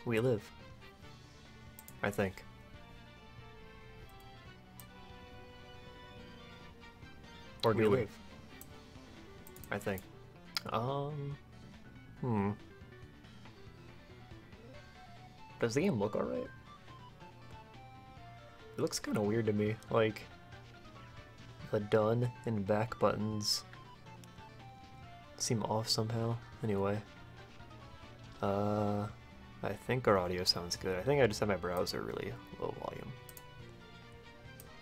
We live. I think. Or do we? I think. Does the game look alright? It looks kind of weird to me, like the done and back buttons seem off somehow. Anyway, I think our audio sounds good. I think I just have my browser really low volume,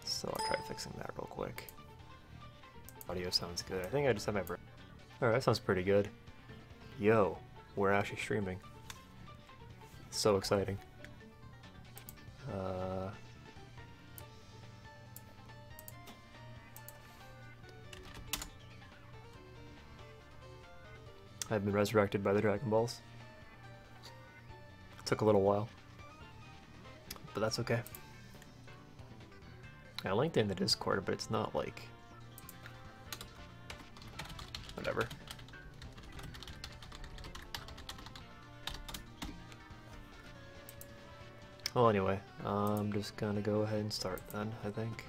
so I'll try fixing that real quick. Audio sounds good. I think I just have my browser. Alright, that sounds pretty good. Yo, we're actually streaming. So exciting. I've been resurrected by the Dragon Balls. It took a little while, but that's okay. I linked in the Discord, but it's not like... whatever. Well, anyway, I'm just gonna go ahead and start then, I think.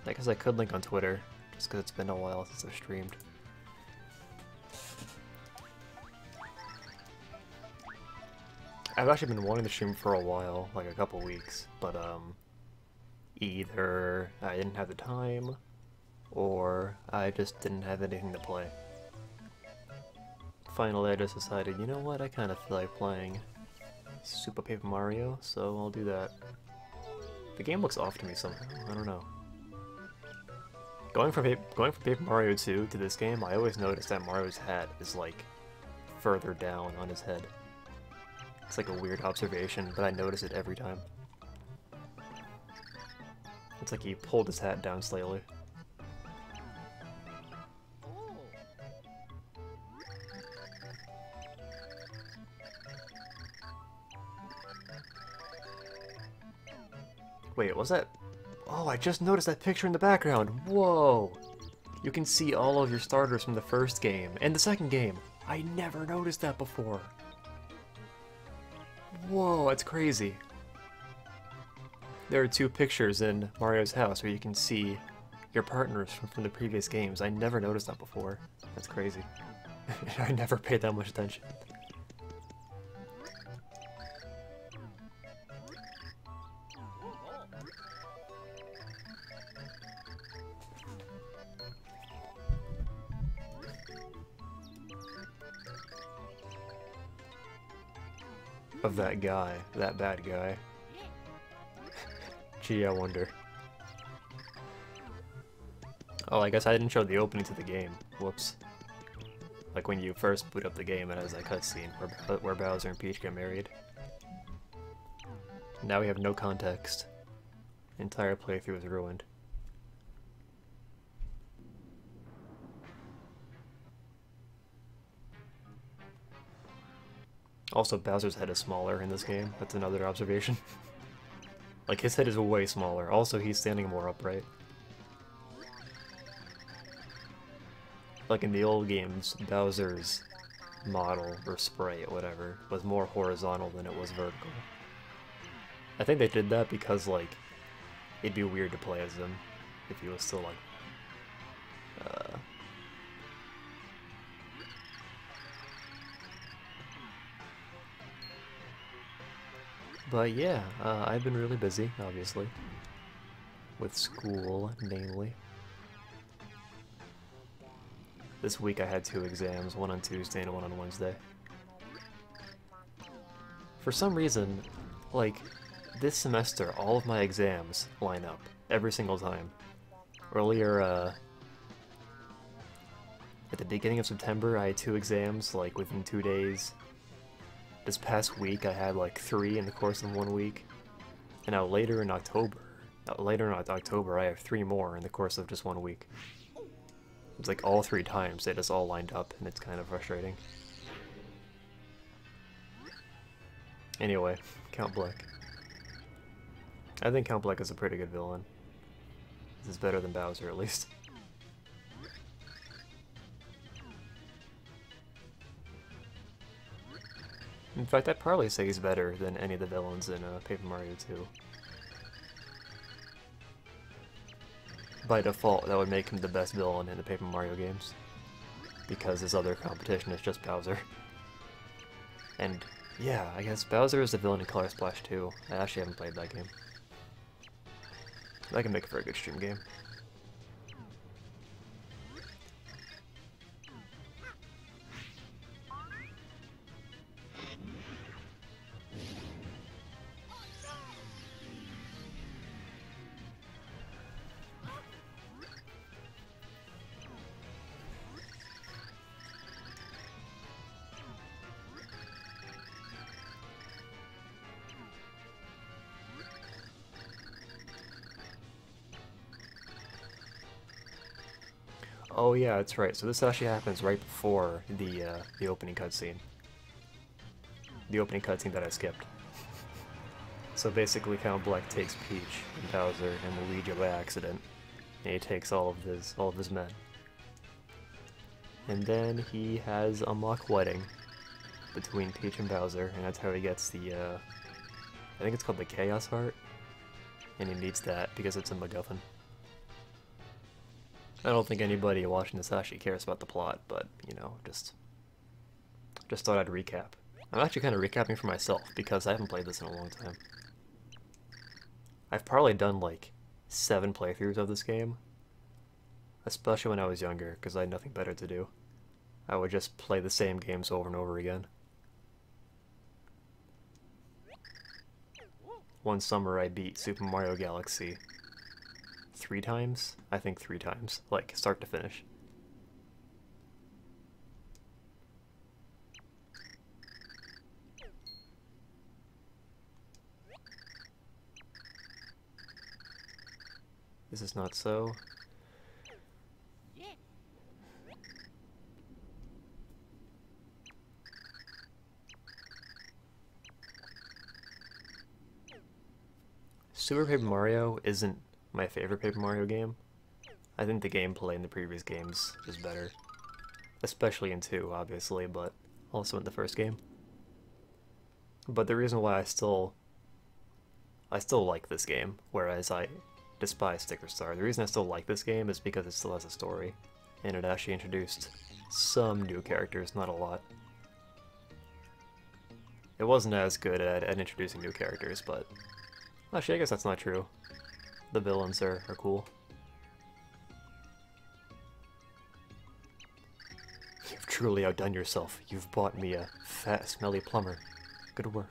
I guess I could link on Twitter, just because it's been a while since I've streamed. I've actually been wanting to stream for a while, like a couple weeks, but either I didn't have the time, or I just didn't have anything to play. Finally, I just decided, you know what, I kind of feel like playing Super Paper Mario, so I'll do that. The game looks off to me somehow, I don't know. Going from Paper Mario 2 to this game, I always notice that Mario's hat is like further down on his head. It's like a weird observation, but I notice it every time. It's like he pulled his hat down slightly. Wait, was that... Oh, I just noticed that picture in the background! Whoa! You can see all of your starters from the first game, and the second game! I never noticed that before! Whoa, that's crazy! There are two pictures in Mario's house where you can see your partners from the previous games. I never noticed that before. That's crazy. I never paid that much attention. Of that guy, that bad guy. Gee, I wonder. Oh, I guess I didn't show the opening to the game. Whoops. Like when you first boot up the game, it has that cutscene where Bowser and Peach get married. Now we have no context. The entire playthrough is ruined. Also, Bowser's head is smaller in this game. That's another observation. Like, his head is way smaller. Also, he's standing more upright. Like in the old games, Bowser's model, or sprite, or whatever, was more horizontal than it was vertical. I think they did that because, like, it'd be weird to play as him if he was still, like, But yeah, I've been really busy, obviously. With school, namely. This week I had 2 exams, one on Tuesday and one on Wednesday. For some reason, like, this semester, all of my exams line up, every single time. Earlier, at the beginning of September, I had 2 exams, like, within 2 days. This past week, I had like 3 in the course of 1 week. And now later in October, I have 3 more in the course of just 1 week. It's like all 3 times they just all lined up, and it's kind of frustrating. Anyway, Count Bleck. I think Count Bleck is a pretty good villain. This is better than Bowser, at least. In fact, I'd probably say he's better than any of the villains in Paper Mario 2. By default, that would make him the best villain in the Paper Mario games, because his other competition is just Bowser. And yeah, I guess Bowser is the villain in Color Splash 2. I actually haven't played that game. That can make for a good stream game. Oh yeah, that's right. So this actually happens right before the opening cutscene. The opening cutscene that I skipped. So basically, Count Bleck takes Peach and Bowser and Luigi by accident, and he takes all of his men. And then he has a mock wedding between Peach and Bowser, and that's how he gets the I think it's called the Chaos Heart, and he needs that because it's a MacGuffin. I don't think anybody watching this actually cares about the plot, but, you know, just thought I'd recap. I'm actually kind of recapping for myself, because I haven't played this in a long time. I've probably done, like, 7 playthroughs of this game, especially when I was younger, because I had nothing better to do. I would just play the same games over and over again. One summer I beat Super Mario Galaxy 3 times? I think 3 times, like, start to finish. This is not so. Super Paper Mario isn't my favorite Paper Mario game. I think the gameplay in the previous games is better. Especially in 2, obviously, but also in the first game. But the reason why I still like this game, whereas I despise Sticker Star, the reason I still like this game is because it still has a story, and it actually introduced some new characters, not a lot. It wasn't as good at introducing new characters, but actually I guess that's not true. The villains are cool. You've truly outdone yourself. You've bought me a fat, smelly plumber. Good work.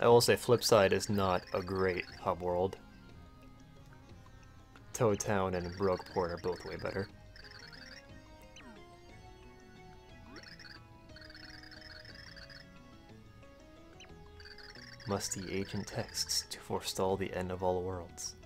I will say Flipside is not a great hub world. Toad Town and Rogueport are both way better. Musty ancient texts to forestall the end of all worlds.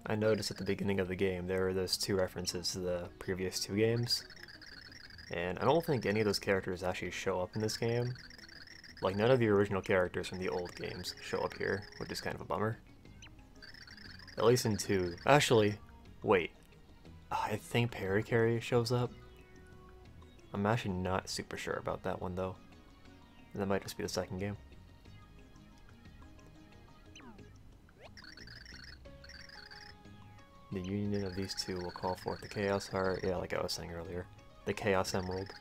I noticed at the beginning of the game there were those 2 references to the previous 2 games, and I don't think any of those characters actually show up in this game. Like, none of the original characters from the old games show up here, which is kind of a bummer. At least in 2. Actually, wait. I think Parakarry shows up. I'm actually not super sure about that one, though. That might just be the second game. The union of these 2 will call forth the Chaos Heart. Yeah, like I was saying earlier. The Chaos Emerald.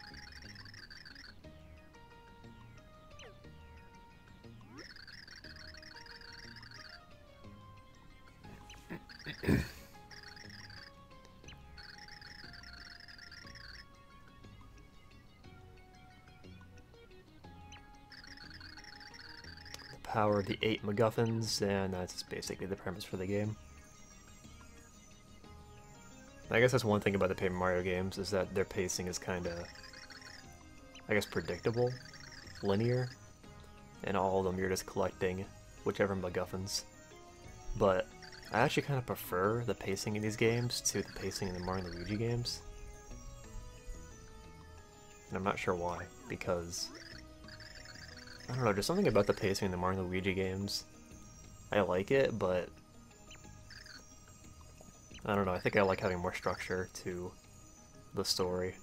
The power of the 8 MacGuffins, and that's basically the premise for the game. I guess that's one thing about the Paper Mario games, is that their pacing is kinda, I guess, predictable, linear, and all of them you're just collecting whichever MacGuffins. But I actually kind of prefer the pacing in these games to the pacing in the Mario and Luigi games. And I'm not sure why, because I don't know, there's something about the pacing in the Mario and Luigi games. I like it, but I don't know, I think I like having more structure to the story.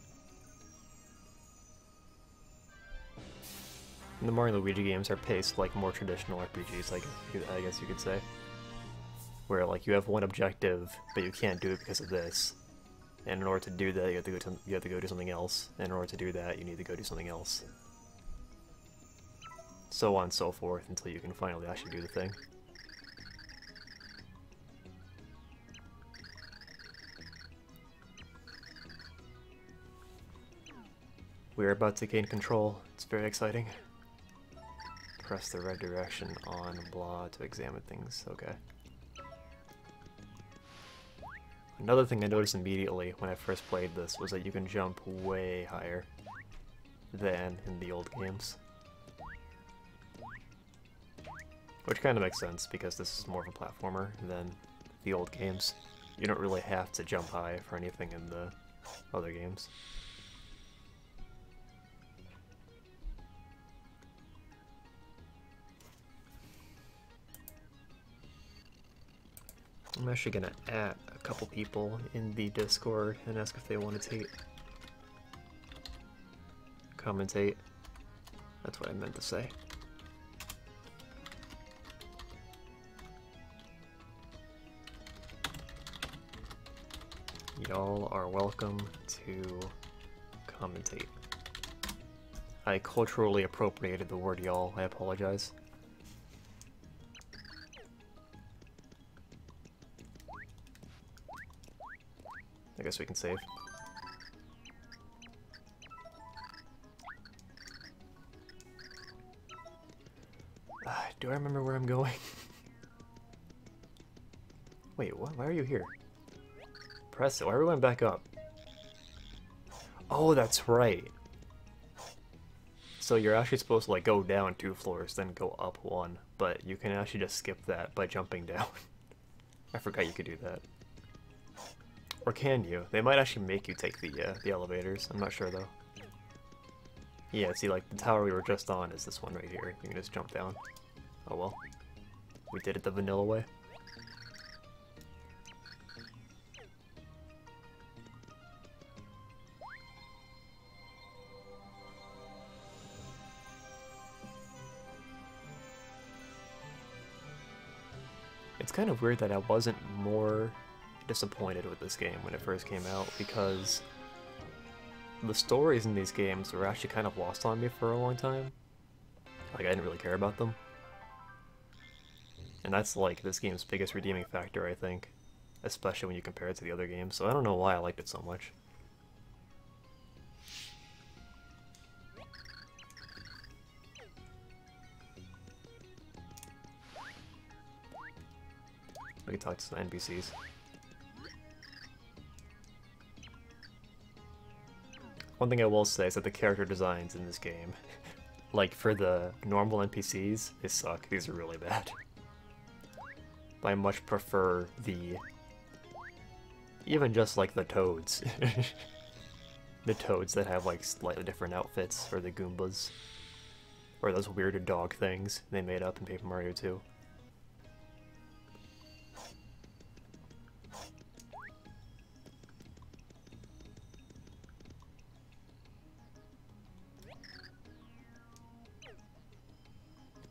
And the Mario and Luigi games are paced like more traditional RPGs, I guess you could say. Where like you have one objective, but you can't do it because of this. And in order to do that, you have to go do something else. And in order to do that, you need to go do something else. So on and so forth until you can finally actually do the thing. We're about to gain control. It's very exciting. Press the red direction on blah to examine things. Okay. Another thing I noticed immediately when I first played this was that you can jump way higher than in the old games. Which kind of makes sense because this is more of a platformer than the old games. You don't really have to jump high for anything in the other games. I'm actually gonna add a couple people in the Discord and ask if they want to commentate. That's what I meant to say. Y'all are welcome to commentate. I culturally appropriated the word y'all, I apologize. I guess we can save. Do I remember where I'm going? Wait, what? Why are you here? Press it. Why are we going back up? Oh, that's right. So you're actually supposed to like go down 2 floors, then go up 1, but you can actually just skip that by jumping down. I forgot you could do that. Or can you? They might actually make you take the elevators. I'm not sure though. Yeah, see, like the tower we were just on is this one right here. You can just jump down. Oh well. We did it the vanilla way. It's kind of weird that I wasn't more disappointed with this game when it first came out, because the stories in these games were actually kind of lost on me for a long time. Like, I didn't really care about them. And that's like this game's biggest redeeming factor, I think. Especially when you compare it to the other games, so I don't know why I liked it so much. We can talk to some NPCs. One thing I will say is that the character designs in this game, like for the normal NPCs, they suck. These are really bad. I much prefer the... even just like the toads. The toads that have like slightly different outfits, or the Goombas. Or those weird dog things they made up in Paper Mario 2.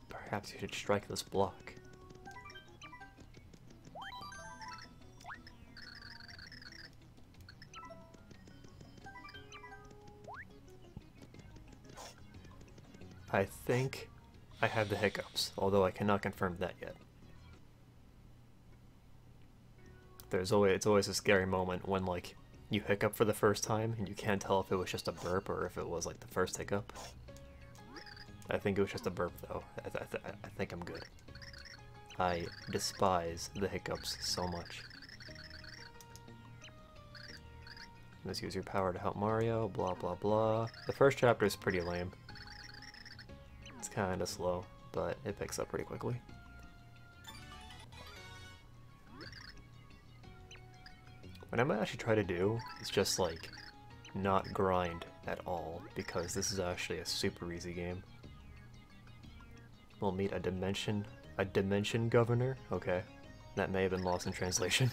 Perhaps you should strike this block. I think I have the hiccups, although I cannot confirm that yet. It's always a scary moment when like you hiccup for the first time and you can't tell if it was just a burp or if it was like the first hiccup. I think it was just a burp though. I think I'm good. I despise the hiccups so much. Let's use your power to help Mario, blah blah blah. The first chapter is pretty lame. It's kinda slow, but it picks up pretty quickly. What I might actually try to do is just like not grind at all, because this is actually a super easy game. We'll meet a dimension governor? Okay. That may have been lost in translation.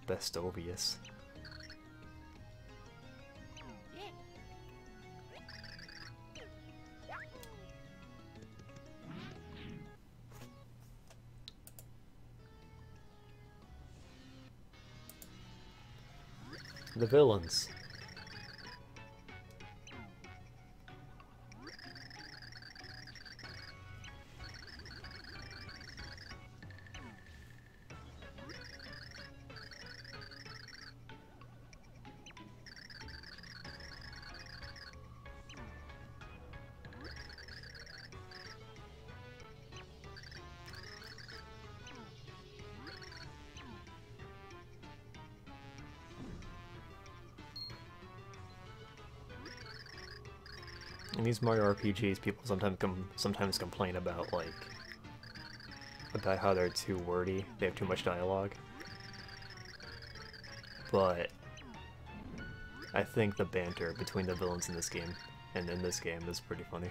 Bestovius. The villains. In these Mario RPGs, people sometimes complain about how they're too wordy. They have too much dialogue. But I think the banter between the villains in this game and in this game is pretty funny.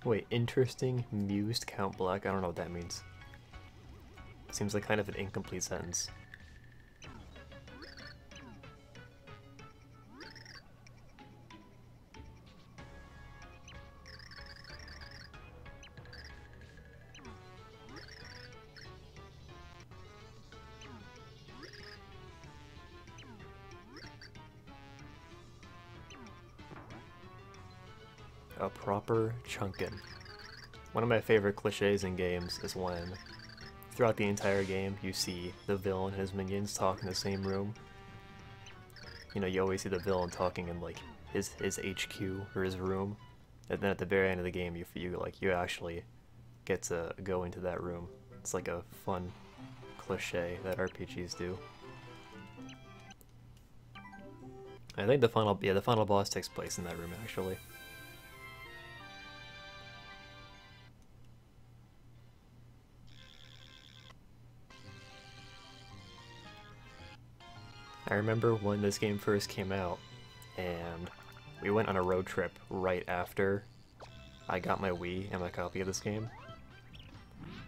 Wait, interesting, mused Count Black? I don't know what that means. Seems like kind of an incomplete sentence. A proper chunkin'. One of my favorite cliches in games is when, throughout the entire game, you see the villain and his minions talk in the same room. You know, you always see the villain talking in like his HQ or his room, and then at the very end of the game, you actually get to go into that room. It's like a fun cliche that RPGs do. I think the final boss takes place in that room actually. I remember when this game first came out, and we went on a road trip right after I got my Wii and my copy of this game.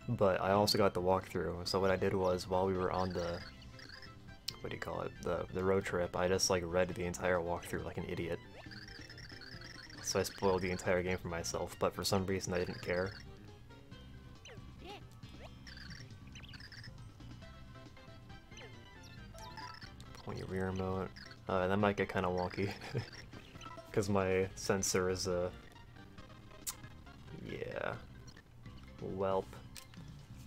But I also got the walkthrough, so what I did was, while we were on the, what do you call it, the road trip, I just like read the entire walkthrough like an idiot. So I spoiled the entire game for myself, but for some reason I didn't care. Point your rear remote. That might get kind of wonky. Because my sensor is yeah. Welp.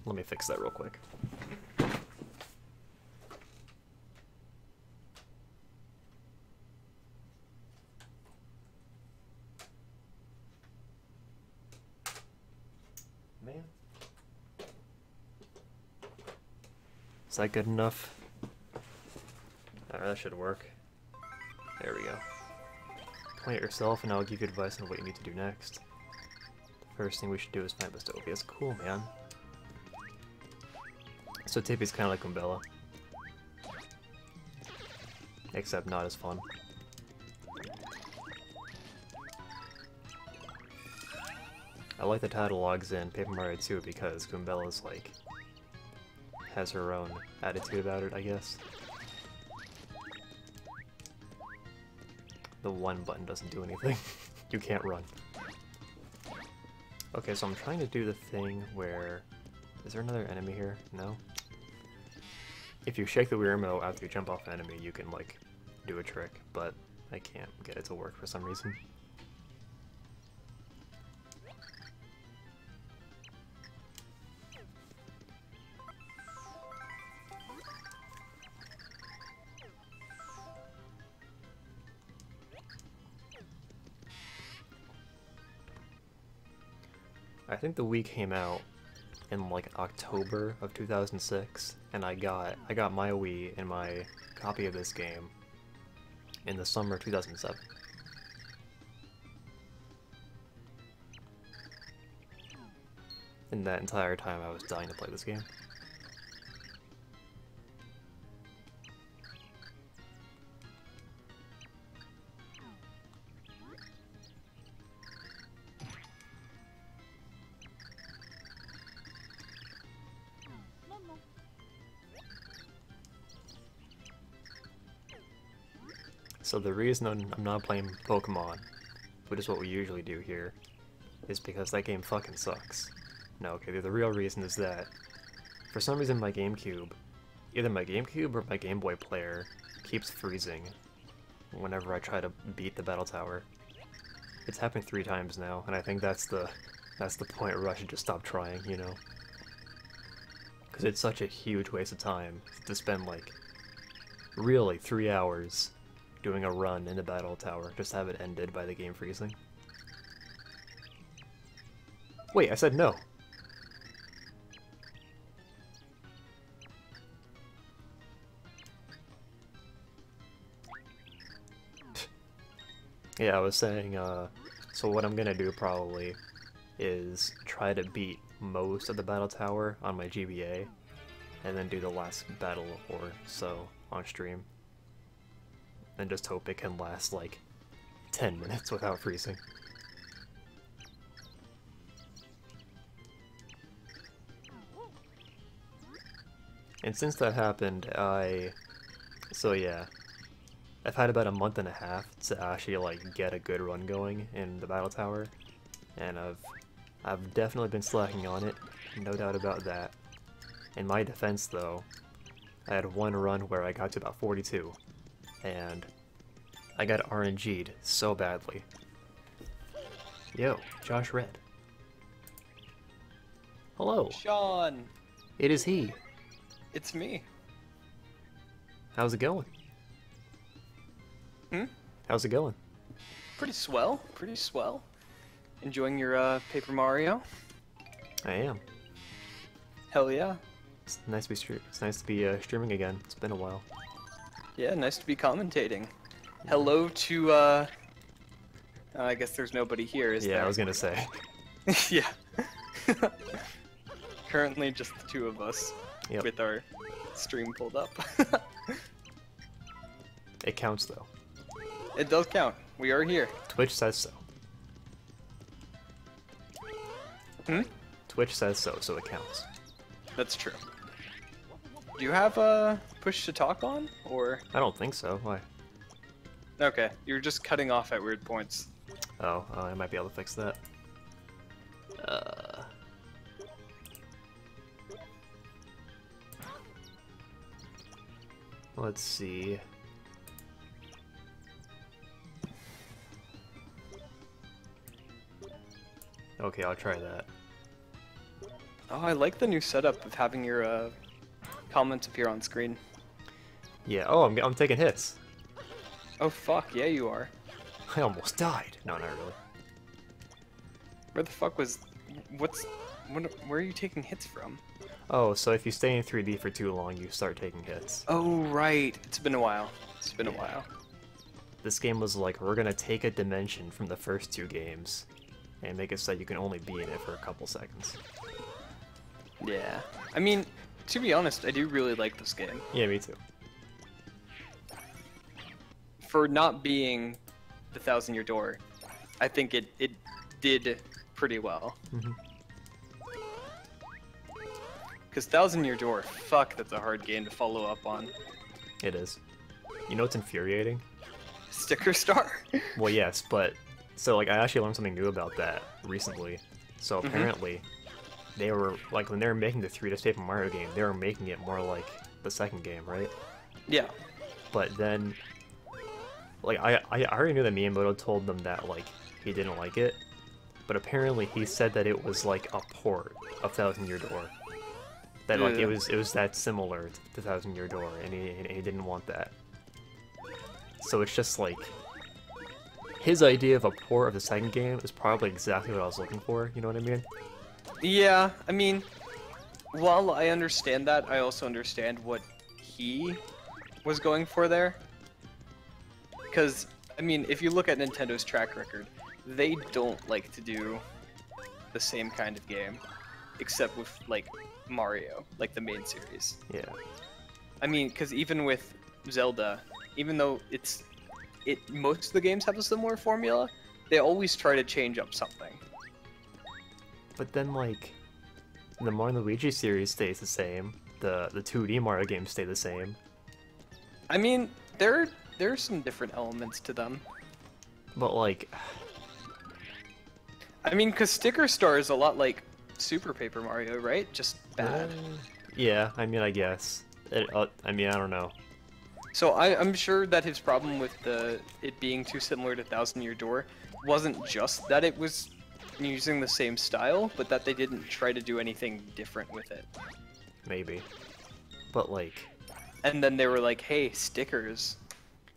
Let me fix that real quick. Man. Is that good enough? Alright, that should work. There we go. Play it yourself and I'll give you advice on what you need to do next. The first thing we should do is find Bestovius. Cool, man. So Tippy's kind of like Goombella. Except not as fun. I like the title logs in Paper Mario 2 because Goombella's like has her own attitude about it, I guess. the one button doesn't do anything. You can't run. Okay, so I'm trying to do the thing where... Is there another enemy here? No? If you shake the Wii remote after you jump off an enemy, you can, like, do a trick, but I can't get it to work for some reason. I think the Wii came out in like October of 2006, and I got my Wii and my copy of this game in the summer of 2007. And that entire time I was dying to play this game. So the reason I'm not playing Pokemon, which is what we usually do here, is because that game fucking sucks. No, okay, the real reason is that, for some reason my GameCube, either my GameCube or my Game Boy player, keeps freezing whenever I try to beat the Battle Tower. It's happened 3 times now, and I think that's the point where I should just stop trying, you know? Because it's such a huge waste of time to spend, like, really 3 hours doing a run in the Battle Tower, just to have it ended by the game freezing. Wait, I said no! Yeah, I was saying, so what I'm gonna do probably is try to beat most of the Battle Tower on my GBA, and then do the last battle or so on stream. And just hope it can last like 10 minutes without freezing. And since that happened, so yeah, I've had about a month and a half to actually like get a good run going in the Battle Tower, and I've definitely been slacking on it, no doubt about that. In my defense though, I had one run where I got to about 42, and I got RNG'd so badly. Yo, Josh Red. Hello. Sean! It is he. It's me. How's it going? Hmm? How's it going? Pretty swell, pretty swell. Enjoying your Paper Mario? I am. Hell yeah. It's nice to be streaming again. It's been a while. Yeah, nice to be commentating. Hello to I guess there's nobody here, is there? Yeah, I was gonna say. Yeah. Currently just the 2 of us with our stream pulled up. It counts though. It does count. We are here. Twitch says so. Hmm? Twitch says so, so it counts. That's true. Do you have a push to talk on, or? I don't think so. Why? Okay, you're just cutting off at weird points. Oh, I might be able to fix that. Let's see. Okay, I'll try that. Oh, I like the new setup of having your comments appear on screen. Yeah. Oh, I'm taking hits. Oh fuck, yeah you are. I almost died. No, not really. Where the fuck was... Where are you taking hits from? Oh, so if you stay in 3D for too long, you start taking hits. Oh, right. It's been a while. It's been a while. This game was like, we're gonna take a dimension from the first 2 games and make it so you can only be in it for a couple seconds. Yeah. I mean, to be honest, I do really like this game. Yeah, me too. For not being the Thousand Year Door, I think it did pretty well. Because Thousand Year Door, fuck, that's a hard game to follow up on. It is. You know what's infuriating? Sticker Star? Well, yes, but so like I actually learned something new about that recently. So apparently, they were like when they were making the 3D Paper Mario game, they were making it more like the second game, right? Yeah. But then, like I already knew that Miyamoto told them that like he didn't like it, but apparently he said that it was like a port of Thousand Year Door. That like Yeah. it was that similar to Thousand Year Door, and he didn't want that. So it's just like his idea of a port of the second game is probably exactly what I was looking for. You know what I mean? Yeah, I mean, while I understand that, I also understand what he was going for there. Because, I mean, if you look at Nintendo's track record, they don't like to do the same kind of game, except with, like, Mario, like the main series. Yeah. I mean, because even with Zelda, even though most of the games have a similar formula, they always try to change up something. But then like the Mario and Luigi series stays the same. The 2D Mario games stay the same. I mean, there's some different elements to them. But like I mean, because Sticker Star is a lot like Super Paper Mario, right? Just bad. yeah, I mean I guess. I mean I don't know. So I'm sure that his problem with it being too similar to Thousand Year Door wasn't just that it was using the same style, but that they didn't try to do anything different with it. Maybe. But like And then they were like, hey, stickers.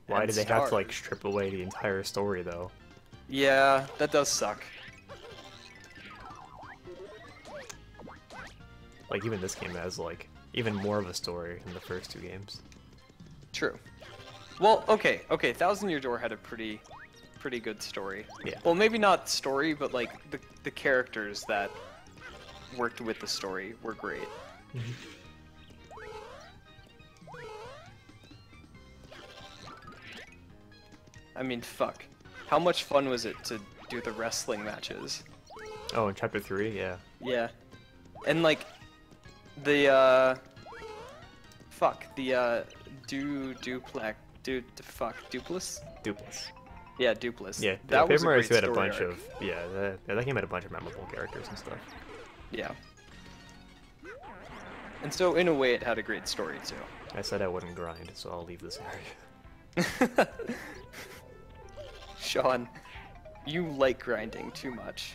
why and did they have to like stars. strip away the entire story though? Yeah, that does suck. Like even this game has like even more of a story than the first two games. True. Well, okay, Thousand Year Door had a pretty good story. Yeah. Well, maybe not story, but like the characters that worked with the story were great. I mean, fuck. How much fun was it to do the wrestling matches? Oh, in chapter 3, yeah. Yeah. And like the duplex Dupless? Dupless. Yeah, Dupless. Yeah, that was Paper Mario a 2 great had a story bunch arc. of that game had a bunch of memorable characters and stuff. Yeah. And so in a way it had a great story too. I said I wouldn't grind, so I'll leave this area. Sean, you like grinding too much.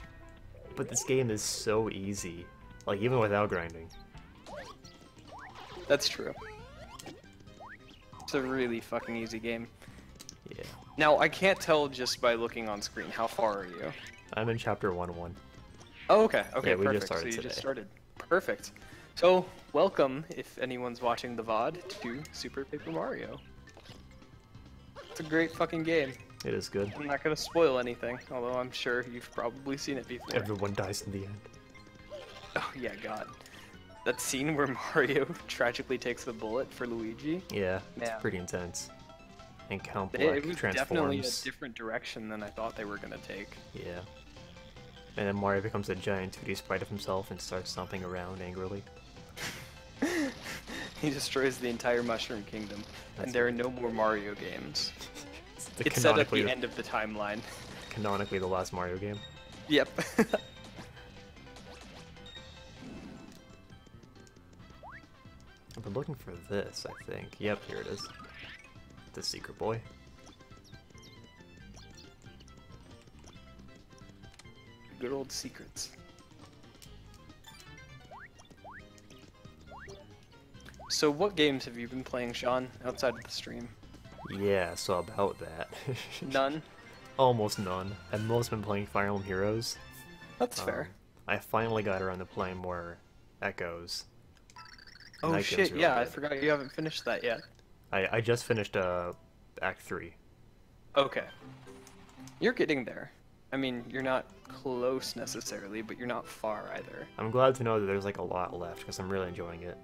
But this game is so easy. Like even without grinding. That's true. It's a really fucking easy game. Yeah. Now, I can't tell just by looking on screen. How far are you? I'm in chapter 1-1. Oh, okay. Okay, Yeah, we perfect. just So started you today. just started. Perfect. So, welcome, if anyone's watching the VOD, to Super Paper Mario. It's a great fucking game. It is good. I'm not gonna spoil anything, although I'm sure you've probably seen it before. Everyone dies in the end. Oh yeah, God. That scene where Mario tragically takes the bullet for Luigi. Yeah, it's Yeah. pretty intense. And Count Black It was definitely a transforms. different direction than I thought they were gonna take. Yeah. And then Mario becomes a giant 2D sprite of himself and starts stomping around angrily. He destroys the entire Mushroom Kingdom, That's and there are no more Mario games. It's It's set at the end of the timeline. Canonically the last Mario game. Yep. I've been looking for this, I think. Yep, here it is. The Secret Boy. Good old secrets. So what games have you been playing, Sean, outside of the stream? Yeah, so about that. None? Almost none. I've mostly been playing Fire Emblem Heroes. That's fair. I finally got around to playing more Echoes. Oh that game's shit, really yeah, I good. forgot you haven't finished that yet. I just finished Act 3. Okay. You're getting there. I mean, you're not close necessarily, but you're not far either. I'm glad to know that there's like a lot left because I'm really enjoying it.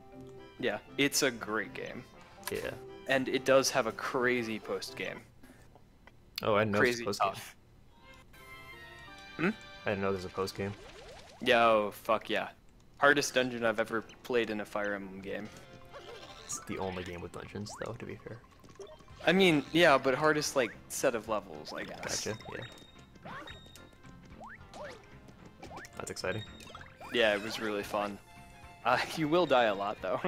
Yeah, it's a great game. Yeah. And it does have a crazy post-game. Oh, I didn't know there's a Crazy post game. tough. Hmm? I didn't know there's a post game. Yo, fuck yeah. Hardest dungeon I've ever played in a Fire Emblem game. It's the only game with dungeons, though, to be fair. I mean, yeah, but hardest like set of levels, I guess. Gotcha. Yeah. That's exciting. Yeah, it was really fun. You will die a lot though.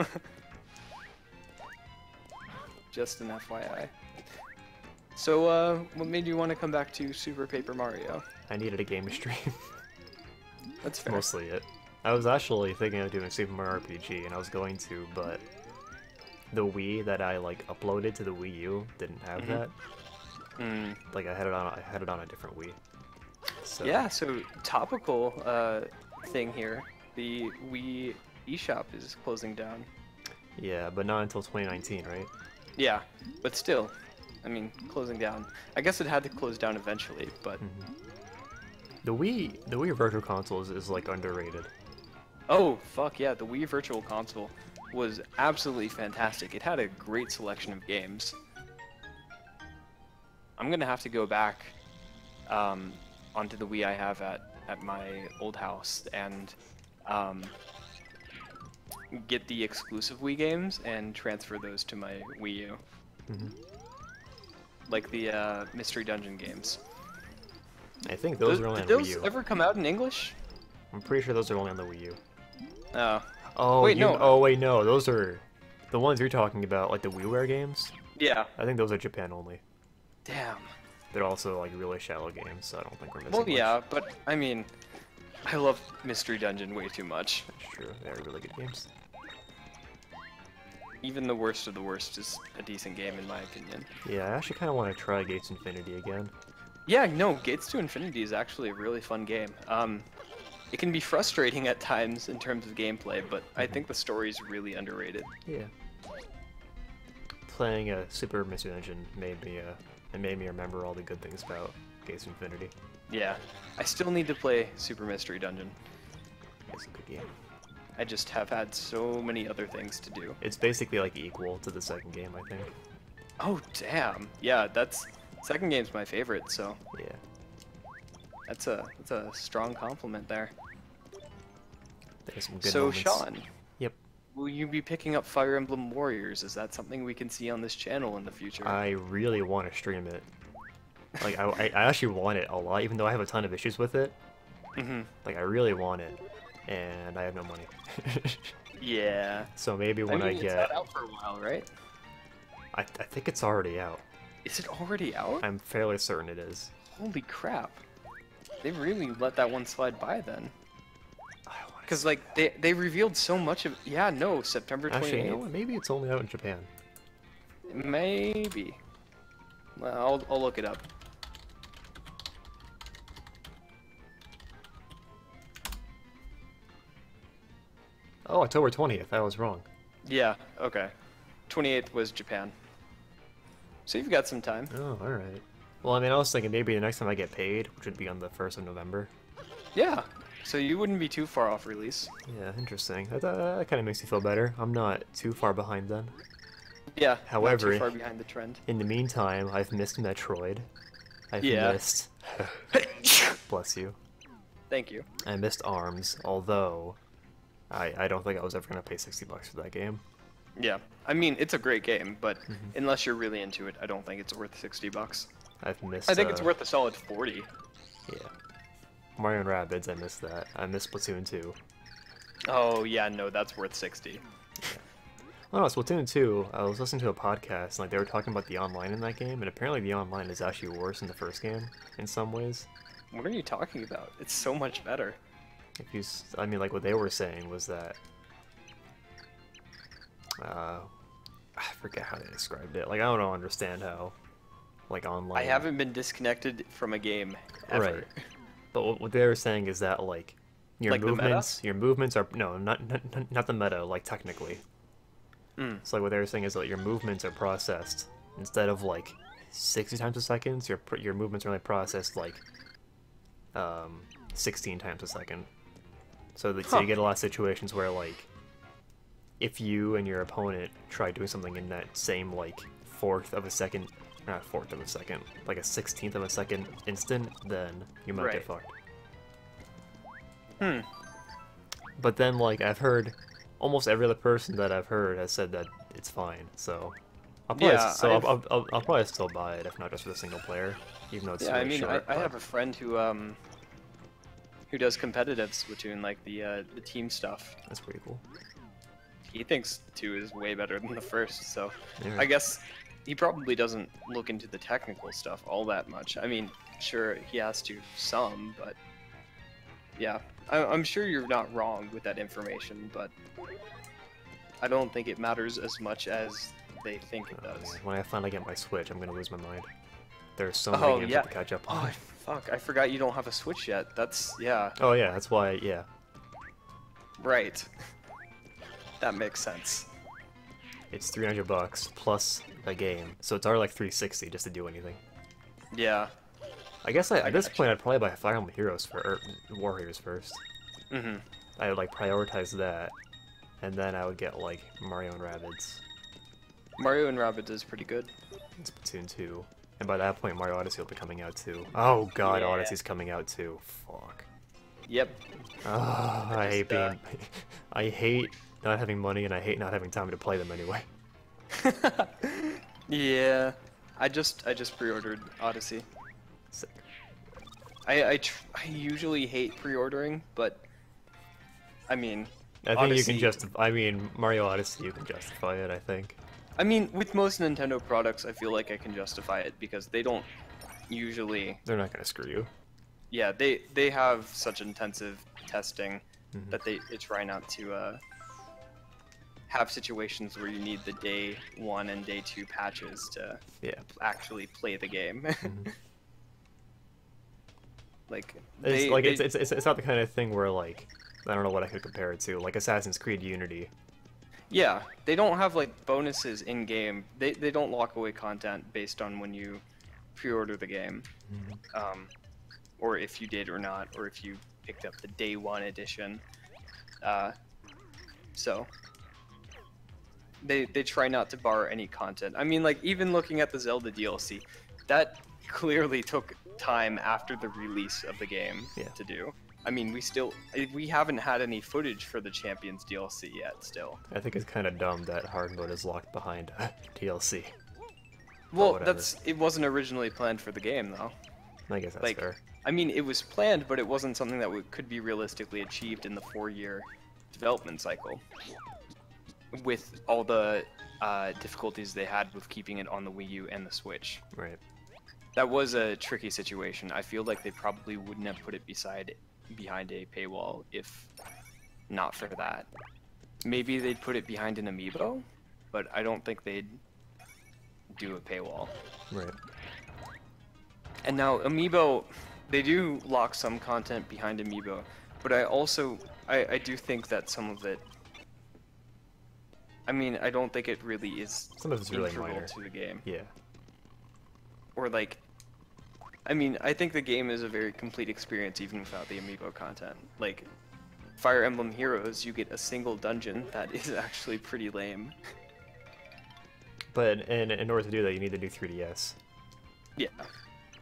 Just an FYI. So, what made you want to come back to Super Paper Mario? I needed a game to stream. That's fair. Mostly it. I was actually thinking of doing Super Mario RPG, and I was going to, but the Wii that I like uploaded to the Wii U didn't have that. Like I had it on a different Wii. So. Yeah, so topical thing here. The Wii eShop is closing down. Yeah, but not until 2019, right? Yeah, but still, I mean, closing down. I guess it had to close down eventually, but... The Wii Virtual Console is like underrated. Oh, fuck yeah, the Wii Virtual Console was absolutely fantastic. It had a great selection of games. I'm gonna have to go back onto the Wii I have at my old house and get the exclusive Wii games and transfer those to my Wii U. Like the Mystery Dungeon games. I think those are only on Did Wii those U. ever come out in English? I'm pretty sure those are only on the Wii U. Oh. Oh, Wait, no. Oh, wait, no. Those are the ones you're talking about, like the WiiWare games. Yeah. I think those are Japan only. Damn. They're also like really shallow games, so I don't think we're missing Well, much. yeah, but I mean, I love Mystery Dungeon way too much. That's true. They're really good games. Even the worst of the worst is a decent game in my opinion. Yeah, I actually kind of want to try Gates Infinity again. Yeah, no, Gates to Infinity is actually a really fun game. It can be frustrating at times in terms of gameplay, but I think the story's really underrated. Yeah. Playing a Super Mystery Dungeon made me remember all the good things about Gates Infinity. Yeah, I still need to play Super Mystery Dungeon. It's a good game. I just have had so many other things to do. It's basically like equal to the second game, I think. Oh damn! Yeah, second game's my favorite, so Yeah. that's a strong compliment there. There's some good So moments. Sean, Yep. will you be picking up Fire Emblem Warriors? Is that something we can see on this channel in the future? I really want to stream it. Like I actually want it a lot, even though I have a ton of issues with it. Like I really want it, and I have no money. Yeah. So maybe when I it's get, not out for a while, right? I think it's already out. Is it already out? I'm fairly certain it is. Holy crap! They really let that one slide by then. Because like they revealed so much of September 28th. Actually, you know what? Maybe it's only out in Japan. Maybe. Well, I'll look it up. Oh, October 20th. I was wrong. Yeah. Okay. 28th was Japan. So you've got some time. Oh, all right. Well, I mean, I was thinking maybe the next time I get paid, which would be on the 1st of November. Yeah. So you wouldn't be too far off release. Yeah, interesting. That kind of makes me feel better. I'm not too far behind then. Yeah. However, not too far behind the trend. In the meantime, I've missed Metroid. I've Yeah. missed... Bless you. Thank you. I missed ARMS, although I don't think I was ever going to pay 60 bucks for that game. Yeah. I mean, it's a great game, but unless you're really into it, I don't think it's worth 60 bucks. I've missed... I think it's worth a solid 40. Yeah. Mario and Rabbids, I missed that. I missed Splatoon 2. Oh, yeah, no, that's worth 60. Oh no, Splatoon 2, I was listening to a podcast, and like they were talking about the online in that game, and apparently the online is actually worse than the first game, in some ways. What are you talking about? It's so much better. I mean, like what they were saying was that... I forget how they described it. Like, I don't understand how, like, online... I haven't been disconnected from a game ever. Right. But what they were saying is that, like, your Like the meta? movements are... No, not the meta, like, technically. So like what they were saying is that your movements are processed instead of like 60 times a second. Your movements are only processed like 16 times a second. So you get a lot of situations where like if you and your opponent try doing something in that same like fourth of a second, not fourth of a second, like a 16th of a second instant, then you might get fucked. But then like I've heard. Almost every other person that I've heard has said that it's fine, so I'll probably Yeah, so I'll probably still buy it if not just for the single player, even though it's yeah. really I mean, short. I but- have a friend who does competitive Splatoon, like the team stuff. That's pretty cool. He thinks 2 is way better than the first, so Yeah. I guess he probably doesn't look into the technical stuff all that much. I mean, sure, he has to some, but yeah, I'm sure you're not wrong with that information, but I don't think it matters as much as they think it Oh, does. man. When I finally get my Switch, I'm gonna lose my mind. There's so many Oh, games yeah. to catch up Oh, on. fuck, I forgot you don't have a Switch yet. That's, yeah, Oh yeah, that's why. Yeah, right. That makes sense. it's $300 plus the game, so it's already like 360 just to do anything. Yeah. I guess at this gotcha. point I'd probably buy Fire Emblem Heroes or Warriors first. Mm-hmm. I would like prioritize that, and then I would get like Mario and Rabbids, Mario and Rabbids is pretty good. and Splatoon 2, and by that point Mario Odyssey will be coming out too. Oh god, Yeah. Odyssey's coming out too. Fuck. Yep. Oh, I hate Just, being. I hate not having money, and I hate not having time to play them anyway. Yeah. I just pre-ordered Odyssey. Sick. I usually hate pre-ordering, but I mean, I think you can Odyssey- justify. I mean, Mario Odyssey, you can justify it. I think. with most Nintendo products, I feel like I can justify it because they don't usually. They're not gonna screw you. Yeah, they have such intensive testing Mhm. that they try not to have situations where you need the day 1 and day 2 patches to Yeah. actually play the game. Mhm. Like It's like it's not the kind of thing where like I don't know what I could compare it to, like Assassin's Creed Unity. yeah, they don't have like bonuses in game. They don't lock away content based on when you pre-order the game, or if you did or not, or if you picked up the day 1 edition. So they try not to bar any content. I mean, like even looking at the Zelda DLC, that clearly took time after the release of the game Yeah. to do. I mean, we haven't had any footage for the Champions DLC yet. Still, I think it's kind of dumb that hard mode is locked behind DLC. well, whatever. it wasn't originally planned for the game though. I guess that's Like, fair. I mean, it was planned, but it wasn't something that could be realistically achieved in the 4-year development cycle. With all the difficulties they had with keeping it on the Wii U and the Switch. Right. That was a tricky situation. I feel like they probably wouldn't have put it behind a paywall if not for that. Maybe they'd put it behind an amiibo, but I don't think they'd do a paywall. Right. And now amiibo, they do lock some content behind amiibo, but I do think that some of it. I mean, I don't think it really is Some of it's really integral minor. to the game. Yeah. Or like, I mean, I think the game is a very complete experience even without the amiibo content. Like, Fire Emblem Heroes, you get a single dungeon that is actually pretty lame. But in order to do that, you need the new 3DS. Yeah.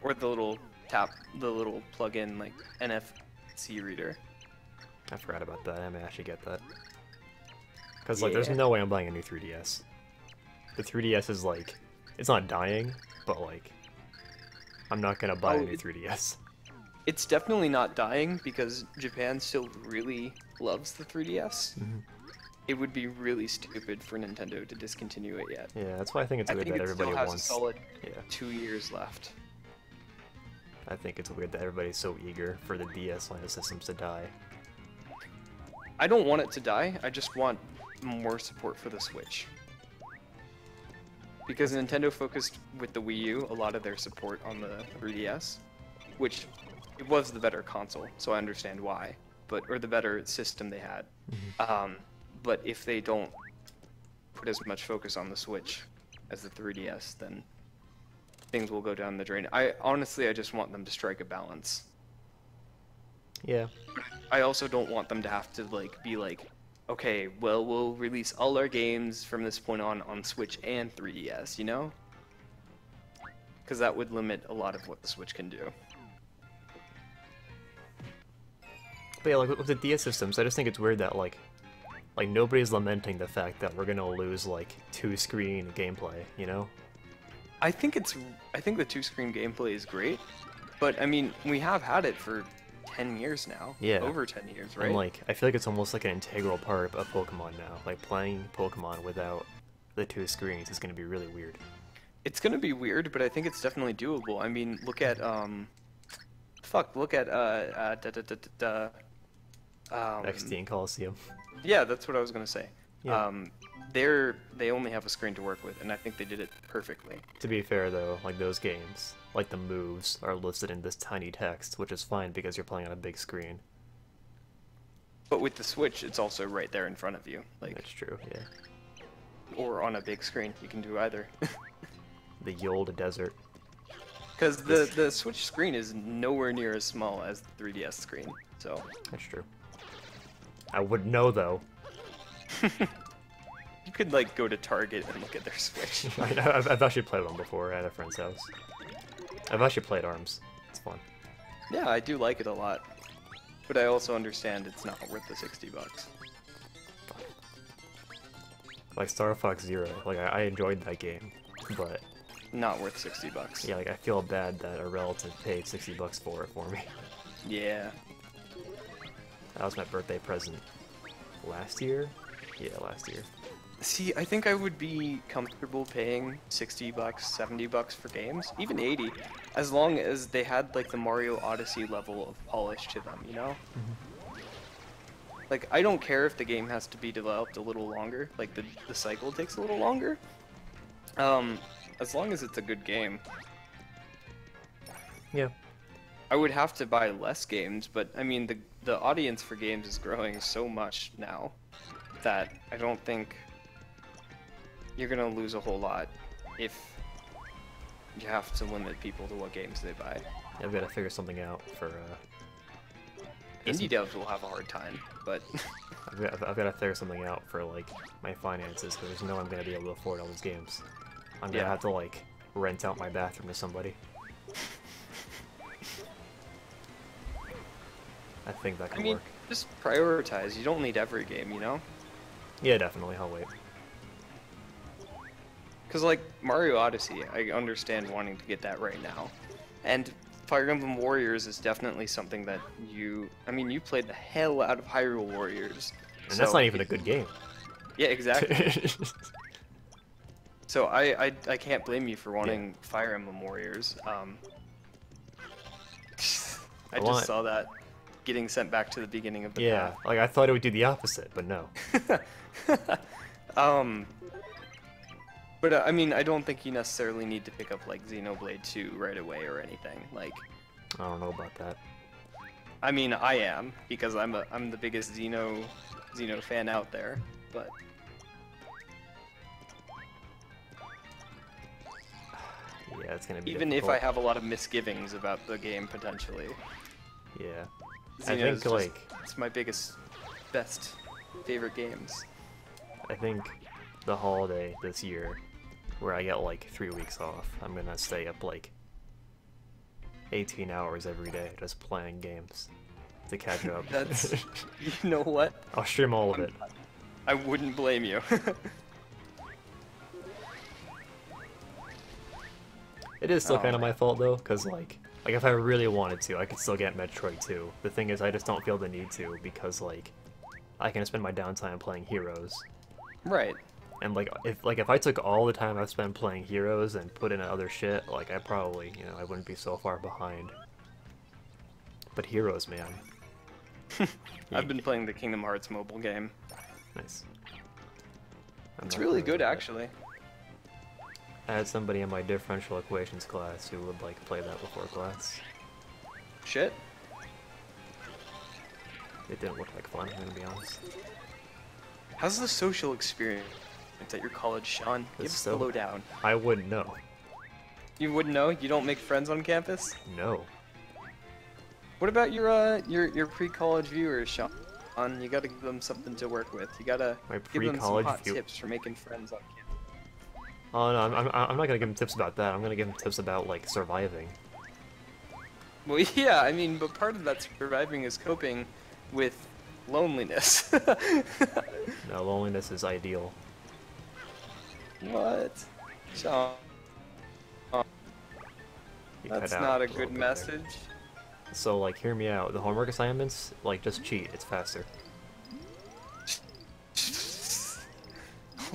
Or the little plug-in like NFC reader. I forgot about that. I may actually get that. Because like, there's Yeah. no way I'm buying a new 3DS. The 3DS is like, it's not dying, but like, I'm not gonna buy a new 3DS. It's definitely not dying because Japan still really loves the 3DS. Mhm. It would be really stupid for Nintendo to discontinue it yet. Yeah, that's why I think it's I weird think that it everybody still has wants. a solid Yeah, 2 years left. I think it's weird that everybody's so eager for the DS line of systems to die. I don't want it to die, I just want more support for the Switch. Because Nintendo focused with the Wii U a lot of their support on the 3DS, which it was the better console, so I understand why, or the better system they had. But if they don't put as much focus on the Switch as the 3DS, then things will go down the drain. I just want them to strike a balance. Yeah, I also don't want them to have to be like, okay, well, we'll release all our games from this point on Switch and 3DS, you know? Because that would limit a lot of what the Switch can do. but yeah, like with the DS systems, I just think it's weird that like, Like, nobody's lamenting the fact that we're gonna lose, like, two-screen gameplay, you know? I think the two-screen gameplay is great, but I mean, we have had it for 10 years now. Yeah. Over 10 years, right? And, like, I feel like it's almost like an integral part of Pokemon now. Like, playing Pokemon without the two screens is gonna be really weird. It's gonna be weird, but I think it's definitely doable. I mean, look at look at XD and Coliseum. yeah, that's what I was gonna say. Yeah. They only have a screen to work with, and I think they did it perfectly. To be fair, though, like, those games, like, the moves are listed in this tiny text, which is fine because you're playing on a big screen. But with the Switch, it's also right there in front of you, like, That's true, yeah. or on a big screen. You can do either. The Yold Desert. Because the Switch screen is nowhere near as small as the 3DS screen, so. That's true. I wouldn't know, though. You could, like, go to Target and look at their Switch. I've actually played one before at a friend's house. I've actually played ARMS. It's fun. Yeah, I do like it a lot. But I also understand it's not worth the 60 bucks. Like Star Fox Zero, like, I enjoyed that game, but Not worth 60 bucks. yeah, like, I feel bad that a relative paid 60 bucks for it for me. Yeah. That was my birthday present last year? Yeah, last year. See, I think I would be comfortable paying 60 bucks, 70 bucks for games, even 80, as long as they had, like, the Mario Odyssey level of polish to them, you know? Like, I don't care if the game has to be developed a little longer, like, the cycle takes a little longer. As long as it's a good game. Yeah. I would have to buy less games, but, I mean, the audience for games is growing so much now that I don't think you're gonna lose a whole lot if you have to limit people to what games they buy. I've got to figure something out for, Indie devs will have a hard time, but I've got to figure something out for, like, my finances, because there's no way I'm going to be able to afford all these games. I'm going to Yeah. have to, like, rent out my bathroom to somebody. I think that I could mean, work. just prioritize. You don't need every game, you know? Yeah, definitely, I'll wait. Because, like, Mario Odyssey, I understand wanting to get that right now. And Fire Emblem Warriors is definitely something that you played the hell out of Hyrule Warriors. And that's so not even a good game. Yeah, exactly. So I can't blame you for wanting Fire Emblem Warriors. I just saw that getting sent back to the beginning of the Yeah, path. like, I thought it would do the opposite, but no. But I mean, I don't think you necessarily need to pick up like Xenoblade 2 right away or anything. Like, I don't know about that. I mean, I am because I'm the biggest Xeno fan out there. But Yeah, it's going to be even if difficult. I have a lot of misgivings about the game potentially, Yeah. Xeno I is think, just, like, it's my best favorite games. I think the holiday this year, where I get like 3 weeks off, I'm gonna stay up like 18 hours every day just playing games to catch up. That's, you know what? I'll stream all of it. I wouldn't blame you. It is still Oh, kind of my man. fault though, because like if I really wanted to, I could still get Metroid 2. The thing is, I just don't feel the need to because like I can spend my downtime playing Heroes. Right. And like if I took all the time I've spent playing Heroes and put in other shit, like I probably, I wouldn't be so far behind. But Heroes, man. I've been playing the Kingdom Hearts mobile game. Nice. It's really good, actually. I had somebody in my differential equations class who would like play that before class. Shit. It didn't look like fun, I'm gonna be honest. How's the social experience at your college, Sean? Give It's us so- the lowdown. I wouldn't know. You wouldn't know? You don't make friends on campus? No. What about your pre-college viewers, Sean? You gotta give them something to work with. You gotta My give them some pre-college hot view- tips for making friends on campus. Oh no, I'm not gonna give him tips about that. I'm gonna give him tips about like surviving. Well, yeah, I mean, but part of that surviving is coping with Loneliness. No, loneliness is ideal. What? Sean, You cut that's out not a little good bit there. message. So, like, hear me out. The homework assignments, like, just cheat. It's faster.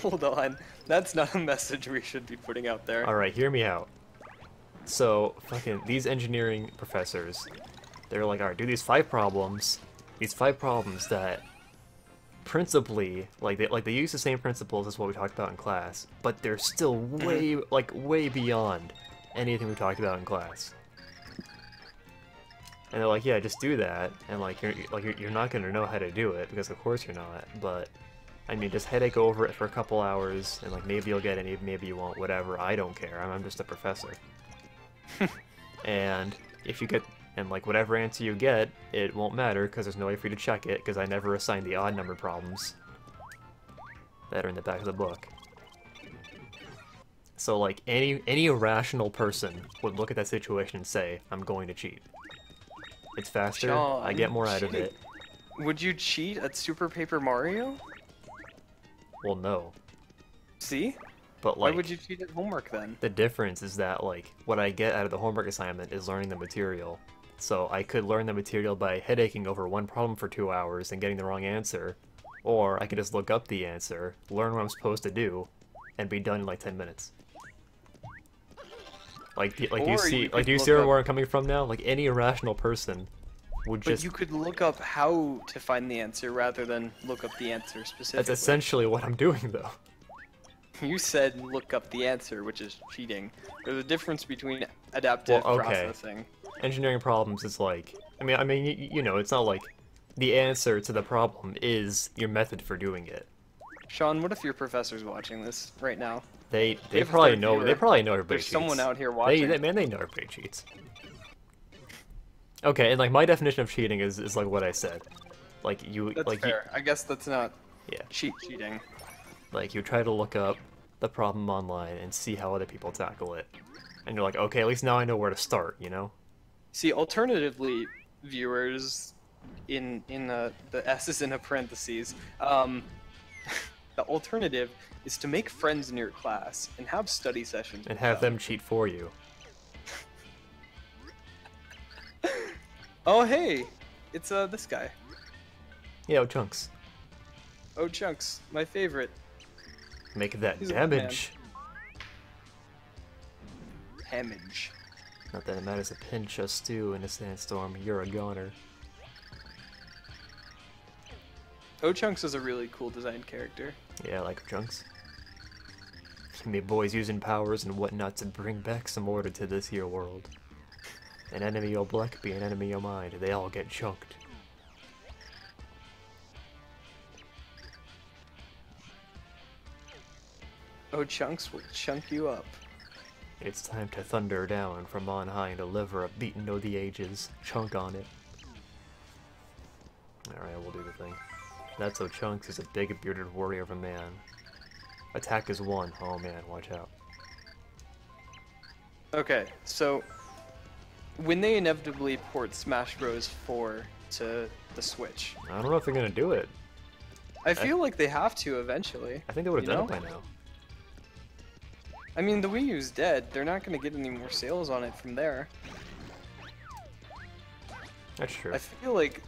Hold on. That's not a message we should be putting out there. Alright, hear me out. So, fucking, these engineering professors, they're like, alright, do these 5 problems. These 5 problems that, principally, they use the same principles as what we talked about in class, but they're still way, way beyond anything we talked about in class. And they're like, yeah, just do that, and you're not gonna know how to do it, because of course you're not, but, I mean, just headache over it for a couple hours, and like, maybe you'll get it, maybe you won't, whatever, I don't care, I'm just a professor. And if you get, and like, whatever answer you get, it won't matter, because there's no way for you to check it, because I never assigned the odd number problems that are in the back of the book. So, like, any rational person would look at that situation and say, I'm going to cheat. It's faster, Sean, I get more out of it. Would you cheat at Super Paper Mario? Well, no. See? But, Why like, would you cheat at homework then? the difference is that, like, what I get out of the homework assignment is learning the material. So I could learn the material by headaching over one problem for 2 hours and getting the wrong answer, or I could just look up the answer, learn what I'm supposed to do, and be done in like 10 minutes. Do you see where I'm coming from now? Like, any irrational person would But just... you could look up how to find the answer rather than look up the answer specifically. That's essentially what I'm doing, though. You said look up the answer, which is cheating. There's a difference between adaptive Well, okay. processing. Engineering problems is like... I mean, you know, it's not like the answer to the problem is your method for doing it. Sean, what if your professor's watching this right now? They If probably they're know viewer, they probably know everybody There's cheats. someone out here watching. They know everybody cheats. Okay, and like my definition of cheating is like what I said. Like you That's like fair. I guess that's not yeah. cheating. Like you try to look up the problem online and see how other people tackle it. And you're like, okay, at least now I know where to start, you know? See, alternatively, viewers, the S is in a parentheses. The alternative is to make friends in your class and have study sessions. And with have them cheat for you. Oh hey, it's this guy. Yeah, Chunks. Oh Chunks, my favorite. Make that He's a good damage. Damage. Not that it matters a pinch of stew in a sandstorm, you're a goner. Oh Chunks is a really cool designed character. Yeah, I like Chunks. Me boys using powers and whatnot to bring back some order to this here world. An enemy o' black be an enemy o' mine, they all get chunked. Oh Chunks will chunk you up. It's time to thunder down from on high and deliver a beating o' the ages. Chunk on it. Alright, we'll do the thing. That's so Chunks is a big bearded warrior of a man. Attack is 1. Oh man, watch out. Okay, so when they inevitably port Smash Bros. 4 to the Switch, I don't know if they're gonna do it. I feel like they have to eventually. I think they would have You done know? it by now. I mean, the Wii U's dead. They're not going to get any more sales on it from there. That's true. I feel like,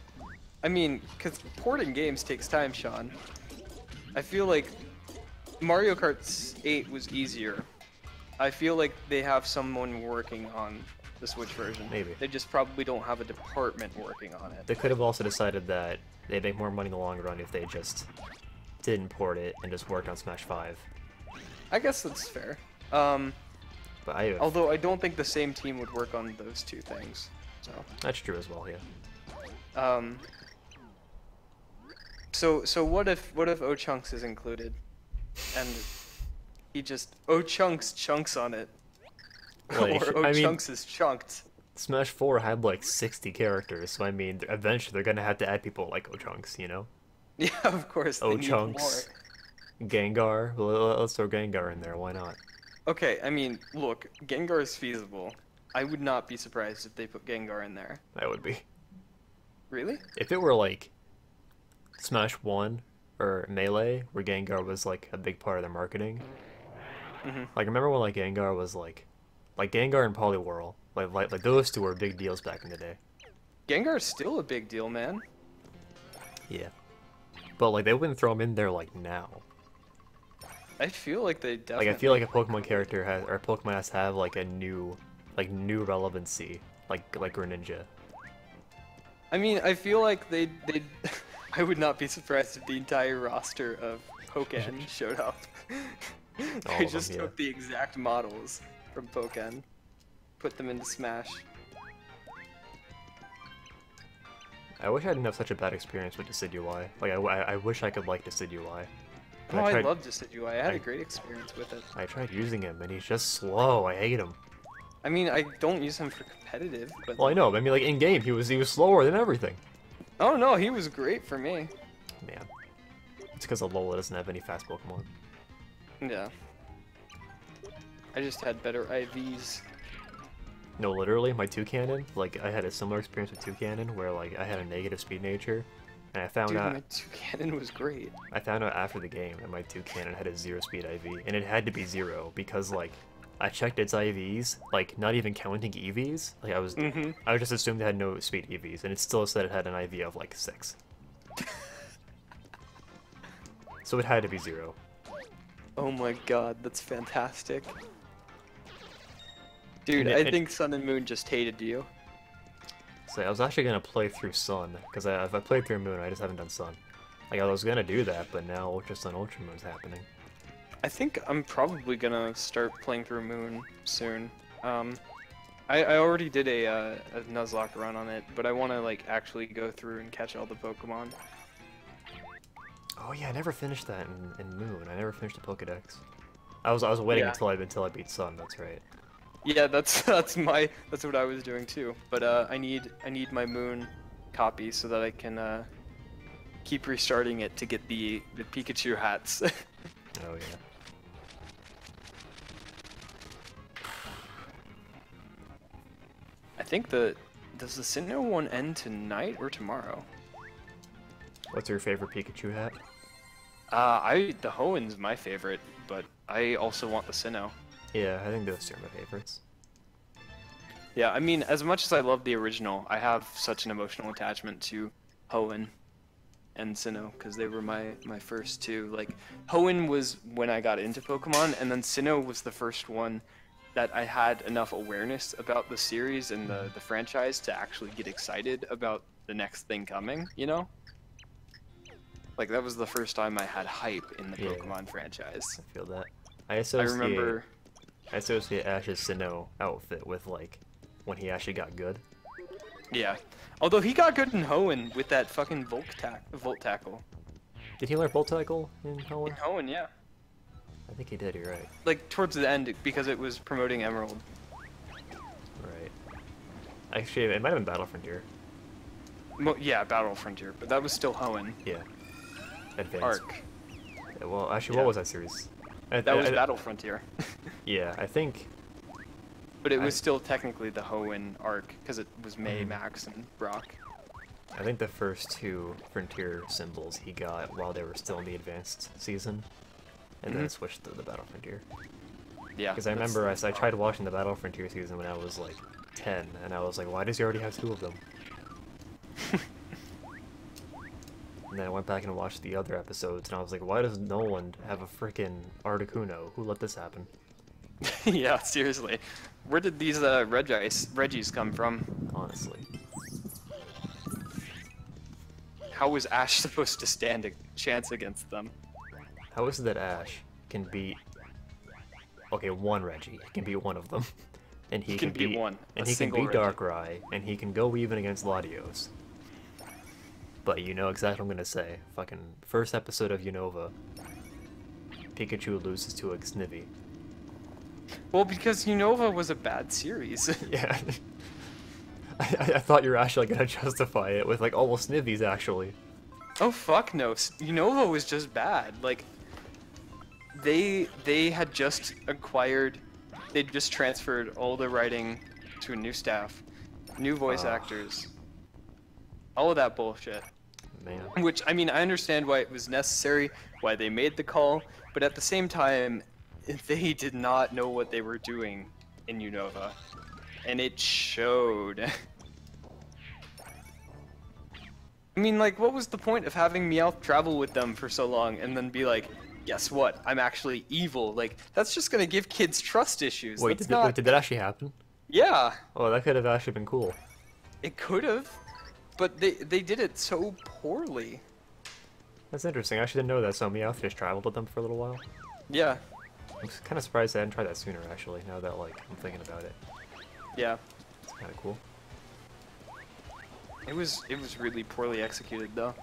I mean, because porting games takes time, Sean. I feel like Mario Kart 8 was easier. I feel like they have someone working on the Switch version. Maybe. They just probably don't have a department working on it. They could have also decided that they'd make more money in the long run if they just didn't port it and just worked on Smash 5. I guess that's fair. But I Although I don't think the same team would work on those two things. So. that's true as well, yeah. So what if O Chunks is included, and he just O Chunks chunks on it, Like, or O I mean, Chunks is chunked. Smash 4 had like 60 characters, so I mean, eventually they're gonna have to add people like O-Chunks, you know? Yeah, of course. They need O-Chunks, Gengar. Well, let's throw Gengar in there, why not? more. Okay, I mean, look, Gengar is feasible. I would not be surprised if they put Gengar in there. That would be. Really? If it were like Smash 1 or Melee, where Gengar was like a big part of their marketing. Hmm. Like remember when like Gengar was like Gengar and Poliwhirl, like those two were big deals back in the day. Gengar's still a big deal, man. Yeah. But like they wouldn't throw him in there like now. I feel like they definitely. Like I feel like a Pokemon character has or a Pokemon has to have like a new relevancy, like Greninja. I mean, I feel like they I would not be surprised if the entire roster of Pokken showed up. All They of them, just yeah. took the exact models from Pokken, put them into Smash. I wish I didn't have such a bad experience with Decidueye. Like I wish I could like Decidueye. Oh, I tried, love Decidueye. I had I- a great experience with it. I tried using him and he's just slow. I hate him. I mean, I don't use him for competitive, but Well, I know. But I mean, like in game, he was slower than everything. oh no, he was great for me. Man, it's because Alola doesn't have any fast Pokemon. Yeah. I just had better IVs. No, literally, my Toucanon, like I had a similar experience with Toucanon, where like I had a negative speed nature, and I found Dude, out my Toucanon was great. after the game that my Toucanon had a 0 speed IV, and it had to be 0 because like I checked its IVs, like not even counting EVs. Like I just assumed it had no speed EVs, and it still said it had an IV of like 6. So it had to be 0. Oh my god, that's fantastic. Dude, And I it- think Sun and Moon just hated you. So I was actually gonna play through Sun, because if I played through Moon, I just haven't done Sun. Like I was gonna do that, but now Ultra Sun, Ultra Moon's happening. I think I'm probably gonna start playing through Moon soon. I already did a Nuzlocke run on it, but I want to like actually go through and catch all the Pokemon. Oh yeah, I never finished that in Moon. I never finished the Pokedex. I was waiting Yeah. until I beat Sun. That's right. Yeah, that's what I was doing too. But I need my Moon copy so that I can keep restarting it to get the Pikachu hats. Oh yeah. I think does the Sinnoh one end tonight or tomorrow? What's your favorite Pikachu hat? The Hoenn's my favorite, but I also want the Sinnoh. Yeah, I think those two are my favorites. Yeah, I mean, as much as I love the original, I have such an emotional attachment to Hoenn and Sinnoh because they were my first two. Like, Hoenn was when I got into Pokemon, and then Sinnoh was the first one that I had enough awareness about the series and the franchise to actually get excited about the next thing coming, you know? Like, that was the first time I had hype in the Yeah. Pokemon franchise. I feel that. I I remember... associate Ash's Sinnoh outfit with like when he actually got good. Yeah. Although he got good in Hoenn with that fucking Volt Tackle. Did he learn Volt Tackle in In Hoenn? Hoenn, yeah. I think he did. You're right. Like, towards the end, because it was promoting Emerald. Right. Actually, it might have been Battle Frontier. Yeah, Battle Frontier, but that was still Hoenn. Yeah. Advanced. Arc. Yeah, well, actually, Yeah. what was that series? That was Battle Frontier. Yeah, I think. But it was still technically the Hoenn arc, because it was May, Mhm. Max, and Brock. I think the first two Frontier symbols he got while they were still in the Advanced season, and then Mhm. switched to the Battle Frontier. Yeah. Because I remember I tried watching the Battle Frontier season when I was like 10, and I was like, why does he already have 2 of them? And then I went back and watched the other episodes, and I was like, why does Nolan have a freaking Articuno? Who let this happen? Yeah, seriously. Where did these Reggies come from? Honestly. How was Ash supposed to stand a chance against them? How is it that Ash can beat... Okay, one Reggie. He can beat one of them. And he Can beat one, And a he can single beat Reggie. Darkrai, and he can go even against Latios. But you know exactly what I'm gonna say. Fucking first episode of Unova, Pikachu loses to a Snivy. Well, because Unova was a bad series. Yeah. I thought you were actually gonna justify it with like, oh well, Snivy's actually. Oh fuck no! Unova was just bad. Like, they had just acquired, they just transferred all the writing to a new staff, new voice actors, all of that bullshit. man. Which, I mean, I understand why it was necessary, why they made the call, but at the same time, they did not know what they were doing in Unova. And it showed. I mean, like, what was the point of having Meowth travel with them for so long and then be like, guess what, I'm actually evil? Like, that's just gonna give kids trust issues. Wait, That's not... wait, did that actually happen? Yeah, Oh, that could have actually been cool. it could have, but they did it so poorly. That's interesting. I actually didn't know that, so Meowth just traveled with them for a little while. Yeah, I'm kind of surprised I hadn't tried that sooner, actually, now that, like, I'm thinking about it. yeah. It's kind of cool. It was really poorly executed, though.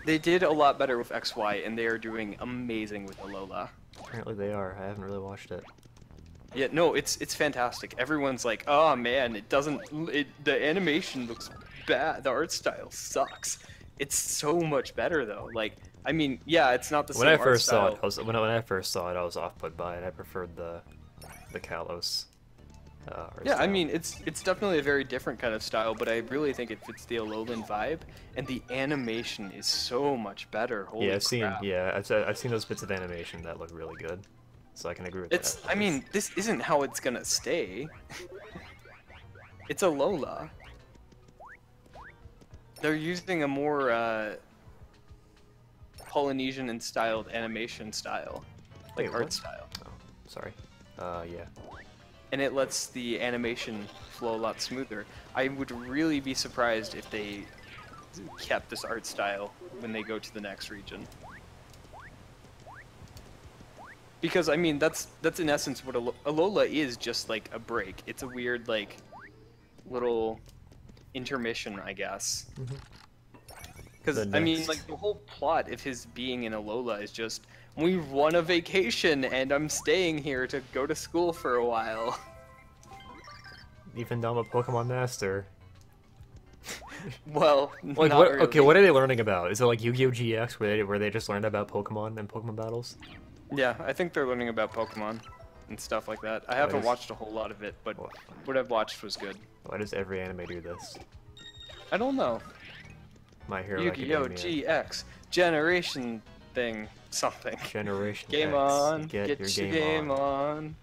They did a lot better with XY, and they are doing amazing with Alola. Apparently they are. I haven't really watched it. Yeah, no, it's fantastic. Everyone's like, oh man, the animation looks bad. The art style sucks. It's so much better though. Like, I mean, yeah, it's not the same When I art first saw style. it, when I first saw it, I was off put by it. I preferred the Kalos art Yeah, I style. mean, it's definitely a very different kind of style, but I really think it fits the Alolan vibe, and the animation is so much better. Holy yeah, I've seen those bits of animation that look really good, so I can agree with It's, that. I mean, this isn't how it's gonna stay. It's Alola. They're using a more Polynesian and styled animation style, like Wait, art what? style, Oh, sorry. Yeah. and it lets the animation flow a lot smoother. I would really be surprised if they kept this art style when they go to the next region. Because I mean, that's in essence what Alola is, just like a break. It's a weird like little intermission, I guess. Because The I mean, next- like the whole plot of his being in Alola is just we've won a vacation and I'm staying here to go to school for a while. Even though I'm a Pokemon Master. Well, Like, not what? really. Okay, what are they learning about? Is it like Yu-Gi-Oh! GX, where they just learned about Pokemon and Pokemon battles? Yeah, I think they're learning about Pokemon and stuff like that. I haven't is- watched a whole lot of it, but What? what I've watched was good. Why does every anime do this? I don't know. My Hero Yu-Gi-Oh! Academia. GX generation thing something. Generation Game X. on, Get get your your game game on.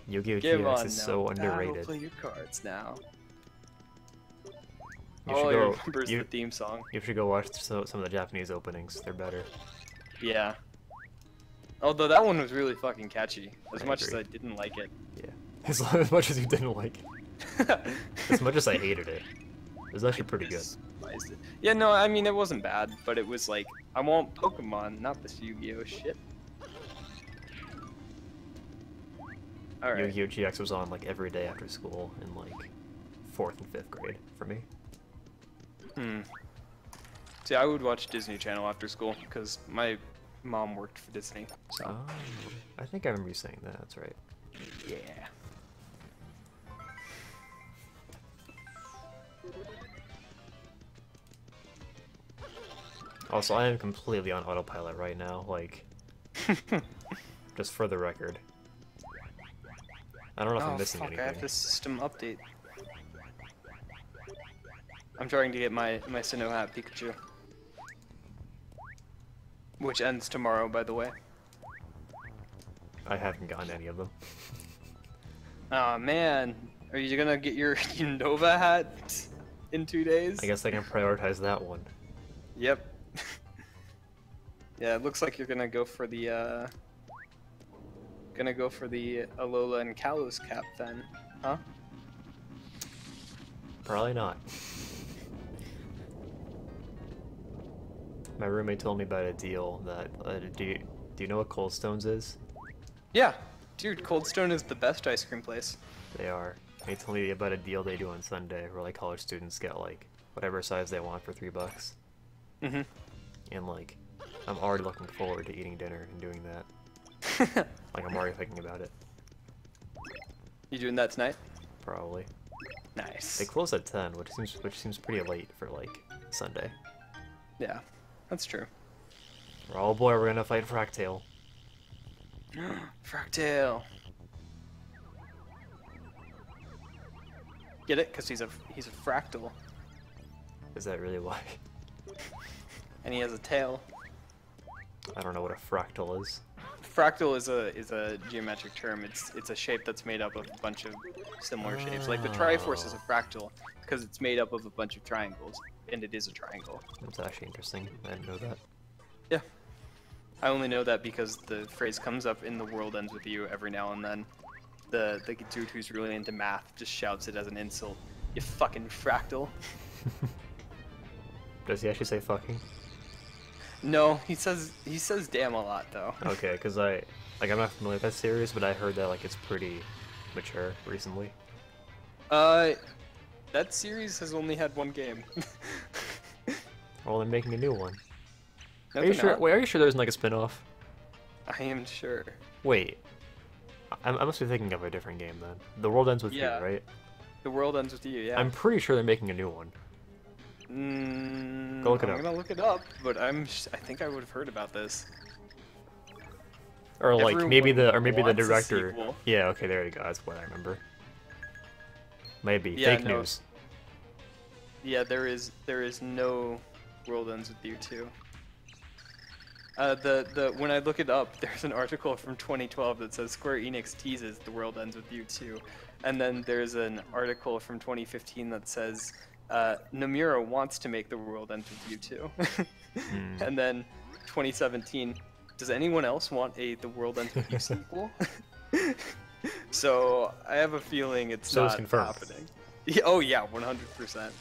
Yu-Gi-Oh! Game GX on is now. so Battle, underrated. play your cards now. You All should I go. remember is You, the theme song. you should go watch some of the Japanese openings. They're better. Yeah. Although that one was really fucking catchy. As I much as agree. I didn't like it. Yeah. As much as you didn't like it. As much as I hated it. It was actually pretty good. Despised it. Yeah, no, I mean it wasn't bad, but it was like I want Pokemon, not this Yu-Gi-Oh shit. All right. Yu-Gi-Oh! GX was on like every day after school in like 4th and 5th grade for me. See, I would watch Disney Channel after school because my mom worked for Disney. So Oh, I think I remember you saying that. That's right. yeah. Also, I am completely on autopilot right now. Like, just for the record. I don't know if I'm Oh missing fuck! I anything. have this system update. I'm trying to get my Sinnoh Hat Pikachu, which ends tomorrow, by the way. I haven't gotten any of them. Aw man, are you gonna get your Unova hat in 2 days? I guess I can prioritize that one. Yep. Yeah, it looks like you're gonna go for the Alola and Kalos cap then, huh? Probably not. My roommate told me about a deal that do you know what Cold Stones is? Yeah, dude, Cold Stone is the best ice cream place. They are. He told me about a deal they do on Sunday where like college students get like whatever size they want for $3. Mm-hmm. And like I'm already looking forward to eating dinner and doing that. Like I'm already thinking about it. You doing that tonight? Probably. Nice. They close at 10, which seems pretty late for like Sunday. Yeah, that's true. Oh boy, we're gonna fight Fractail. Fractail. Get it? Cause he's a fractal. Is that really why? And he has a tail. I don't know what a fractal is. Fractal is a geometric term. It's a shape that's made up of a bunch of similar shapes. Like the Triforce is a fractal because it's made up of a bunch of triangles, and it is a triangle. That's actually interesting. I didn't know that. Yeah. I only know that because the phrase comes up in The World Ends With You every now and then. The dude who's really into math just shouts it as an insult. You fucking fractal. Does he actually say fucking? No, he says damn a lot though. Okay, because I'm not familiar with that series, but I heard that like it's pretty mature recently. That series has only had one game. Well, they're making a new one. No, Are you they're sure? not. Wait, are you sure there's like a spin-off? I am sure. Wait, I must be thinking of a different game then. The World Ends With Yeah. You, right? The World Ends With You, yeah. I'm pretty sure they're making a new one. Go look it up. I'm gonna look it up, but I think I would have heard about this. Or like maybe the Everyone wants a director. sequel. Yeah, okay, there you go. That's what I remember. Maybe Yeah, fake no. news. Yeah, there is no World Ends With You 2. When I look it up, there's an article from 2012 that says Square Enix teases The World Ends With You 2, and then there's an article from 2015 that says Nomura wants to make The World Ends With You 2, and then 2017, does anyone else want a The World Ends With You sequel? So I have a feeling it's So it's not confirmed. happening. Yeah, oh yeah, 100%.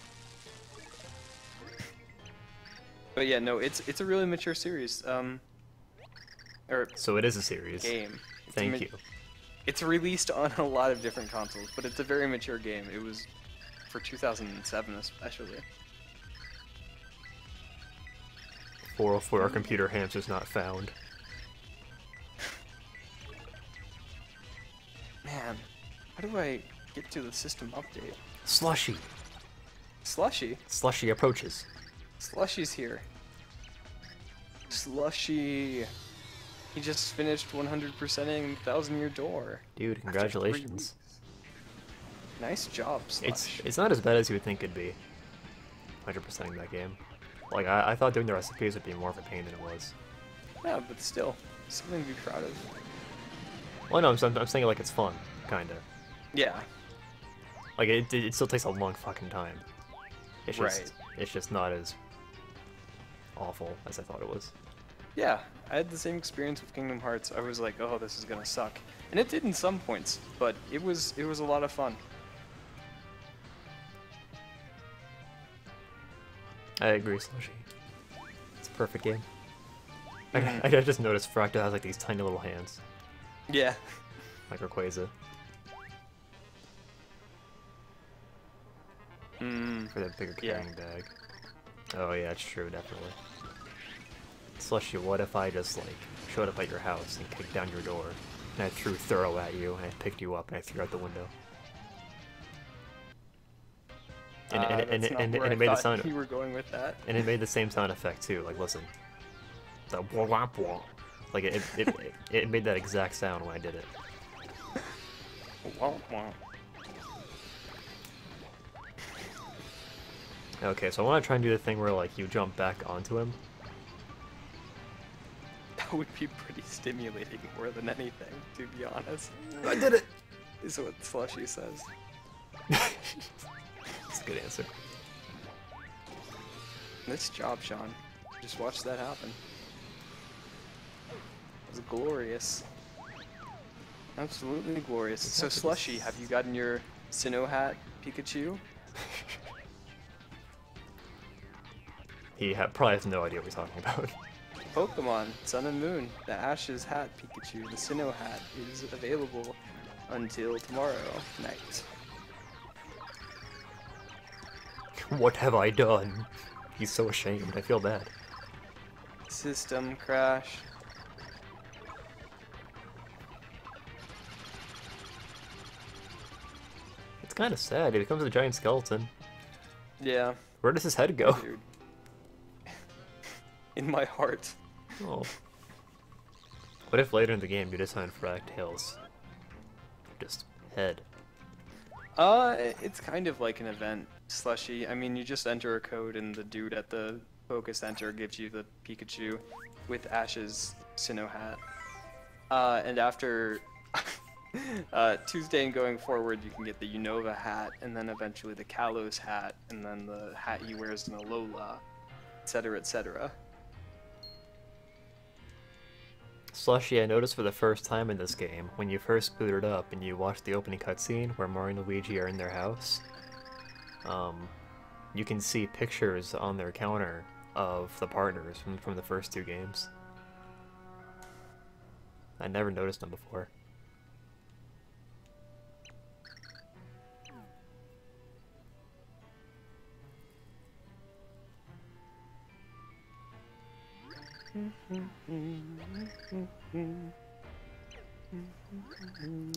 But yeah, no, it's a really mature series. Or So it is a series. game. Thank you. It's released on a lot of different consoles, but it's a very mature game. It was for 2007 especially. 404 computer hamsters not found. Man, how do I get to the system update? Slushy. Slushy? Slushy approaches. Slushy's here. Slushy. He just finished 100%ing Thousand Year Door. Dude, after 3 congratulations. weeks. Nice job, Slush. It's not as bad as you would think it'd be. 100%ing that game. Like I thought doing the recipes would be more of a pain than it was. Yeah, but still, something to be proud of. Well, no, I'm saying like it's fun, kinda. Yeah, Like it still takes a long fucking time. It's just Right. it's just not as awful as I thought it was. yeah. I had the same experience with Kingdom Hearts. I was like, oh, this is gonna suck, and it did in some points, but it was a lot of fun. I agree, Slushy. It's a perfect game. I just noticed Fractal has like these tiny little hands, Yeah. like Rayquaza, for that bigger Yeah. carrying bag. Oh yeah, it's true, definitely. Slushy, what if I just like showed up at your house and kicked down your door, and I threw Thorough at you, and I picked you up and I threw you out the window? That's not where And I it made the thought sound. you were going with that. And it made the same sound effect too. Like, listen, the wah wah wah. Like it made that exact sound when I did it. Womp womp. Okay, so I want to try and do the thing where like you jump back onto him. That would be pretty stimulating more than anything, to be honest. I did it. Is what Slushy says. That's a good answer. Nice job, Sean. Just watch that happen. It was glorious. Absolutely glorious. So Slushy, have you gotten your Sinnoh hat, Pikachu? He probably has no idea what we're talking about. Pokemon, Sun and Moon, the Ash's hat, Pikachu, the Sinnoh hat is available until tomorrow night. What have I done? He's so ashamed. I feel bad. System crash. It's kind of sad. He becomes a giant skeleton. Yeah, Where does his head go? dude. In my heart. Oh. What if later in the game you design Fractale's just head? It's kind of like an event, Slushy. I mean, you just enter a code and the dude at the Focus Center gives you the Pikachu with Ash's Sinnoh hat. And after Tuesday and going forward, you can get the Unova hat, and then eventually the Kalos hat, and then the hat he wears in Alola, etc., etc. Slushy, I noticed for the first time in this game, when you first boot it up and you watch the opening cutscene where Mario and Luigi are in their house, you can see pictures on their counter of the partners from the first 2 games. I never noticed them before.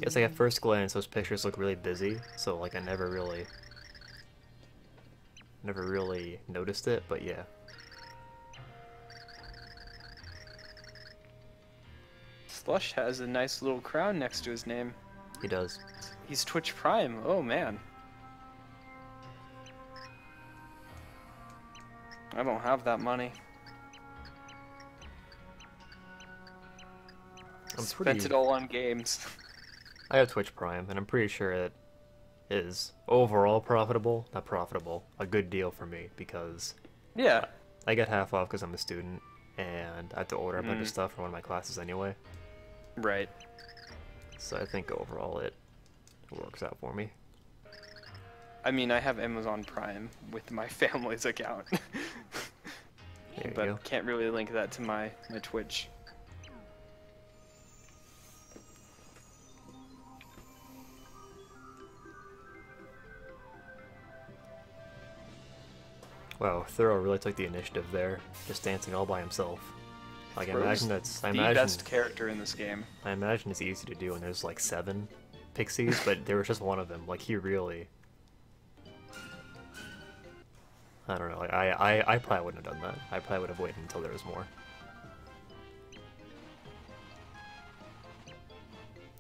It's like at first glance those pictures look really busy, so like I never really noticed it, but yeah. Slush has a nice little crown next to his name. He does. He's Twitch Prime. Oh man. I don't have that money. Spent it all on games. I have Twitch Prime, and I'm pretty sure it is overall profitable. Not profitable, a good deal for me, because Yeah. I get half off because I'm a student, and I have to order a bunch of stuff for one of my classes anyway. Right. So I think overall it works out for me. I mean, I have Amazon Prime with my family's account. There you but go. can't really link that to my Twitch. Wow, Thorough really took the initiative there, just dancing all by himself. Like, I imagine that's the best character in this game. I imagine it's easy to do when there's like 7 pixies, but there was just one of them. Like, he really, I don't know. Like, I probably wouldn't have done that. I probably would have waited until there was more.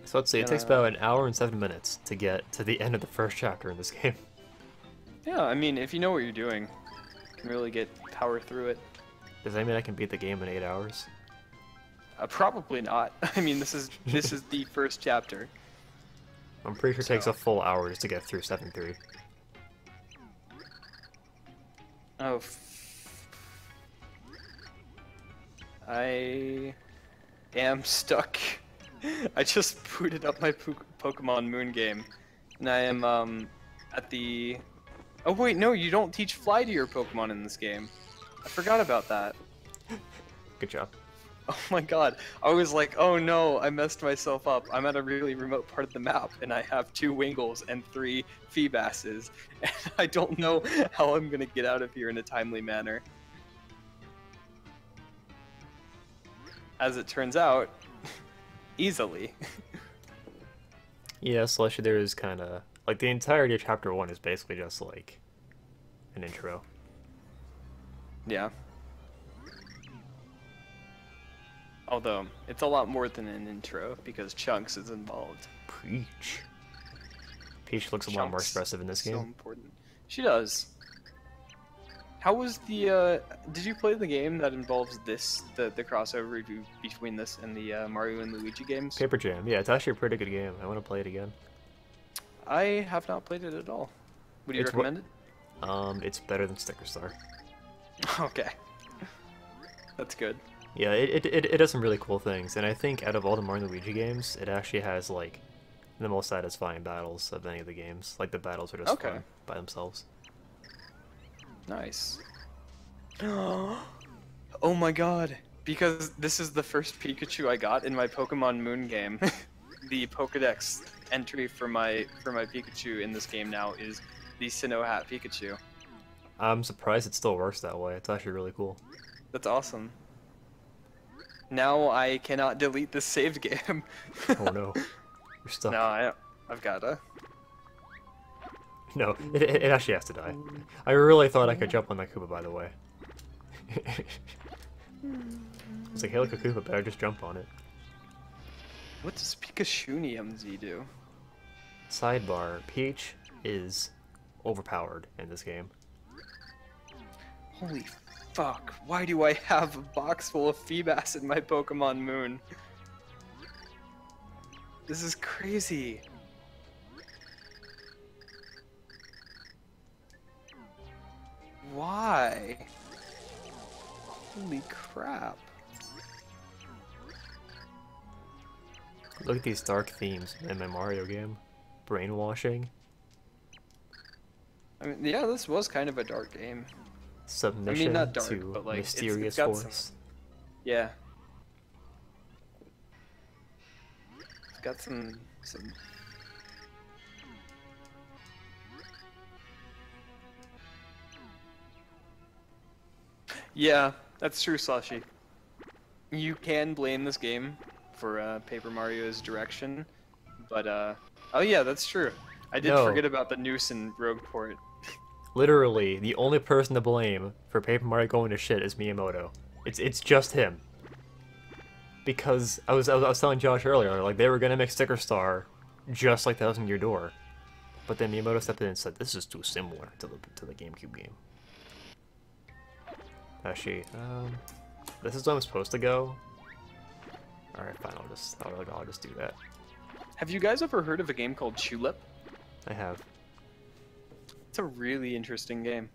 So let's see. It takes about an hour and 7 minutes to get to the end of the first chapter in this game. Yeah, I mean, if you know what you're doing, you can really power through it. Does that mean I can beat the game in 8 hours? Probably not. I mean, this is the first chapter. I'm pretty sure it takes a full hour just to get through 7-3. Oh. I am stuck. I just booted up my Pokemon Moon game, and I am at the. Oh wait, no, you don't teach Fly to your Pokemon in this game. I forgot about that. Good job. Oh my god, I was like, oh no, I messed myself up. I'm at a really remote part of the map, and I have 2 Wingles and 3 Feebasses, and I don't know how I'm gonna get out of here in a timely manner. As it turns out, easily. Yeah, Slushy, there is kind of like the entirety of chapter 1 is basically just like an intro. Yeah. Although, it's a lot more than an intro, because Chunks is involved. Peach. Peach looks a lot more expressive in this game. So important. She does. How was the, did you play the game that involves this, the crossover between this and the Mario and Luigi games? Paper Jam, yeah, it's actually a pretty good game. I want to play it again. I have not played it at all. Would you recommend it? It's better than Sticker Star. Okay. That's good. Yeah, it does some really cool things, and I think out of all the Mario and Luigi games, it actually has, like, the most satisfying battles of any of the games. Like, the battles are just fun by themselves. Nice. Oh my god! Because this is the first Pikachu I got in my Pokemon Moon game. The Pokedex entry for my Pikachu in this game now is the Sinnoh Hat Pikachu. I'm surprised it still works that way. It's actually really cool. That's awesome. Now I cannot delete this saved game. Oh no. You're stuck. No, I've gotta. No, it actually has to die. I really thought I could jump on that Koopa, by the way. It's like, hey, look, a Koopa, better just jump on it. What does Pikachu MZ do? Sidebar, Peach is overpowered in this game. Holy Fuck, why do I have a box full of Feebas in my Pokemon Moon? This is crazy. Why? Holy crap. Look at these dark themes in my Mario game. Brainwashing, I mean, yeah, this was kind of a dark game. submission not dark, to but, like, it's mysterious got force. Yeah. It's got some. Yeah, that's true, Slushy. You can blame this game for Paper Mario's direction, but oh yeah, that's true. I did No. forget about the Noose and Rogue port. Literally, the only person to blame for Paper Mario going to shit is Miyamoto. It's just him. Because I was telling Josh earlier, like they were gonna make Sticker Star just like Thousand Year Door, but then Miyamoto stepped in and said this is too similar to the GameCube game. Actually, this is where I'm supposed to go. All right, fine. I'll just do that. Have you guys ever heard of a game called Tulip? I have. It's a really interesting game.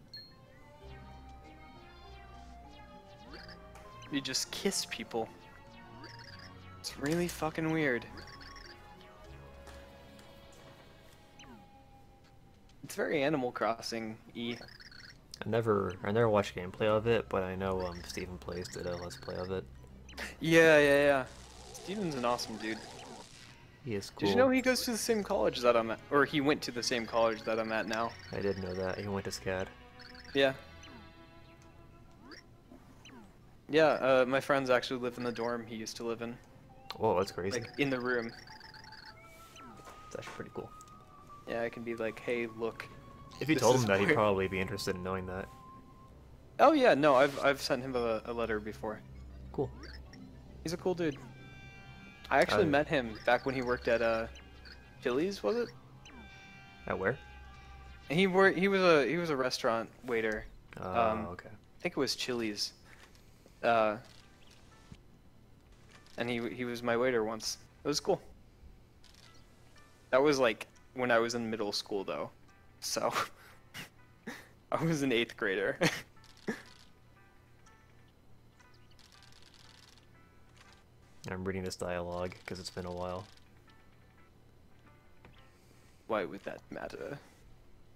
You just kiss people. It's really fucking weird. It's very Animal Crossing-y. I never watched gameplay of it, but I know Stephen Plays did a let's play of it. Yeah. Steven's an awesome dude. He is cool. Did you know he goes to the same college that I'm at? Or he went to the same college that I'm at now. I did know that. He went to SCAD. Yeah. Yeah, my friends actually live in the dorm he used to live in. Whoa, that's crazy. Like, in the room. It's actually pretty cool. Yeah, I can be like, hey, look. If you This told is him that, he'd where- probably be interested in knowing that. Oh yeah, no, I've sent him a letter before. Cool. He's a cool dude. I actually Uh, met him back when he worked at Phillies, was it? At where? And he was a restaurant waiter. Okay. I think it was Chili's. And he was my waiter once. It was cool. That was like when I was in middle school though. So I was an 8th grader. I'm reading this dialogue because it's been a while. Why would that matter?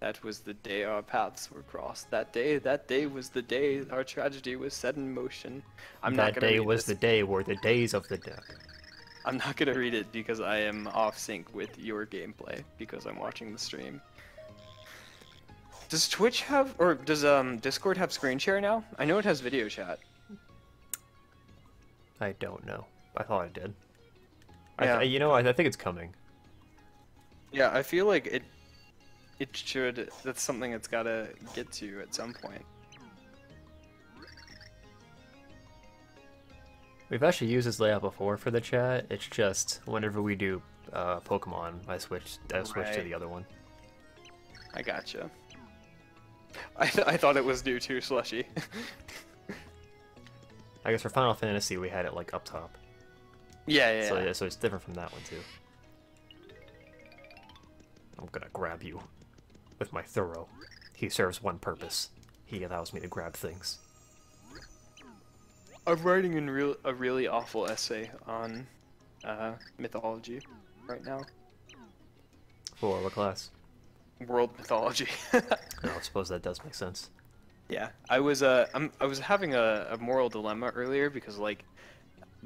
That was the day our paths were crossed. That day was the day our tragedy was set in motion. I'm not That gonna day read was this. the day where the days of the dead. I'm not gonna read it because I am off sync with your gameplay because I'm watching the stream. Does Twitch have, or does Discord have screen share now? I know it has video chat. I don't know. I thought I did. Yeah. I think it's coming. Yeah, I feel like it should. That's something it's gotta get to at some point. We've actually used this layout before for the chat. It's just whenever we do Pokemon, I switch to Right. the other one. I gotcha. I thought it was new too, Slushy. I guess for Final Fantasy we had it like up top. yeah. So it's different from that one too. I'm gonna grab you with my thorough. He serves one purpose. He allows me to grab things. I'm writing a really awful essay on mythology right now. For what class? World mythology. No, I suppose that does make sense. Yeah, I was having a moral dilemma earlier because like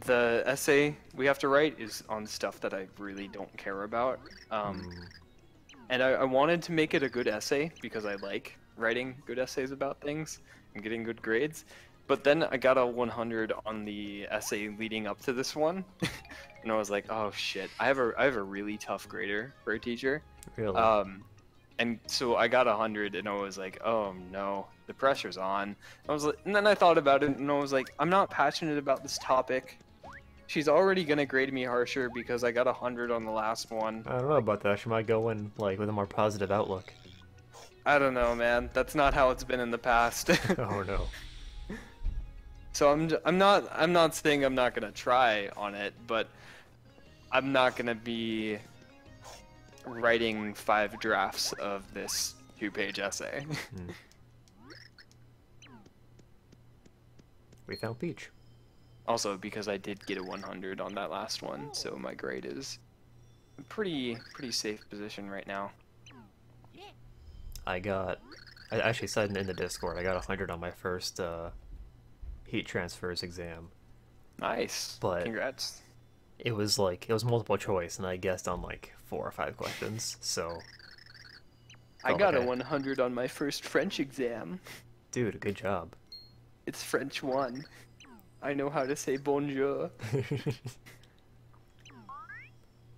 the essay we have to write is on stuff that I really don't care about. And I wanted to make it a good essay because I like writing good essays about things and getting good grades. But then I got a 100 on the essay leading up to this one, and I was like, oh shit, I have a really tough grader for a teacher. Really? And so I got 100, and I was like, oh no, the pressure's on. I was like, and then I thought about it, and I was like, I'm not passionate about this topic. She's already gonna grade me harsher because I got 100 on the last one. I don't know about that. She might go in like with a more positive outlook. I don't know, man. That's not how it's been in the past. Oh no. So I'm not saying I'm not gonna try on it, but I'm not gonna be writing 5 drafts of this 2-page essay. Hmm. We found Peach. Also, because I did get a 100 on that last one, so my grade is a pretty safe position right now. I actually said in the Discord, I got 100 on my first heat transfers exam. Nice. But Congrats. it was multiple choice, and I guessed on like 4 or 5 questions. So I got a 100 on my first French exam. dude, good job. It's French 1. I know how to say bonjour.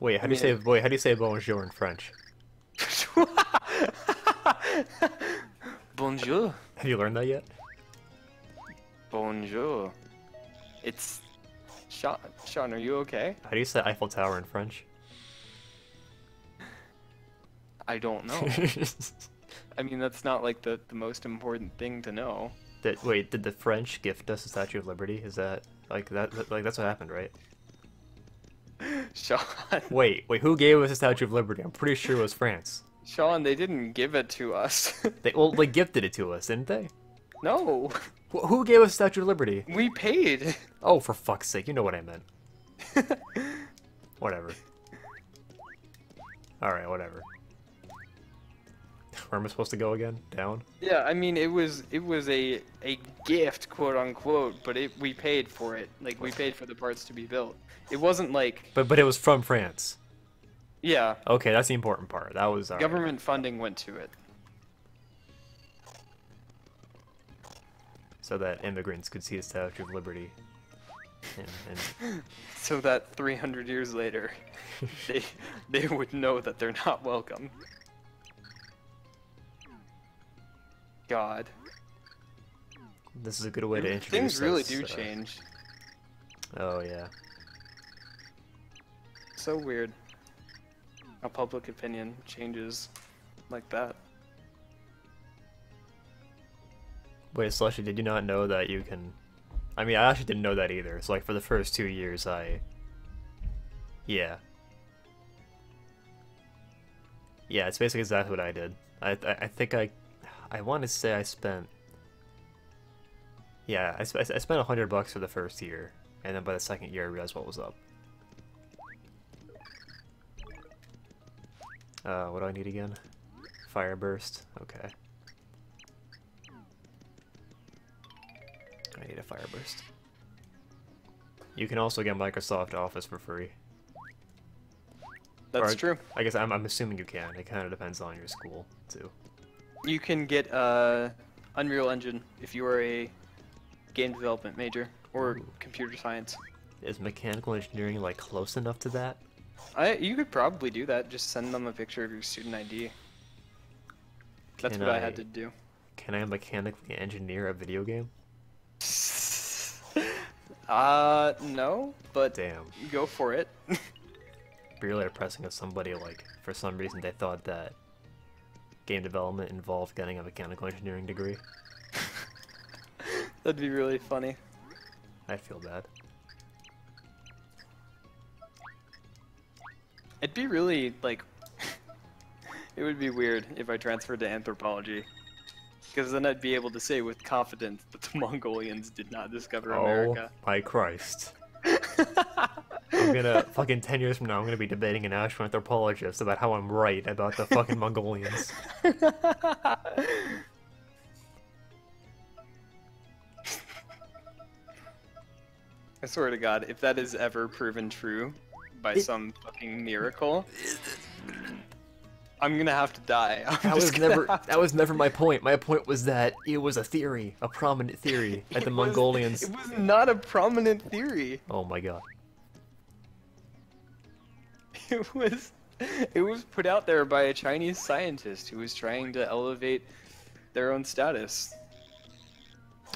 Wait, how do you say bonjour in French? Bonjour. Have you learned that yet? Bonjour. It's Sean, are you okay? How do you say Eiffel Tower in French? I don't know. I mean, that's not like the most important thing to know. Wait, did the French gift us the Statue of Liberty? Is that like that? Like that's what happened, right? Sean. Wait, who gave us the Statue of Liberty? I'm pretty sure it was France. Sean, they didn't give it to us. They gifted it to us, didn't they? No. Who gave us the Statue of Liberty? We paid. Oh, for fuck's sake, you know what I meant. Whatever. Alright, whatever. Where am I supposed to go again? Down? Yeah, I mean, it was a gift, quote unquote, but we paid for it. Like, we paid for the parts to be built. It wasn't like... But it was from France. Yeah. Okay, that's the important part. That was... Government funding went to it. So that immigrants could see the Statue of Liberty. And... So that 300 years later, they would know that they're not welcome. God. This is a good way to introduce Things really us, do change. Oh, yeah. So weird. How public opinion changes like that. Wait, Slushy, did you not know that you can... I mean, I actually didn't know that either. So, like, for the first 2 years, Yeah. Yeah, it's basically exactly what I did. I think I want to say I spent... Yeah, I spent $100 for the first year, and then by the second year I realized what was up. What do I need again? Fire burst? Okay. I need a fire burst. You can also get Microsoft Office for free. That's true. I guess I'm assuming you can. It kind of depends on your school, too. You can get Unreal Engine if you are a game development major or computer science. Is mechanical engineering like close enough to that? You could probably do that. Just send them a picture of your student ID. That's what I had to do. Can I mechanically engineer a video game? No, but Damn. go for it. Be really depressing if somebody, like, for some reason they thought that game development involved getting a mechanical engineering degree. That'd be really funny. I'd feel bad. It'd be really, like... It would be weird if I transferred to anthropology. Because then I'd be able to say with confidence that the Mongolians did not discover America. Oh my Christ. I'm gonna, fucking 10 years from now, I'm gonna be debating an astroanthropologist about how I'm right about the fucking Mongolians. I swear to God, if that is ever proven true by some fucking miracle, I'm gonna have to die. That was never my point. My point was that it was a theory, a prominent theory, that the Mongolians... It was not a prominent theory. Oh my god. It was put out there by a Chinese scientist who was trying to elevate their own status.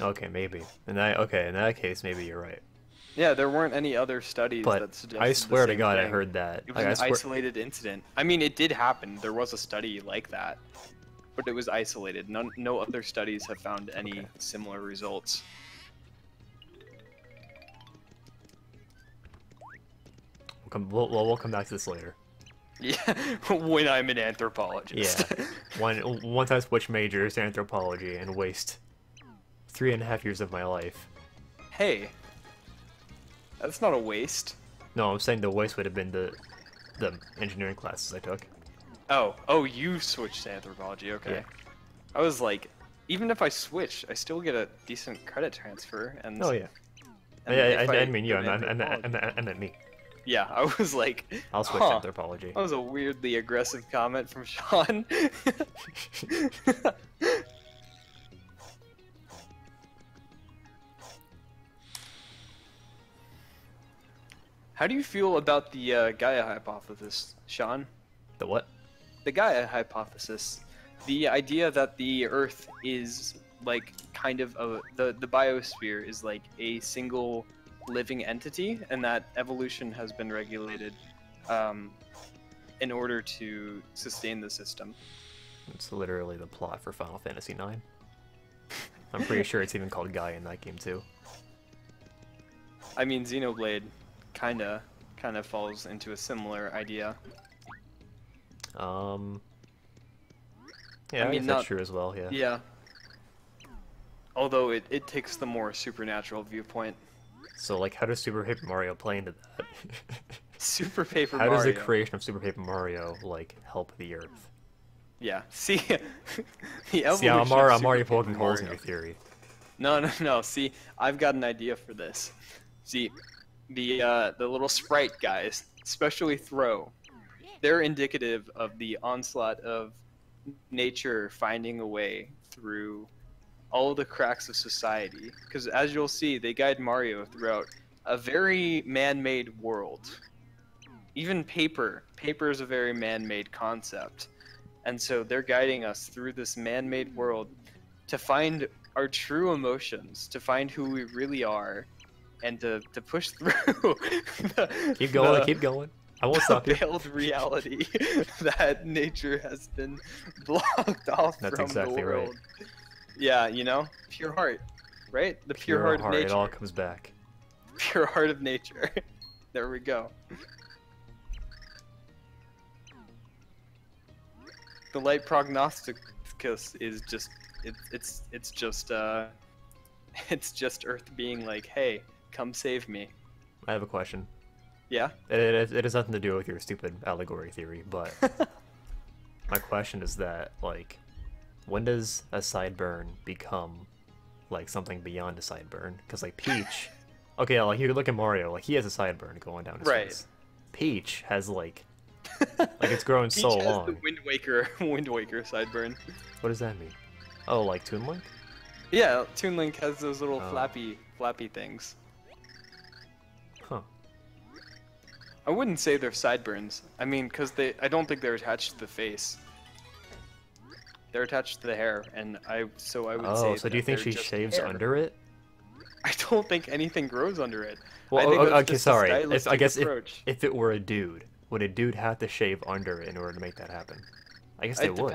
Okay, maybe. In that case, maybe you're right. Yeah, there weren't any other studies that suggested I swear the to same God, thing. I heard that. It was an isolated incident. I mean, it did happen. There was a study like that, but it was isolated. No other studies have found any similar results. we'll come back to this later. Yeah, when I'm an anthropologist. Yeah. Once I switch majors to anthropology and waste 3.5 years of my life. Hey, that's not a waste. No, I'm saying the waste would have been the engineering classes I took. Oh, you switched to anthropology. Okay. Yeah. I was like, even if I switch, I still get a decent credit transfer. And Oh yeah. and Yeah, if I mean you. go to I anthropology- meant me. Yeah, I was like, I'll switch to huh, anthropology. that was a weirdly aggressive comment from Sean. How do you feel about the Gaia hypothesis, Sean? The what? The Gaia hypothesis, the idea that the Earth is like kind of the biosphere is like a single living entity, and that evolution has been regulated in order to sustain the system. It's literally the plot for Final Fantasy IX. I'm pretty sure it's even called Gaia in that game too. I mean, Xenoblade kind of falls into a similar idea. Yeah, I I mean, guess that's not- true as well. Yeah. Yeah. Although it takes the more supernatural viewpoint. So like, how does Super Paper Mario play into that? Super Paper How Mario. does the creation of Super Paper Mario like help the Earth? Yeah. See, the evolution See, I'm of already Super poking Paper holes in Mario. your theory. No. See, I've got an idea for this. See, the little sprite guys, especially Throw, they're indicative of the onslaught of nature finding a way through all the cracks of society. Because as you'll see, they guide Mario throughout a very man-made world. Even paper is a very man-made concept. And so they're guiding us through this man-made world to find our true emotions, to find who we really are, and to push through Keep going, keep going. I won't stop you. veiled reality that nature has been blocked off That's from exactly the right. world. Yeah, you know, pure heart, right? The pure heart of It nature. all comes back. Pure heart of nature. There we go. The light prognosticus is just it's just Earth being like, hey, come save me. I have a question. Yeah. It has nothing to do with your stupid allegory theory, but my question is that, like, when does a sideburn become, like, something beyond a sideburn? Because, like, Peach... Okay, like, you look at Mario, like, he has a sideburn going down his Right. face. Peach has, like, it's grown Peach so has long. the Wind Waker sideburn. What does that mean? Oh, like Toon Link? Yeah, Toon Link has those little Oh. flappy things. Huh. I wouldn't say they're sideburns. I mean, I don't think they're attached to the face. They're attached to the hair, and I would say. Oh, so do you that think they're she just shaves hair. under it? I don't think anything grows under it. Well, I think that's okay, just a sorry. I stylistic guess approach. if it were a dude, would a dude have to shave under it in order to make that happen? I guess they It would.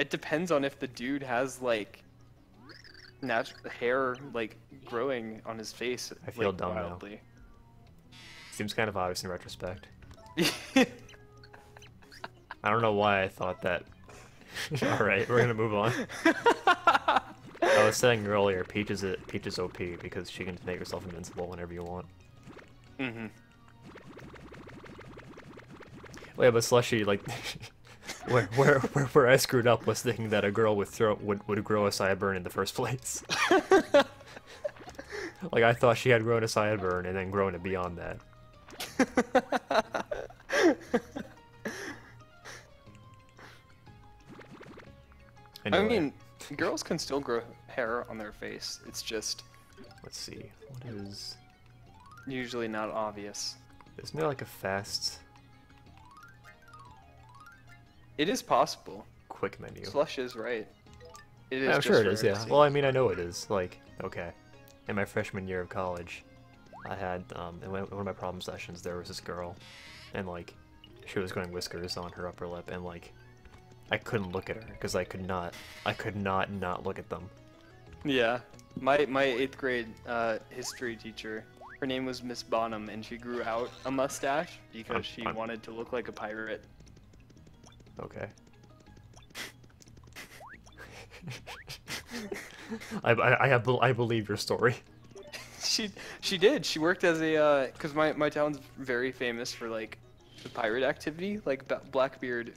depends on if the dude has like natural hair like growing on his face. I feel like, dumb now. wildly. Seems kind of obvious in retrospect. I don't know why I thought that. Alright, we're gonna move on. I was saying earlier, Peach is OP because she can make herself invincible whenever you want. Mhm. Wait, but Slushy, like, where I screwed up was thinking that a girl would grow a sideburn in the first place. Like, I thought she had grown a sideburn and then grown it beyond that. I Anyway, mean, girls can still grow hair on their face. It's just let's see. What is... usually not obvious. Isn't there like a fast, It is possible. quick menu? Slush is right. It is. Yeah, I'm just sure it for is, yeah. urgency. Well, I mean, I know it is. Like, okay. In my freshman year of college, I had, in one of my problem sessions, there was this girl, and, like, she was growing whiskers on her upper lip, and, like, I couldn't look at her, because I could not not look at them. Yeah, my 8th grade history teacher, Her name was Miss Bonham, and she grew out a mustache because she I'm- wanted to look like a pirate. Okay. I believe your story. She did. She worked as a because my town's very famous for like the pirate activity. Like Blackbeard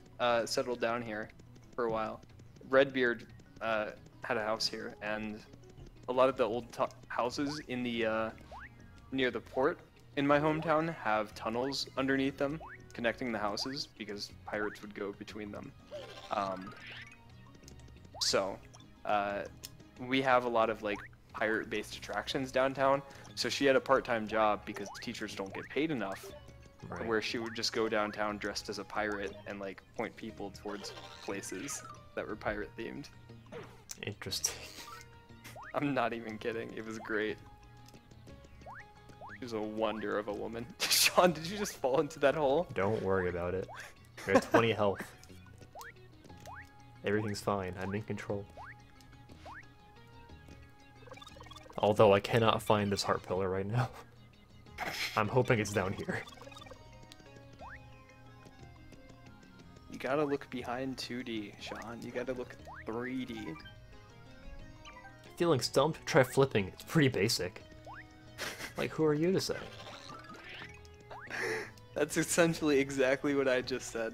settled down here for a while. Redbeard had a house here, and a lot of the old houses in the near the port in my hometown have tunnels underneath them connecting the houses because pirates would go between them. So we have a lot of like pirate-based attractions downtown. So she had a part-time job because teachers don't get paid enough, Right. where she would just go downtown dressed as a pirate and like point people towards places that were pirate themed. Interesting. I'm not even kidding. It was great. She was a wonder of a woman. Sean, did you just fall into that hole? Don't worry about it. You're at 20 health. Everything's fine. I'm in control. Although I cannot find this heart pillar right now. I'm hoping it's down here. You gotta look behind 2D, Sean. You gotta look 3D. Feeling stumped? Try flipping. It's pretty basic. Like, who are you to say? That's essentially exactly what I just said.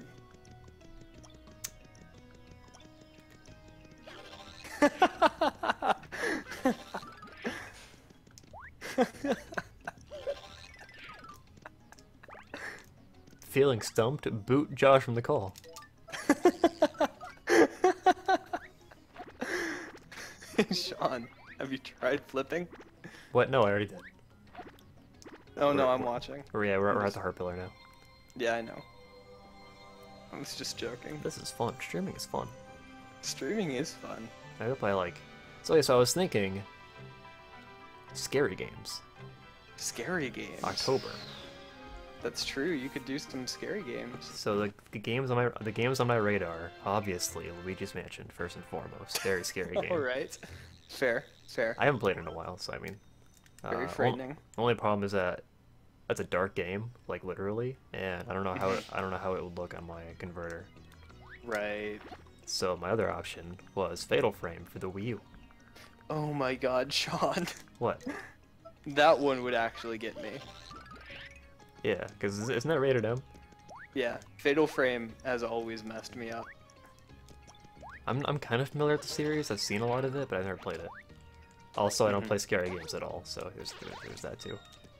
Feeling stumped? Boot Josh from the call. Sean, have you tried flipping? What? No, I already did. Oh no, I'm watching. Or yeah, we're at the heart pillar now. Yeah, I know. I was just joking. This is fun. Streaming is fun. Streaming is fun. I hope I like... So yeah, so I was thinking... Scary games. Scary games. October. That's true. You could do some scary games. So the games on my radar, obviously Luigi's Mansion first and foremost. Very scary game. All right. Fair. Fair. I haven't played it in a while, so I mean. Very frightening. Only problem is that that's a dark game, like literally, and I don't know how it would look on my converter. Right. So my other option was Fatal Frame for the Wii U. Oh my God, Sean. What? That one would actually get me. Yeah, because isn't that rated M? Yeah. Fatal Frame has always messed me up. I'm kind of familiar with the series. I've seen a lot of it, but I've never played it. Also, I don't play scary games at all, so there's that too.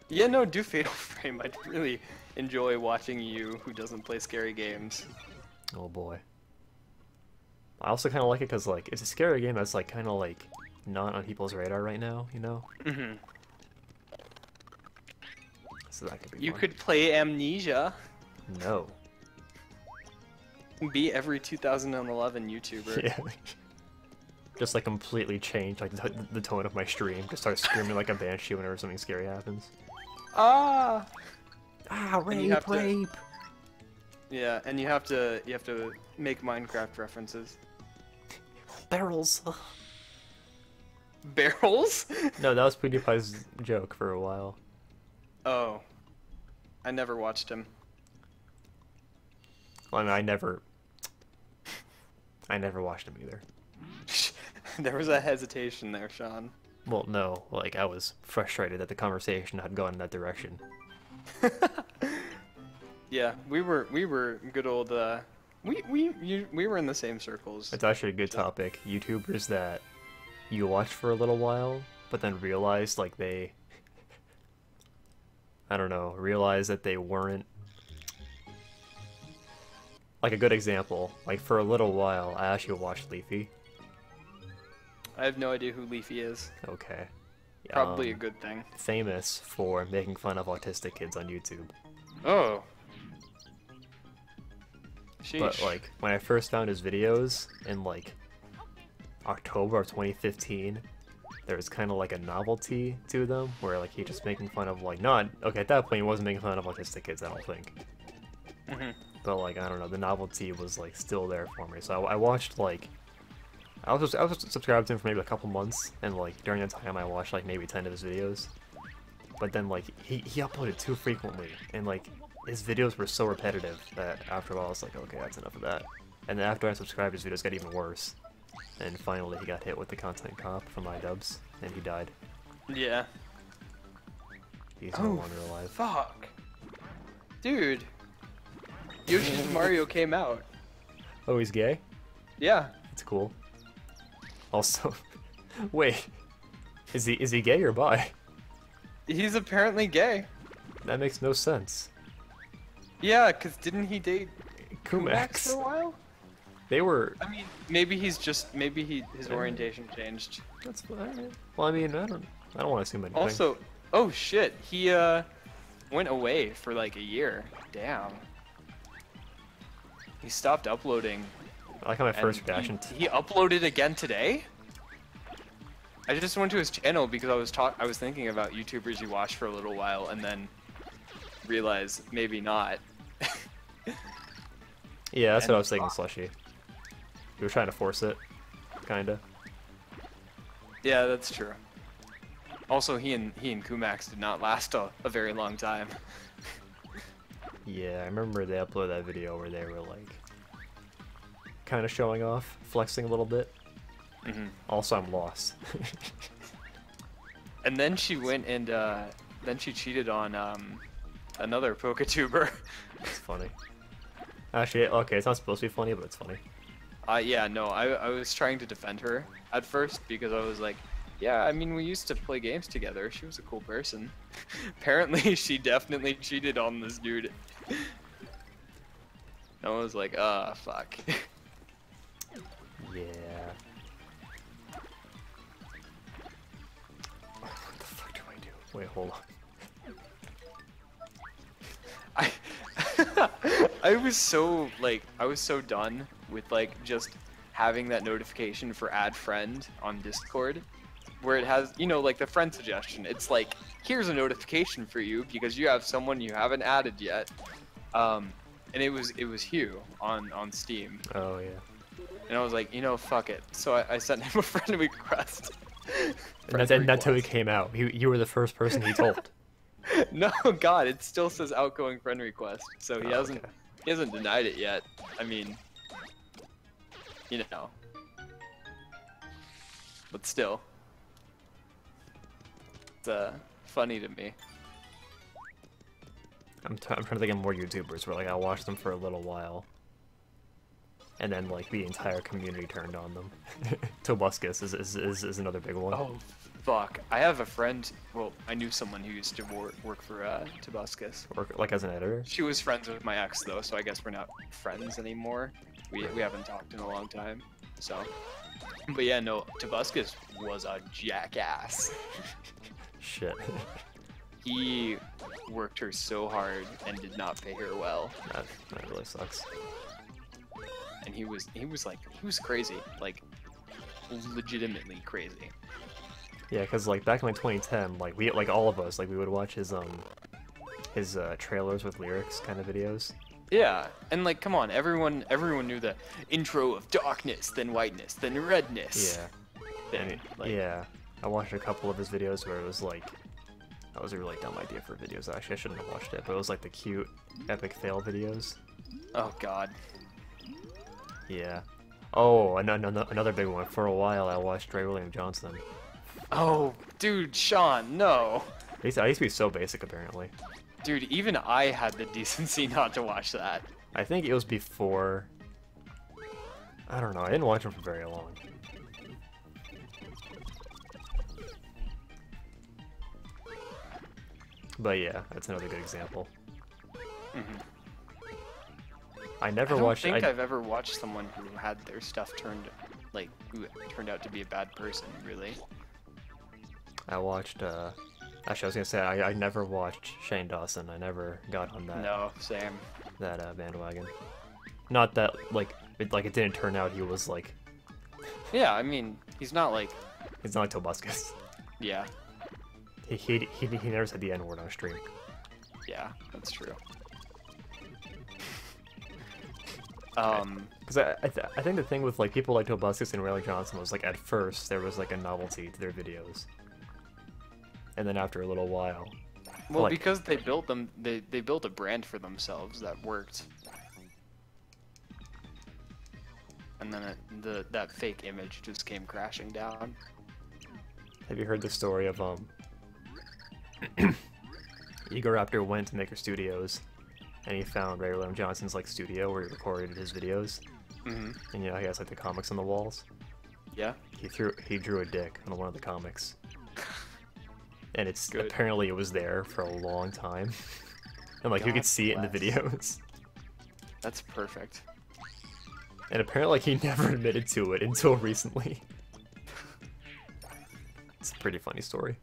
Yeah, no, do Fatal Frame. I'd really enjoy watching you, who doesn't play scary games. Oh boy. I also kind of like it because like it's a scary game that's like kind of like not on people's radar right now, you know? Mm-hmm. So that could be You fun. could play Amnesia. No. Be every 2011 YouTuber. Yeah. Just like completely change like the tone of my stream. Just start screaming like a banshee whenever something scary happens. Ah. Ah, And you have to- rape. Yeah, and you have to make Minecraft references. Barrels. Barrels? No, that was PewDiePie's joke for a while. Oh. I never watched him. Well, I mean, I never watched him either. There was a hesitation there, Sean. Well, no, like I was frustrated that the conversation had gone in that direction. Yeah, we were good old we were in the same circles. It's actually a good topic. YouTubers that you watch for a little while, but then realize like they, I don't know, realize that they weren't. Like a good example, like for a little while, I actually watched Leafy. I have no idea who Leafy is. Okay. Probably a good thing. Famous for making fun of autistic kids on YouTube. Oh. Sheesh. But like when I first found his videos in like October of 2015, there was kind of like a novelty to them where like he just making fun of like not okay at that point he wasn't making fun of autistic kids, I don't think. Mhm. But like I don't know, the novelty was like still there for me. So I watched like I was subscribed to him for maybe a couple months, and like during that time I watched like maybe 10 of his videos. but then like he uploaded too frequently, and like his videos were so repetitive that after a while I was like, okay, that's enough of that. And then after I subscribed, his videos got even worse. And finally he got hit with the content cop from iDubbbz, and he died. Yeah. He's no longer alive. Fuck. Dude. Yoshi's Mario came out. Oh, he's gay? Yeah. That's cool. Also, wait, is he gay or bi? He's apparently gay. That makes no sense. Yeah, cause didn't he date Kumax. for a while? They were. I mean, maybe his orientation changed. That's fine. Well, I mean, I don't want to assume anything. Also, oh shit, he went away for like a year. Damn. He stopped uploading. I like how my and first reaction. He uploaded again today. I just went to his channel because I was thinking about YouTubers you watched for a little while and then realized maybe not. Yeah, that's what I was thinking, Slushy. You were trying to force it, kinda. Yeah, that's true. Also, he and Kumax did not last a very long time. Yeah, I remember they uploaded that video where they were like, kind of showing off, flexing a little bit. Mm-hmm. Also, I'm lost. And then she went and then she cheated on another PokeTuber. It's funny. Actually, okay, it's not supposed to be funny, but it's funny. Yeah, no, I was trying to defend her at first because I was like, yeah, I mean, we used to play games together. She was a cool person. Apparently, she definitely cheated on this dude. I was like, fuck. Yeah. What the fuck do I do? Wait, hold on. I was so done with like just having that notification for add friend on Discord, where it has, you know, like the friend suggestion. It's like, here's a notification for you because you have someone you haven't added yet. And it was Hugh on Steam. Oh yeah. And I was like, you know, fuck it. So I sent him a friend request. And that's how he came out. You were the first person he told. No, God, it still says outgoing friend request. So he Oh, hasn't okay. he hasn't denied it yet. I mean, you know. But still. It's funny to me. I'm trying to think of more YouTubers where like I watched them for a little while, and then like the entire community turned on them. Tobuscus is another big one. Oh, fuck. I have a friend, well, I knew someone who used to work for Tobuscus. Or like as an editor. She was friends with my ex though, so I guess we're not friends anymore. We haven't talked in a long time, so. But yeah, no, Tobuscus was a jackass. Shit. He worked her so hard and did not pay her well. That really sucks. And he was crazy, like legitimately crazy. Yeah, because like back in like 2010, like we all of us, like we would watch his trailers with lyrics kind of videos. Yeah, and like, come on, everyone knew the intro of darkness, then whiteness, then redness. Yeah. Then, like, Yeah. I watched a couple of his videos where it was like, that was a really dumb idea for videos. Actually, I shouldn't have watched it, but it was like the cute epic fail videos. Oh God. Yeah. Oh, another big one. For a while, I watched Ray William Johnson. Oh, dude, Sean, no. I used to be so basic, apparently. Dude, even I had the decency not to watch that. I think it was before... I don't know, I didn't watch him for very long. But yeah, that's another good example. Mhm. I never I don't watched... think I've ever watched someone who had their stuff who turned out to be a bad person, really. I watched, actually, I was gonna say, I never watched Shane Dawson. I never got on that, No, same. that bandwagon. Not that, like, it didn't turn out he was, like... Yeah, I mean, he's not like, He's not like Tobuscus. yeah, He never said the N-word on stream. yeah, that's true. Because I think the thing with, like, people like Tobuscus and Ray Johnson was, like, at first, there was, like, a novelty to their videos. And then after a little while, Well, Like- because they built them, they built a brand for themselves that worked. And then that fake image just came crashing down. Have you heard the story of Egoraptor went to Maker Studios, and he found Ray William Johnson's like studio where he recorded his videos, Mm-hmm. and you know he has like the comics on the walls. Yeah. He drew a dick on one of the comics, and it's Good. apparently it was there for a long time, and like you could God see it in the bless. videos. That's perfect. And apparently like, he never admitted to it until recently. It's a pretty funny story.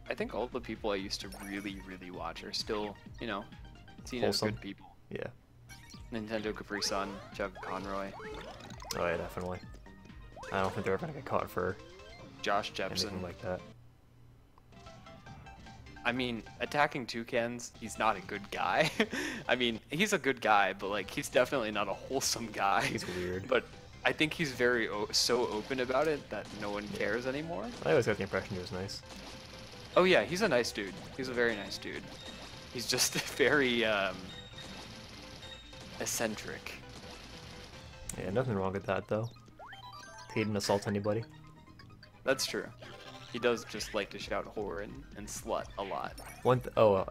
I think all the people I used to really watch are still, you know, seen as Wholesome. good people. Yeah. Nintendo Capri Sun, Chuck Conroy, Oh yeah, definitely. I don't think they're ever gonna get caught for Josh anything Jepson. like that. I mean, attacking toucans, he's not a good guy. I mean, he's a good guy, but like he's definitely not a wholesome guy. He's weird. But I think he's very so open about it that no one cares anymore. I always got the impression he was nice. Oh yeah, he's a nice dude. He's a very nice dude. He's just very eccentric. Yeah, nothing wrong with that though. He didn't assault anybody. That's true. He does just like to shout whore and slut a lot.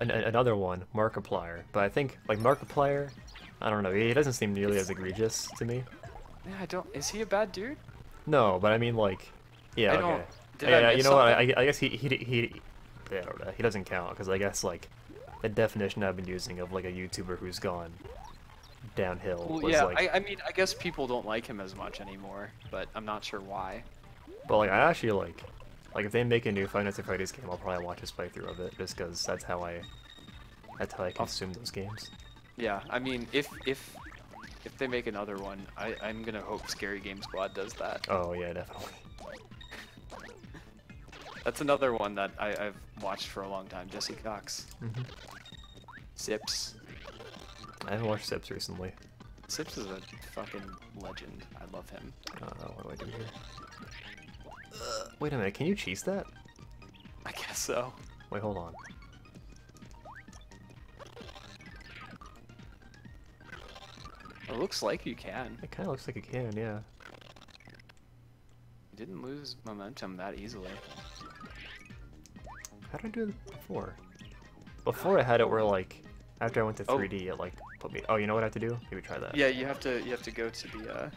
Another one, Markiplier. But I think like Markiplier, I don't know. He doesn't seem nearly as egregious to me. Yeah, I don't. Is he a bad dude? No, but I mean like, yeah, I okay. don't- did I Yeah, miss you know what? something? I guess I don't know. He doesn't count because I guess like the definition I've been using of like a YouTuber who's gone downhill Well, was yeah. like. I mean, I guess people don't like him as much anymore, but I'm not sure why. But like I actually like if they make a new Five Nights at Freddy's game, I'll probably watch a playthrough of it just because that's how I consume those games. Yeah, I mean, if they make another one, I'm gonna hope Scary Game Squad does that. Oh yeah, definitely. That's another one that I've watched for a long time. Jesse Cox, Hmm. Sips. I haven't watched Sips recently. Sips is a fucking legend. I love him. What do I do here? Wait a minute, can you cheese that? I guess so. Wait, hold on. It looks like you can. It kind of looks like it can, yeah. You didn't lose momentum that easily. How did I do it before? Before I had it where like, after I went to Oh. 3D, it like put me. Oh, you know what I have to do? Maybe try that. Yeah, you have to go to the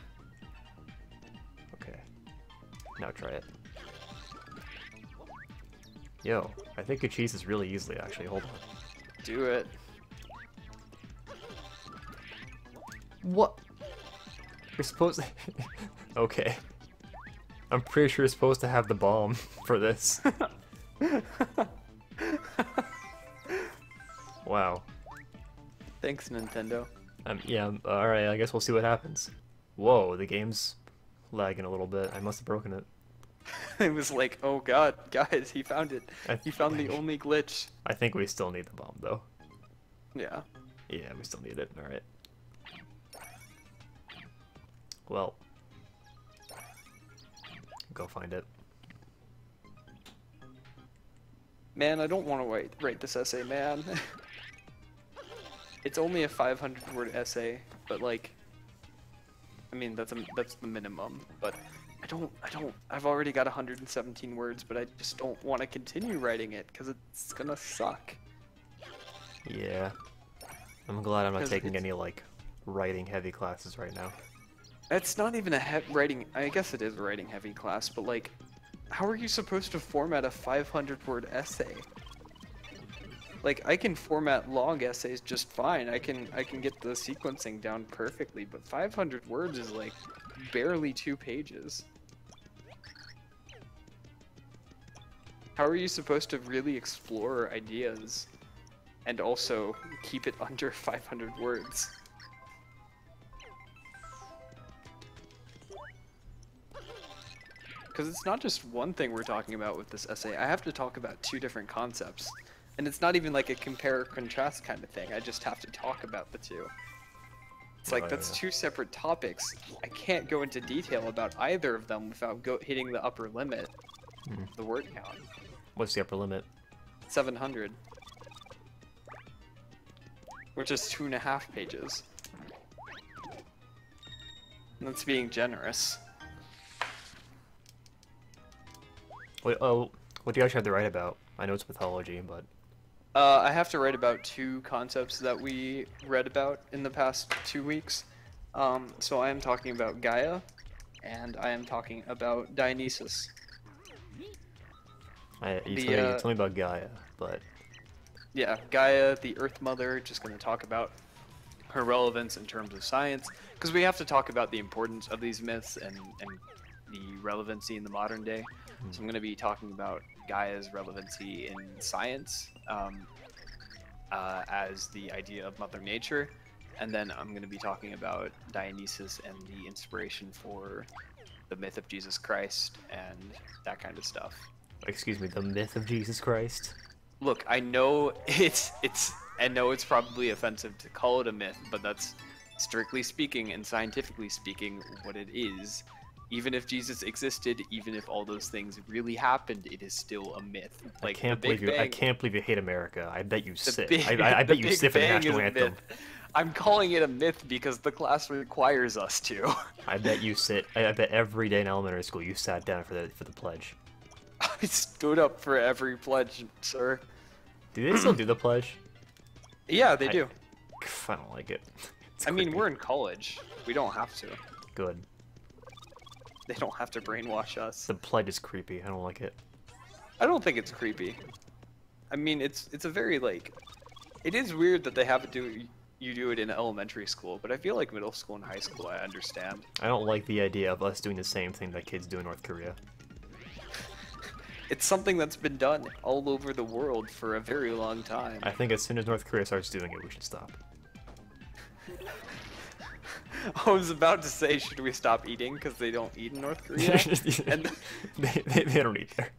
Okay. Now try it. Yo, I think it cheeses really easily. Actually, hold on. do it. What? You're supposed. Okay. I'm pretty sure you're supposed to have the bomb for this. Wow. Thanks, Nintendo. Yeah, alright, I guess we'll see what happens. Whoa, the game's lagging a little bit. I must have broken it. It was like, oh god, guys, he found it. I He found the only glitch. I think we still need the bomb, though. Yeah. Yeah, we still need it. Alright. Well. Go find it. Man, I don't want to write this essay, man. It's only a 500-word essay, but like, I mean that's the minimum. But I've already got 117 words, but I just don't want to continue writing it because it's gonna suck. Yeah. I'm glad I'm not 'Cause taking it's- any, like, writing heavy classes right now. It's not even a writing. I guess it is a writing heavy class, but like, how are you supposed to format a 500-word essay? Like, I can format long essays just fine. I can get the sequencing down perfectly, but 500 words is like barely 2 pages. How are you supposed to really explore ideas and also keep it under 500 words? Because it's not just one thing we're talking about with this essay. I have to talk about 2 different concepts. And it's not even like a compare or contrast kind of thing. I just have to talk about the 2. It's like, Oh, that's yeah. two separate topics. I can't go into detail about either of them without hitting the upper limit, Mhm. the word count. What's the upper limit? 700. Which is 2.5 pages. That's being generous. Wait, oh, what do you actually have to write about? I know it's mythology, but I have to write about 2 concepts that we read about in the past 2 weeks. So I am talking about Gaia, and I am talking about Dionysus. you The, told me about Gaia, but Yeah, Gaia, the Earth Mother, just going to talk about her relevance in terms of science, because we have to talk about the importance of these myths and the relevancy in the modern day. So I'm going to be talking about Gaia's relevancy in science as the idea of Mother Nature, and then I'm going to be talking about Dionysus and the inspiration for the myth of Jesus Christ and that kind of stuff. excuse me, the myth of Jesus Christ. Look, I know it's probably offensive to call it a myth, but that's strictly speaking and scientifically speaking what it is. Even if Jesus existed, even if all those things really happened, it is still a myth. Like, I can't believe you hate America. I bet you sit. I bet you sit for the national anthem. I'm calling it a myth because the class requires us to. I bet you sit. I bet every day in elementary school you sat down for the pledge. I stood up for every pledge, sir. Do they still do the pledge? Yeah, they do. I don't like it. It's I mean, creepy. we're in college. We don't have to. Good. They don't have to brainwash us. The pledge is creepy. I don't like it. I don't think it's creepy. I mean, it's a very, like... It is weird that they have you do it in elementary school, but I feel like middle school and high school I understand. I don't like the idea of us doing the same thing that kids do in North Korea. It's something that's been done all over the world for a very long time. I think as soon as North Korea starts doing it, we should stop. I was about to say, should we stop eating because they don't eat in North Korea? And they don't eat there.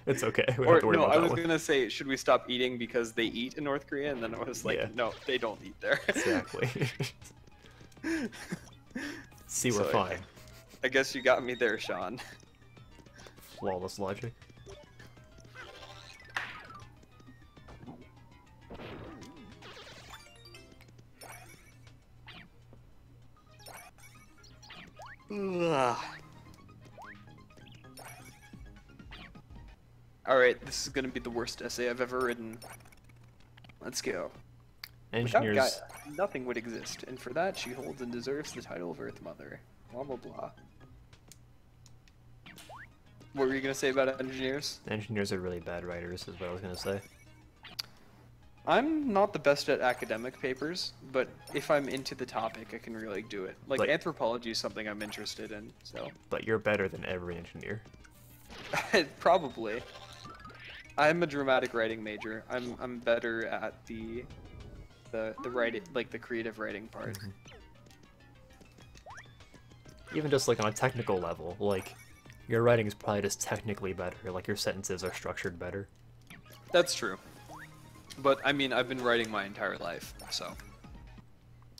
It's okay. We don't or have to worry no, about I that was one. gonna say, should we stop eating because they eat in North Korea? And then I was like, Yeah. no, they don't eat there. Exactly. See, we're So, fine. I guess you got me there, Sean. Flawless logic. Alright, this is gonna be the worst essay I've ever written. Let's go. Without Engineers. Gaia, nothing would exist, and for that she holds and deserves the title of Earth Mother. Blah blah blah. What were you gonna say about engineers? Engineers are really bad writers, is what I was gonna say. I'm not the best at academic papers, but if I'm into the topic, I can really do it. Like, But- anthropology is something I'm interested in, so... But you're better than every engineer. Probably. I'm a dramatic writing major. I'm better at the writing, like the creative writing part. Even just like on a technical level, like your writing is probably just technically better. Like your sentences are structured better. That's true. But I mean, I've been writing my entire life, so.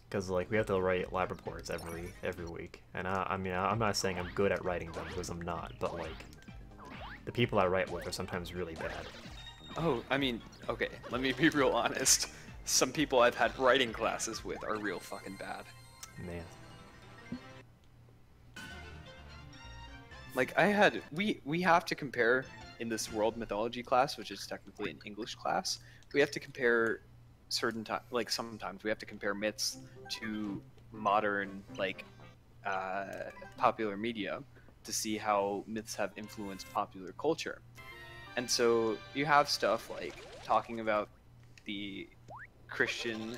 Because like we have to write lab reports every week, and I mean I'm not saying I'm good at writing them because I'm not, but like the people I write with are sometimes really bad. Oh, I mean, okay, let me be real honest. Some people I've had writing classes with are real fucking bad. Man. Like we have to compare in this world mythology class, which is technically an English class. We have to compare sometimes we have to compare myths to modern popular media to see how myths have influenced popular culture. And so you have stuff like talking about the Christian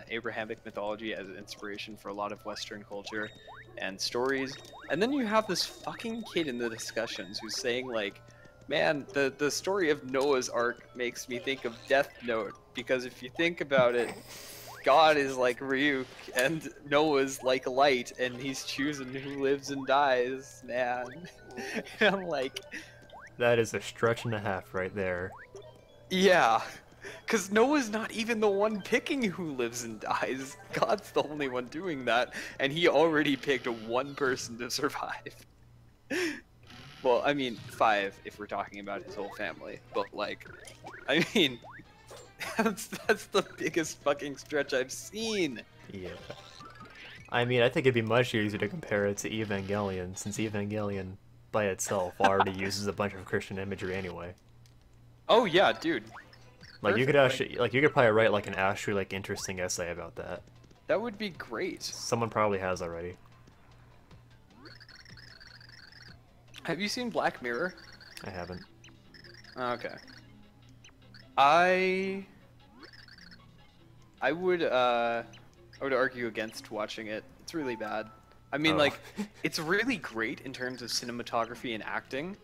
Abrahamic mythology as an inspiration for a lot of Western culture and stories. And then you have this fucking kid in the discussions who's saying like, man, the story of Noah's Ark makes me think of Death Note, because if you think about it, God is like Ryuk and Noah's like Light, and he's choosing who lives and dies, man. And I'm like, That is a stretch and a half right there. yeah. Because Noah's not even the one picking who lives and dies. God's the only one doing that, and he already picked one person to survive. Well, I mean, 5 if we're talking about his whole family, but like, I mean, that's the biggest fucking stretch I've seen. Yeah. I mean, I think it'd be much easier to compare it to Evangelion, since Evangelion by itself already uses a bunch of Christian imagery anyway. Oh yeah, dude. Like you could Perfect. actually, like you could probably write like an actually like interesting essay about that. That would be great. Someone probably has already. Have you seen Black Mirror? I haven't. Okay. I would argue against watching it. It's really bad. I mean, Oh. like, it's really great in terms of cinematography and acting.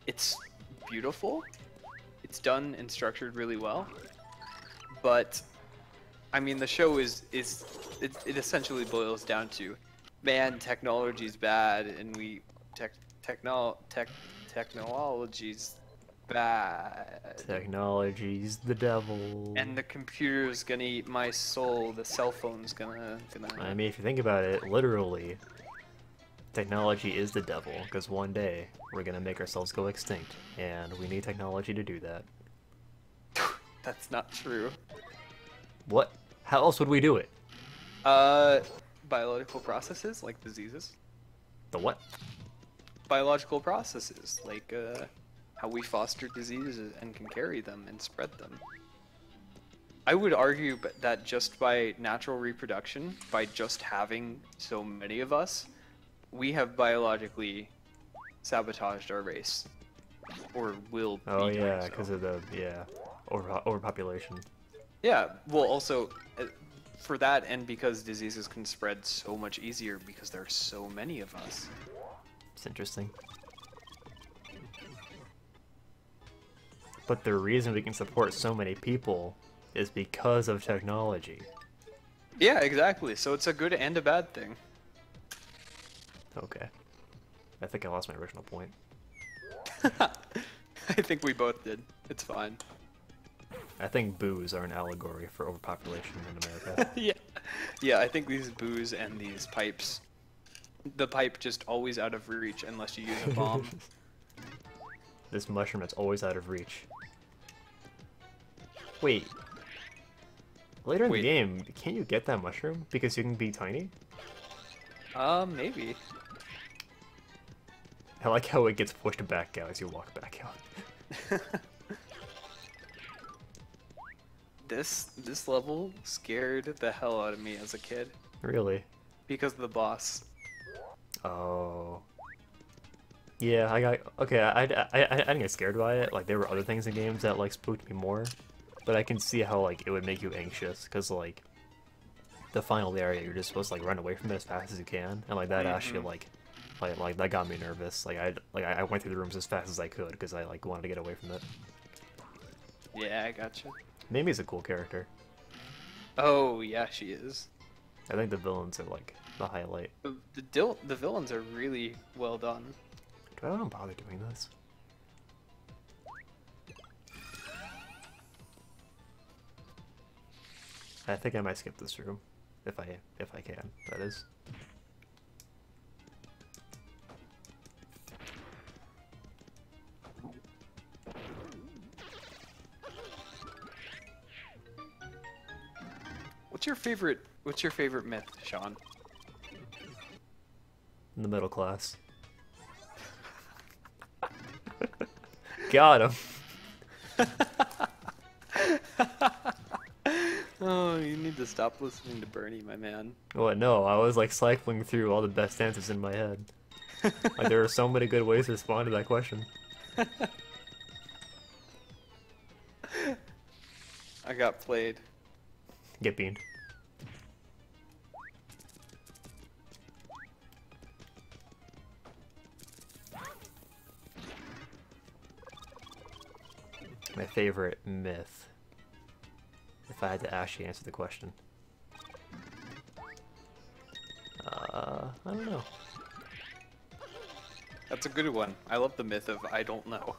It's beautiful. It's done and structured really well. But, I mean, the show it essentially boils down to, man, technology's bad, and technology's bad. Technology's the devil. And the computer's gonna eat my soul. The cell phone's gonna. I mean, if you think about it, literally, technology is the devil, because one day we're gonna make ourselves go extinct, and we need technology to do that. That's not true. What? How else would we do it? Biological processes like diseases. The what? Biological processes like how we foster diseases and can carry them and spread them. I would argue that just by natural reproduction, by just having so many of us, we have biologically sabotaged our race, or will. Oh be doing yeah, so. because of the overpopulation. Yeah, well, also for that, and because diseases can spread so much easier because there are so many of us. It's interesting. But the reason we can support so many people is because of technology. Yeah, exactly. So it's a good and a bad thing. Okay. I think I lost my original point. I think we both did. It's fine. I think boos are an allegory for overpopulation in America. Yeah. Yeah, I think these boos and these pipes. The pipe just always out of reach unless you use a bomb. This mushroom that's always out of reach. Wait. Later in Wait. the game, can't you get that mushroom because you can be tiny? Maybe. I like how it gets pushed back out as you walk back out. This level scared the hell out of me as a kid Really? because of the boss. Oh. Yeah, I got okay. I didn't get scared by it. Like there were other things in games that like spooked me more, but I can see how like it would make you anxious because like the final area you're just supposed to like run away from it as fast as you can, and like that actually like that got me nervous. Like I went through the rooms as fast as I could because I like wanted to get away from it. Yeah, I gotcha. Mimi's a cool character. Oh yeah, she is. I think the villains are like the highlight. The villains are really well done. Do I want to bother doing this? I think I might skip this room, if I can. That is. What's your favorite myth, Sean? In the middle class. Got him. Oh, you need to stop listening to Bernie, my man. What? No, I was like cycling through all the best answers in my head. Like there are so many good ways to respond to that question. I got played. Get beamed. My favorite myth. If I had to actually answer the question. I don't know. That's a good one. I love the myth of I don't know.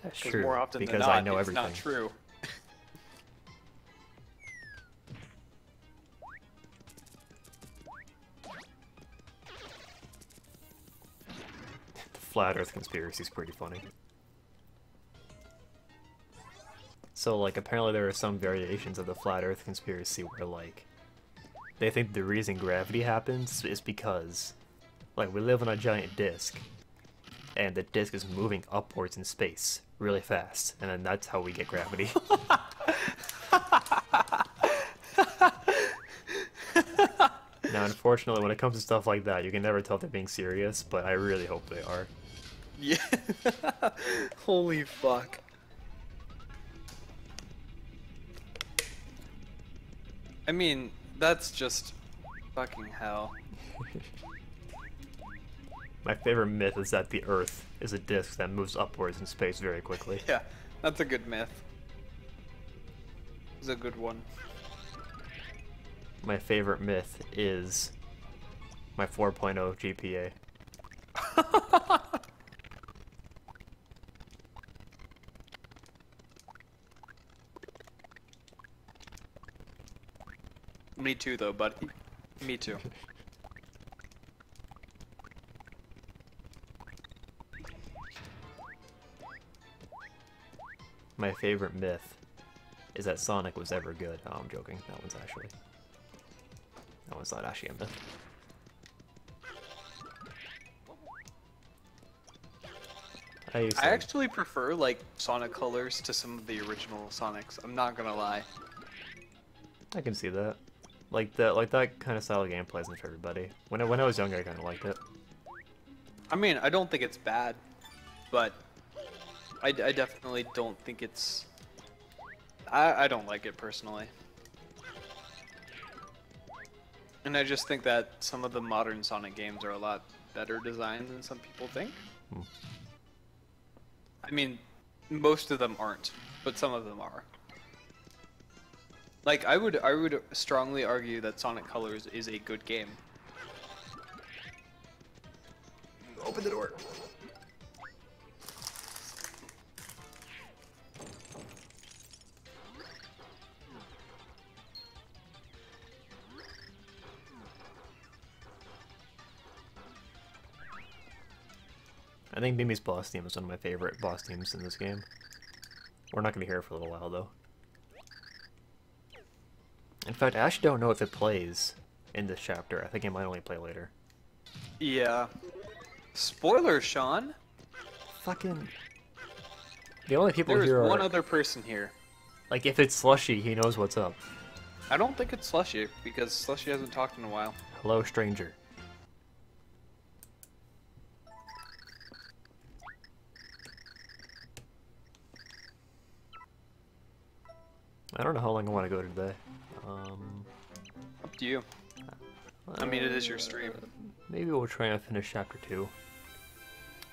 That's 'Cause true. more often because than not, I know it's everything. not true. Flat Earth conspiracy is pretty funny. So, like, apparently there are some variations of the Flat Earth conspiracy where, like, they think the reason gravity happens is because, like, we live on a giant disk, and the disk is moving upwards in space really fast, and then that's how we get gravity. Now, unfortunately, when it comes to stuff like that, you can never tell if they're being serious, but I really hope they are. Yeah. Holy fuck. I mean, that's just fucking hell. My favorite myth is that the Earth is a disk that moves upwards in space very quickly. Yeah, that's a good myth. It's a good one. My favorite myth is my 4.0 GPA. Me too, though, buddy. Me too. My favorite myth is that Sonic was ever good. Oh, I'm joking. That one's not actually a myth. I actually prefer, like, Sonic colors to some of the original Sonics. I'm not gonna lie. I can see that. Like that kind of style of gameplay isn't for everybody. When I was younger, I kind of liked it. I mean, I don't think it's bad, but I definitely don't think it's... I don't like it personally. And I just think that some of the modern Sonic games are a lot better designed than some people think. Hmm. I mean, most of them aren't, but some of them are. Like, I would strongly argue that Sonic Colors is a good game. Open the door. I think Mimi's boss theme is one of my favorite boss themes in this game. We're not going to hear it for a little while, though. In fact, I actually don't know if it plays in this chapter. I think it might only play later. Yeah. Spoiler, Sean! Fucking... The only people There is here are... one other person here. Like, if it's Slushy, he knows what's up. I don't think it's Slushy, because Slushy hasn't talked in a while. Hello, stranger. I don't know how long I want to go today. Up to you. I mean, it is your stream. Maybe we'll try and finish chapter 2.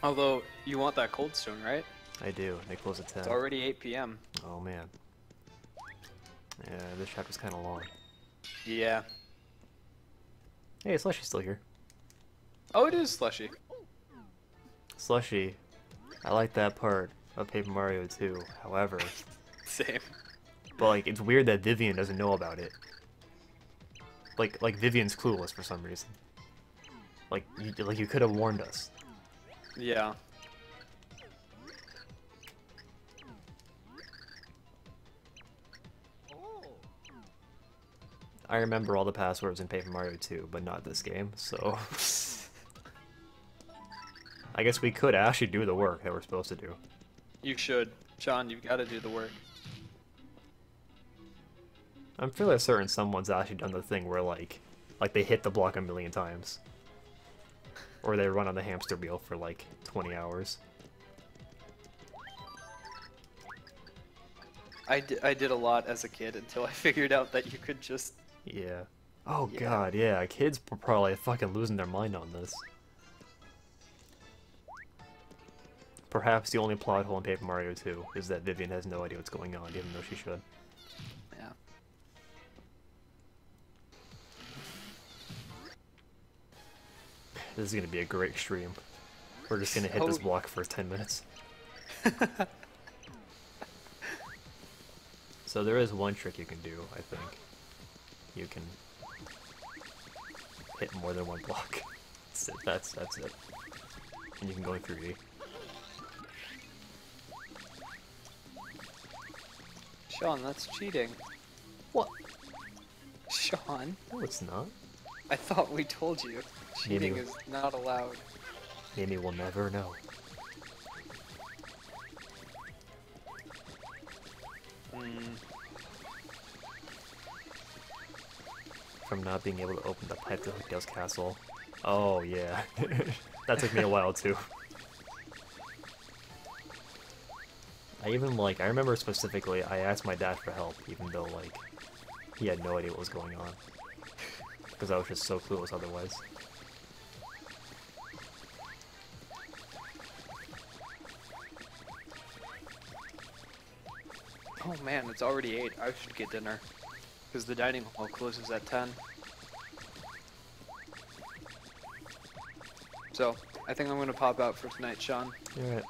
Although, you want that Cold Stone, right? I do. They close at 10. It's already 8 p.m. Oh, man. Yeah, this chapter's kind of long. Yeah. Hey, Slushy's still here. Oh, it is Slushy. Slushy, I like that part of Paper Mario 2. However, Same. but like, it's weird that Vivian doesn't know about it. Like Vivian's clueless for some reason. Like you could have warned us. Yeah. I remember all the passwords in Paper Mario 2, but not this game, so... I guess we could actually do the work that we're supposed to do. You should. Sean, you've got to do the work. I'm fairly certain someone's actually done the thing where, like they hit the block a million times. Or they run on the hamster wheel for, like, 20 hours. I did a lot as a kid until I figured out that you could just... Yeah. Oh, Yeah. God, yeah. Kids were probably fucking losing their mind on this. Perhaps the only plot hole in Paper Mario 2 is that Vivian has no idea what's going on, even though she should. Yeah. This is gonna be a great stream. We're just gonna hit this block for 10 minutes. So there is one trick you can do, I think. You can hit more than one block. That's it. and you can go in 3D. Sean, that's cheating. What? Sean, No, it's not. I thought we told you. Cheating Maybe. is not allowed. Amy will never know. From not being able to open the pipe to Hooktail's castle. Oh, yeah. That took me a while, too. I remember specifically, I asked my dad for help, even though, like, he had no idea what was going on. Because I was just so clueless otherwise. Oh man, it's already 8. I should get dinner. Because the dining hall closes at 10. So, I think I'm gonna pop out for tonight, Sean. Alright,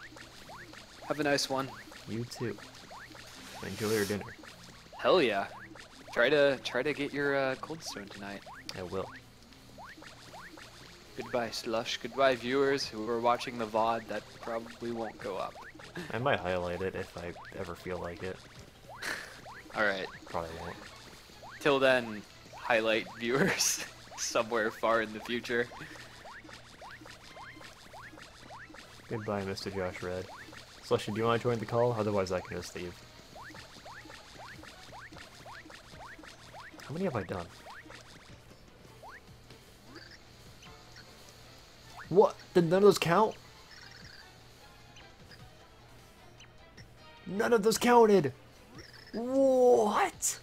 Have a nice one. you too. Enjoy your dinner. Hell yeah. Try to get your cold stone tonight. I will. Goodbye, Slush. Goodbye, viewers who are watching the VOD that probably won't go up. I might highlight it if I ever feel like it. Alright. Probably won't. Till then, highlight viewers somewhere far in the future. Goodbye, Mr. Josh Red. Slushy, do you want to join the call? Otherwise, I can just leave. How many have I done? What? Did none of those count? None of those counted! What?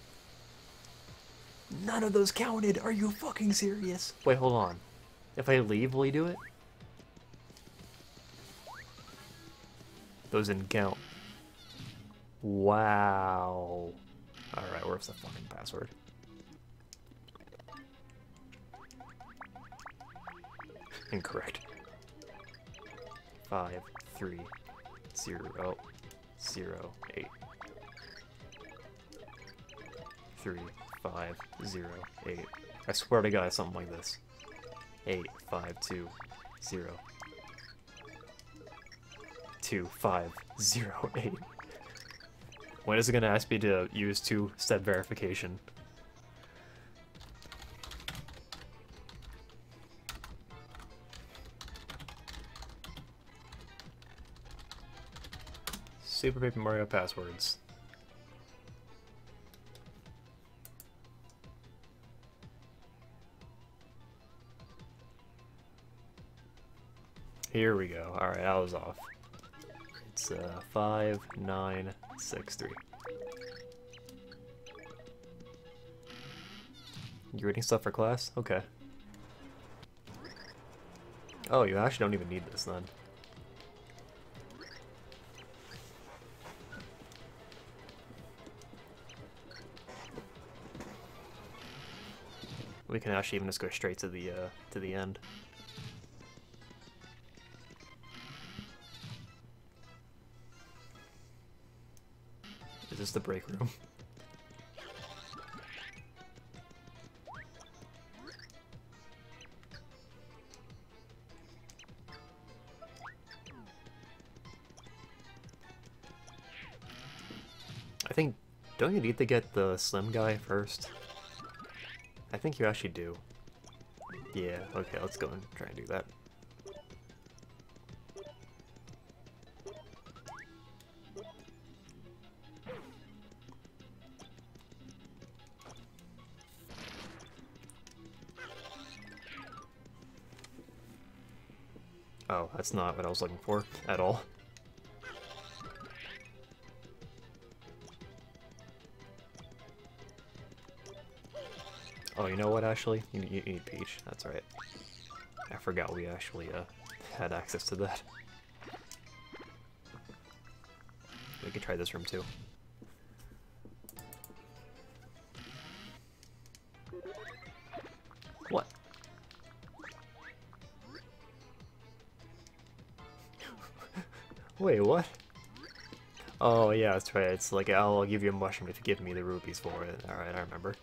None of those counted! Are you fucking serious? Wait, hold on. If I leave, will he do it? Those didn't count. Wow. Alright, where's the fucking password? Incorrect. 5, 3, 0, 0, 8. 3, 5, 0, 8. I swear to God, something like this. 8, 5, 2, 0. 2, 5, 0, 8. When is it gonna ask me to use two-step verification? Super Paper Mario passwords. Here we go. Alright, I was off. It's 5, 9, 6, 3. You reading stuff for class? Okay. Oh, you actually don't even need this then. We can actually even just go straight to the end. Is this the break room? I think, don't you need to get the slim guy first? I think you actually do. Yeah, okay, let's go and try and do that. Oh, that's not what I was looking for at all. Oh, you know what, actually? You need Peach. That's right. I forgot we actually had access to that. We could try this room too. What? Wait, what? Oh, yeah, that's right. It's like, I'll give you a mushroom if you give me the rupees for it. Alright, I remember.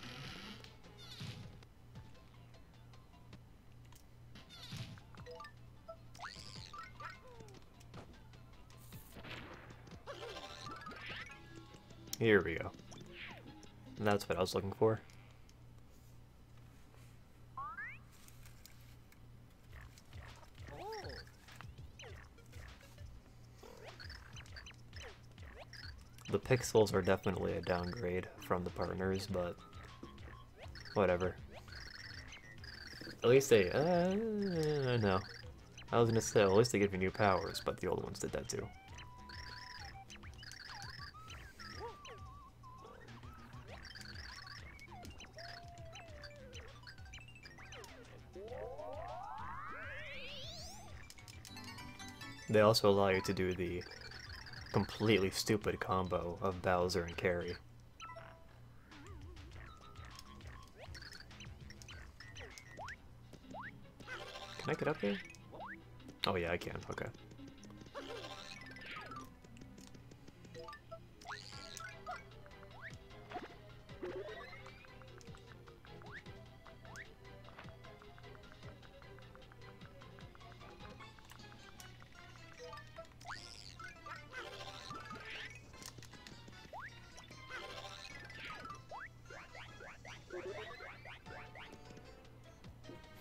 Here we go. That's what I was looking for. The pixels are definitely a downgrade from the partners, but whatever. At least they, no. I was gonna say, at least they give you new powers, but the old ones did that too. They also allow you to do the completely stupid combo of Bowser and Carrie. Can I get up here? Oh yeah, I can, okay.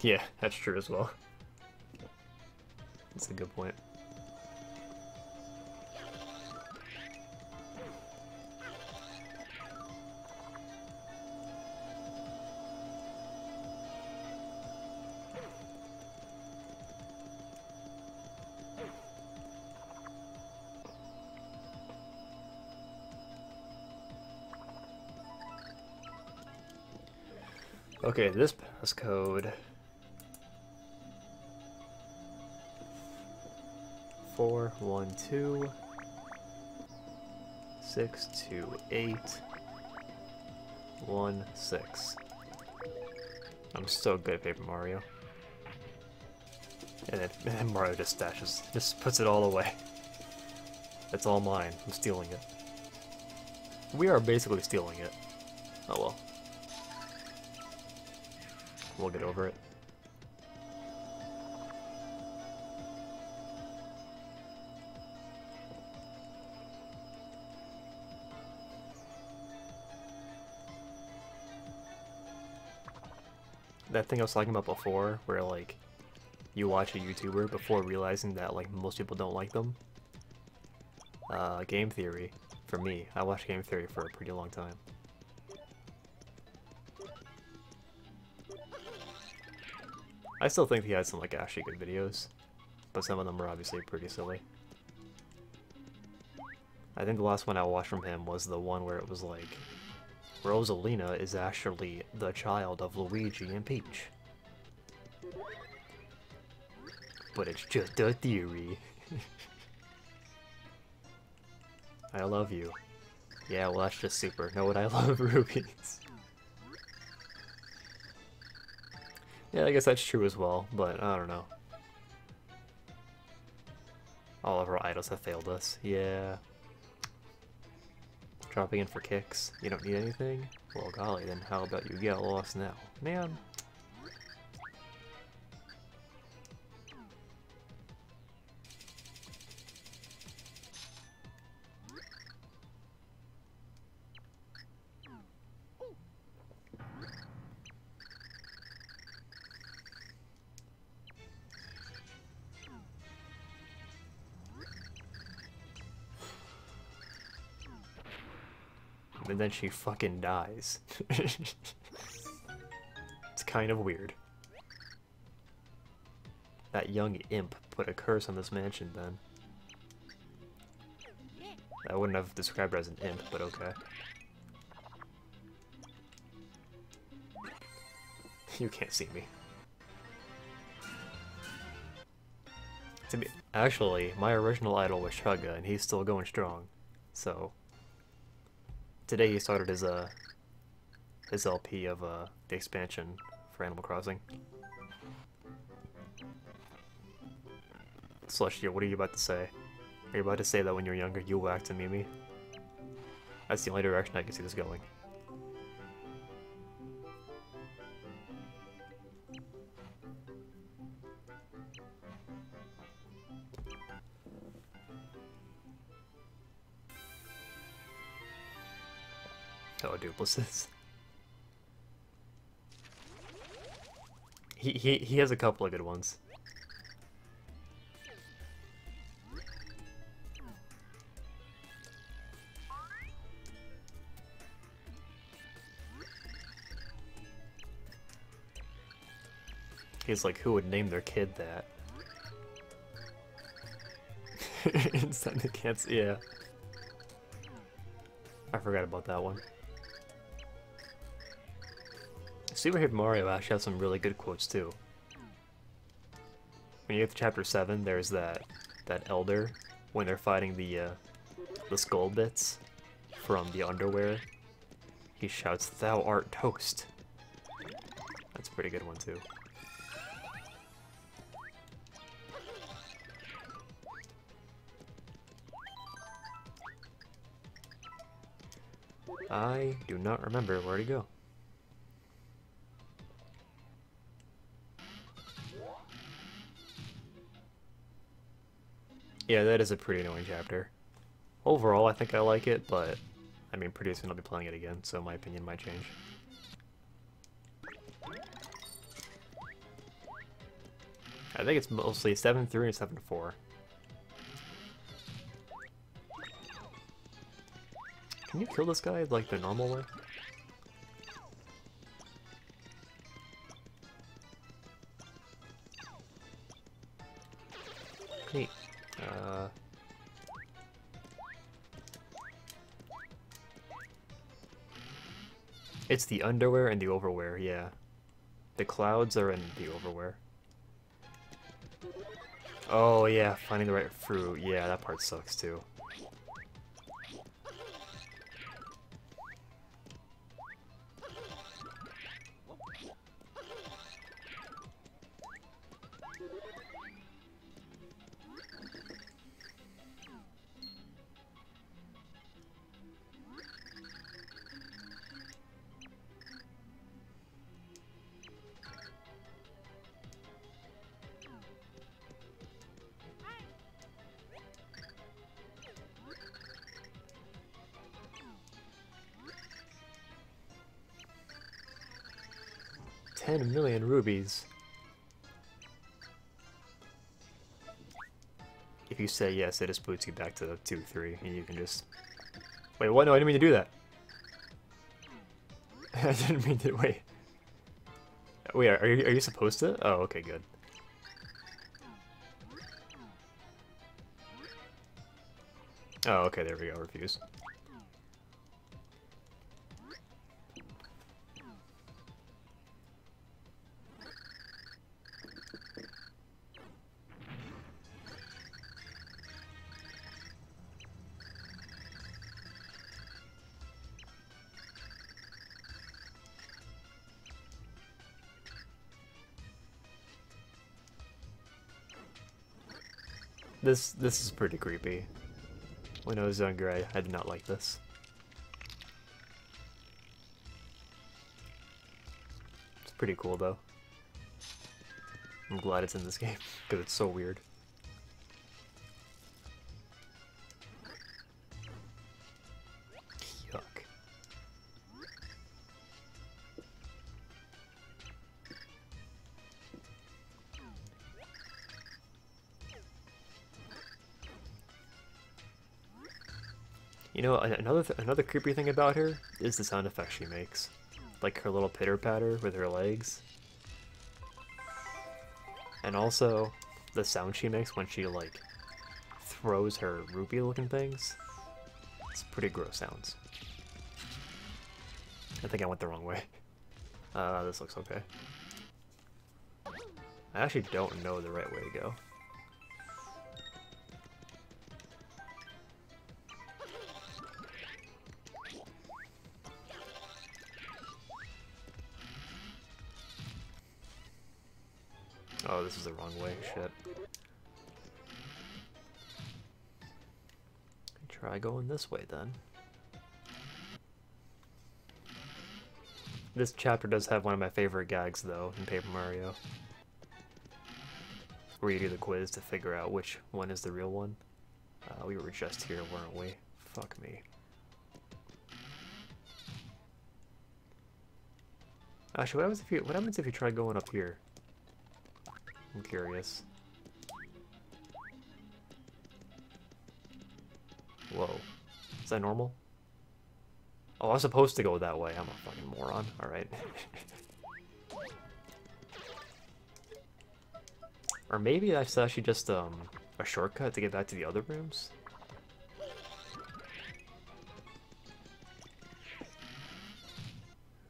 Yeah, that's true as well. That's a good point. Okay, this passcode 412-628-16. I'm so good at Paper Mario. And then Mario just puts it all away. It's all mine. I'm stealing it. We are basically stealing it. Oh well. We'll get over it. That thing I was talking about before, where like you watch a YouTuber before realizing that like most people don't like them. Game Theory, for me, I watched Game Theory for a pretty long time. I still think he has some like actually good videos, but some of them are obviously pretty silly. I think the last one I watched from him was the one where it was like, Rosalina is actually the child of Luigi and Peach. But it's just a theory. I love you. Yeah, well that's just super. Know what I love, rubies. Yeah, I guess that's true as well, but I don't know. All of our idols have failed us. Yeah. Dropping in for kicks. You don't need anything? Well, golly, then how about you get lost now? Man. And then she fucking dies. It's kind of weird. That young imp put a curse on this mansion then. I wouldn't have described her as an imp, but okay. You can't see me. To me, actually, my original idol was Chugga, and he's still going strong. So today he started his LP of the expansion for Animal Crossing. Celestia, what are you about to say? Are you about to say that when you're younger you whacked a Mimi? That's the only direction I can see this going. quadruplices. He has a couple of good ones. He's like, who would name their kid that? Inside the cats, yeah. I forgot about that one. Super Paper Mario actually has some really good quotes too. When you get to chapter 7, there's that elder when they're fighting the skull bits from the underwear. He shouts, "Thou art toast." That's a pretty good one too. I do not remember where to go. Yeah, that is a pretty annoying chapter. Overall, I think I like it, but I mean, pretty soon I'll be playing it again, so my opinion might change. I think it's mostly 7-3 and 7-4. Can you kill this guy like the normal way? Neat. It's the underwear and the overwear, yeah. The clouds are in the overwear. Oh yeah, finding the right fruit. Yeah, that part sucks too. $10 million rubies. If you say yes, it just boots you back to 2-3, and you can just... Wait, what? No, I didn't mean to do that. I didn't mean to... Wait. Wait, are you supposed to? Oh, okay, good. Oh, okay, there we go, refuse. This is pretty creepy. When I was younger, I did not like this. It's pretty cool though. I'm glad it's in this game, because it's so weird. Yuck. You know, another creepy thing about her is the sound effects she makes. Like her little pitter-patter with her legs. And also, the sound she makes when she, like, throws her rupee-looking things. It's pretty gross sounds. I think I went the wrong way. This looks okay. I actually don't know the right way to go. Oh, this is the wrong way, shit. Try going this way then. This chapter does have one of my favorite gags though in Paper Mario. Where you do the quiz to figure out which one is the real one. We were just here, weren't we? Fuck me. Actually, what happens if you try going up here? I'm curious. Whoa. Is that normal? Oh, I was supposed to go that way. I'm a fucking moron. Alright. Or maybe that's actually just a shortcut to get back to the other rooms?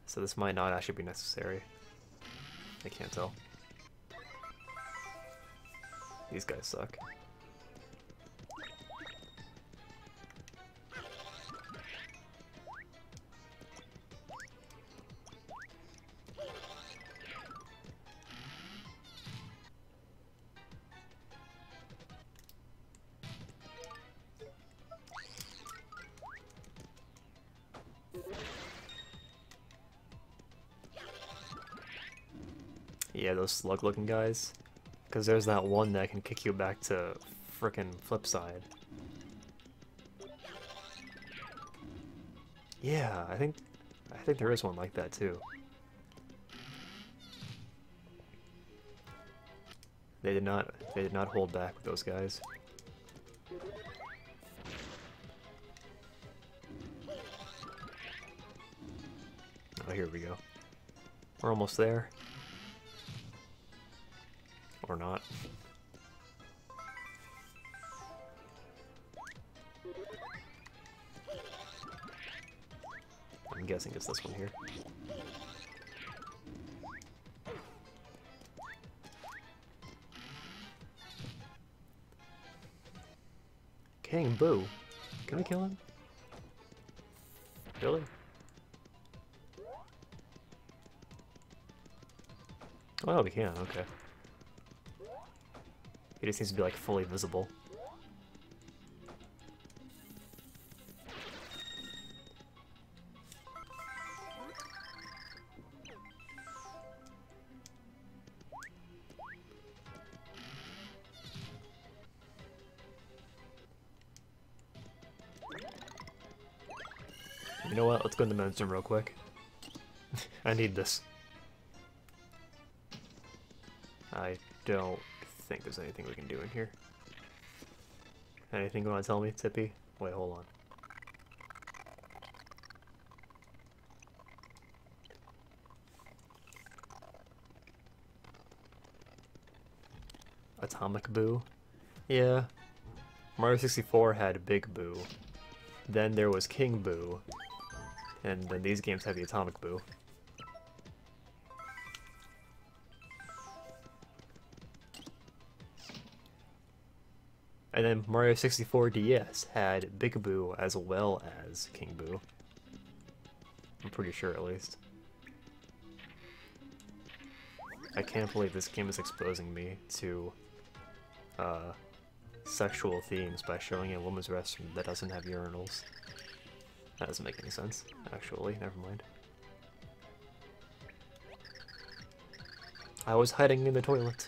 So this might not actually be necessary. I can't tell. These guys suck. Yeah, those slug-looking guys. Because there's that one that can kick you back to frickin' Flipside. Yeah, I think there is one like that too. They did not hold back with those guys. Oh, here we go. We're almost there. Or not. I'm guessing it's this one here. King Boo. Can we kill him? Really? Oh, we can, okay. He just needs to be like fully visible. You know what? Let's go in the men's room real quick. I need this. I don't think there's anything we can do in here. Anything you want to tell me, Tippy? Wait, hold on. Atomic Boo? Yeah. Mario 64 had Big Boo. Then there was King Boo. And then these games have the Atomic Boo. And then Mario 64 DS had Big Boo as well as King Boo. I'm pretty sure, at least. I can't believe this game is exposing me to sexual themes by showing a woman's restroom that doesn't have urinals. That doesn't make any sense, actually. Never mind. I was hiding in the toilet.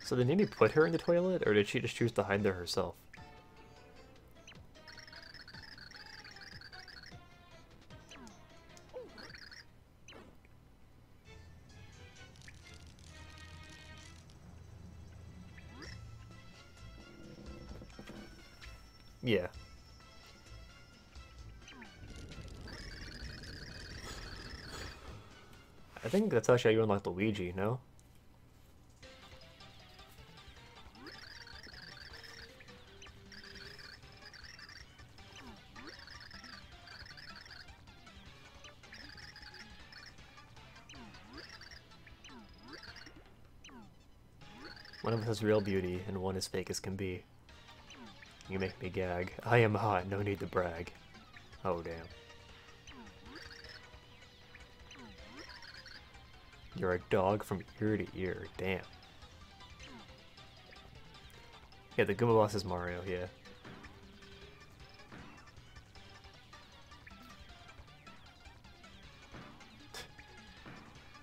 So did Mimi put her in the toilet, or did she just choose to hide there herself? Yeah. I think that's actually how you unlock Luigi, no? One of us has real beauty, and one is fake as can be. You make me gag. I am hot, no need to brag. Oh, damn. You're a dog from ear to ear, damn. Yeah, the Goomba boss is Mario, yeah.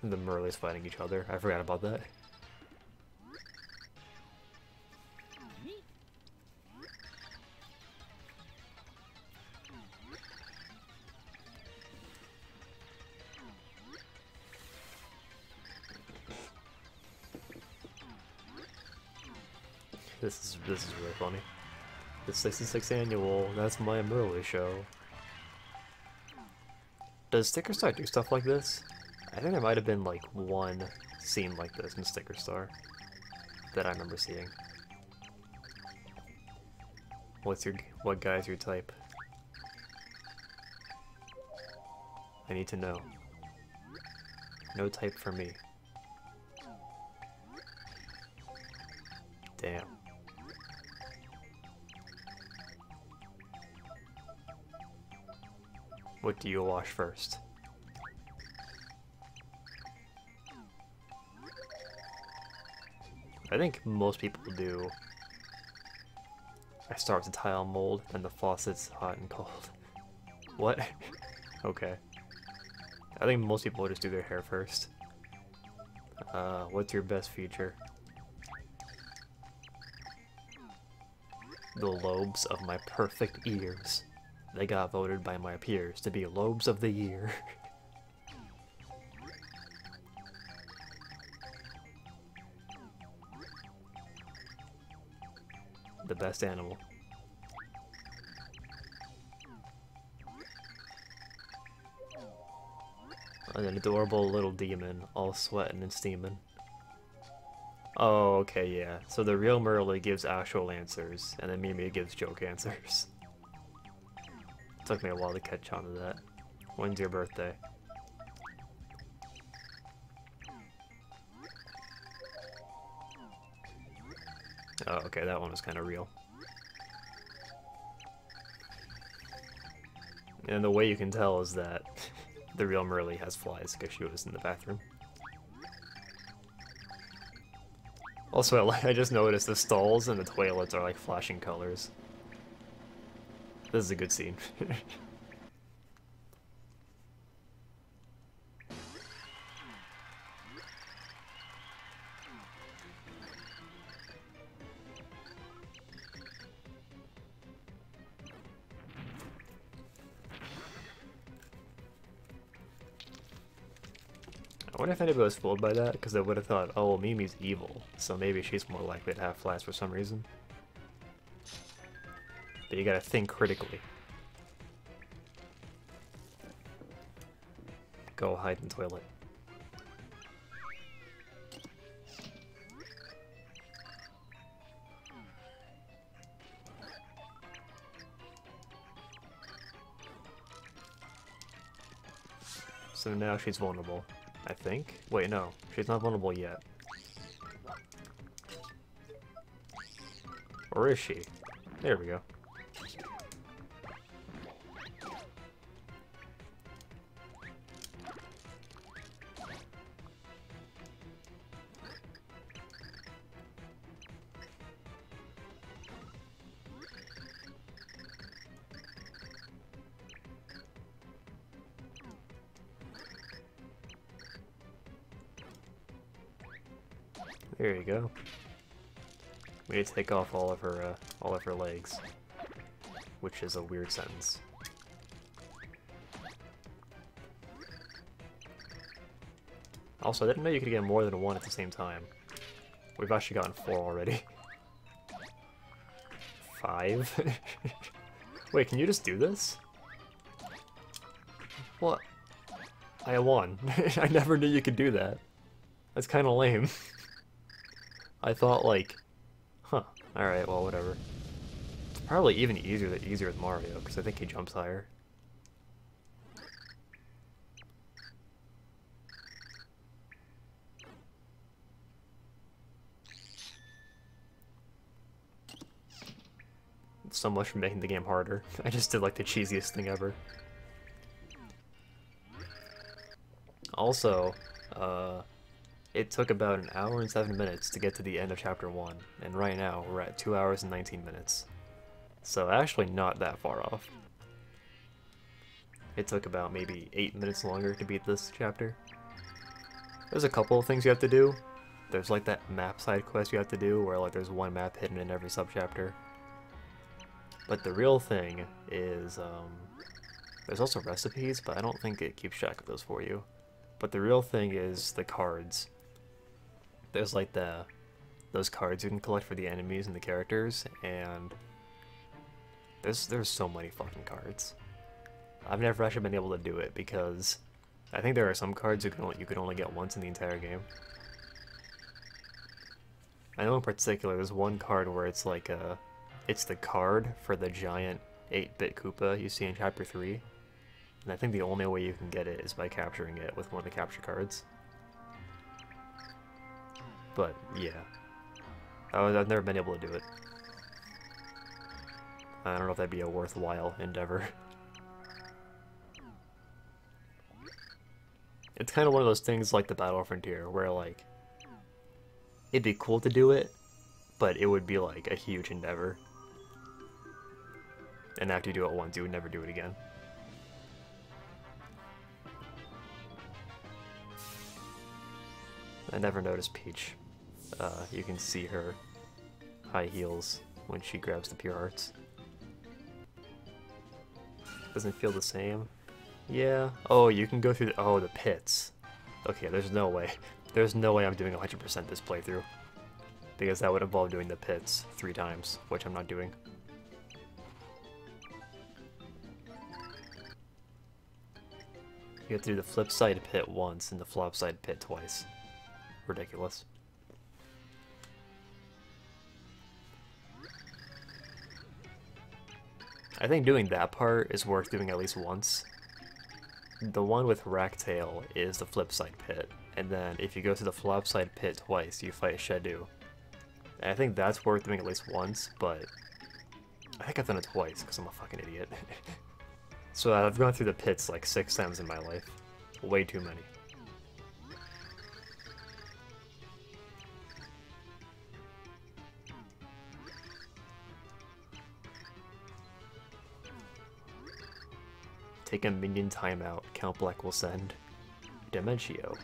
The Merleys fighting each other, I forgot about that. This is really funny. The 66th annual, that's my Merle show. Does Sticker Star do stuff like this? I think there might have been like one scene like this in Sticker Star that I remember seeing. What guy's your type? I need to know. No type for me. Damn. What do you wash first? I think most people do. I start with the tile mold, then the faucet's hot and cold. What? Okay. I think most people just do their hair first. What's your best feature? The lobes of my perfect ears. They got voted by my peers to be lobes of the year. The best animal. An adorable little demon, all sweating and steaming. Oh, okay, yeah. So the real Merle gives actual answers, and then Mimi gives joke answers. Took me a while to catch on to that. When's your birthday? Oh, okay, that one was kind of real. And the way you can tell is that the real Merle has flies because she was in the bathroom. Also, I just noticed the stalls and the toilets are like flashing colors. This is a good scene. I wonder if anybody was fooled by that, because they would have thought, oh, well, Mimi's evil, so maybe she's more likely to have flies for some reason. But you gotta think critically. Go hide in the toilet. So now she's vulnerable, I think? Wait, no, she's not vulnerable yet. Or is she? There we go. There you go. We need to take off all of her legs, which is a weird sentence. Also, I didn't know you could get more than one at the same time. We've actually gotten 4 already. 5? Wait, can you just do this? What? I won. I never knew you could do that. That's kind of lame. I thought, like, huh, alright, well, whatever. It's probably even easier with Mario, because I think he jumps higher. So much for making the game harder. I just did, like, the cheesiest thing ever. Also, it took about 1 hour and 7 minutes to get to the end of Chapter 1, and right now we're at 2 hours and 19 minutes. So actually not that far off. It took about maybe 8 minutes longer to beat this chapter. There's a couple of things you have to do. There's like that map side quest you have to do, where like there's one map hidden in every subchapter. But the real thing is, there's also recipes, but I don't think it keeps track of those for you. But the real thing is the cards. There's like the those cards you can collect for the enemies and the characters, and there's so many fucking cards. I've never actually been able to do it because I think there are some cards you can only get once in the entire game. I know in particular there's one card where it's like it's the card for the giant 8-bit Koopa you see in Chapter 3, and I think the only way you can get it is by capturing it with one of the capture cards. But yeah, I've never been able to do it. I don't know if that'd be a worthwhile endeavor. It's kind of one of those things like the Battle Frontier, where like, it'd be cool to do it, but it would be like a huge endeavor. And after you do it once, you would never do it again. I never noticed Peach. You can see her high heels when she grabs the pure hearts. Doesn't feel the same. Yeah. Oh, you can go through the pits. Okay, there's no way. There's no way I'm doing 100% this playthrough. Because that would involve doing the pits 3 times, which I'm not doing. You have to do the flip side pit once and the flop side pit twice. Ridiculous. I think doing that part is worth doing at least once. The one with Racktail is the flip side pit, and then if you go to the flop side pit twice, you fight Shedu. And I think that's worth doing at least once, but I think I've done it twice because I'm a fucking idiot. So I've gone through the pits like 6 times in my life. Way too many. Take a minion timeout. Count Black will send Dementio.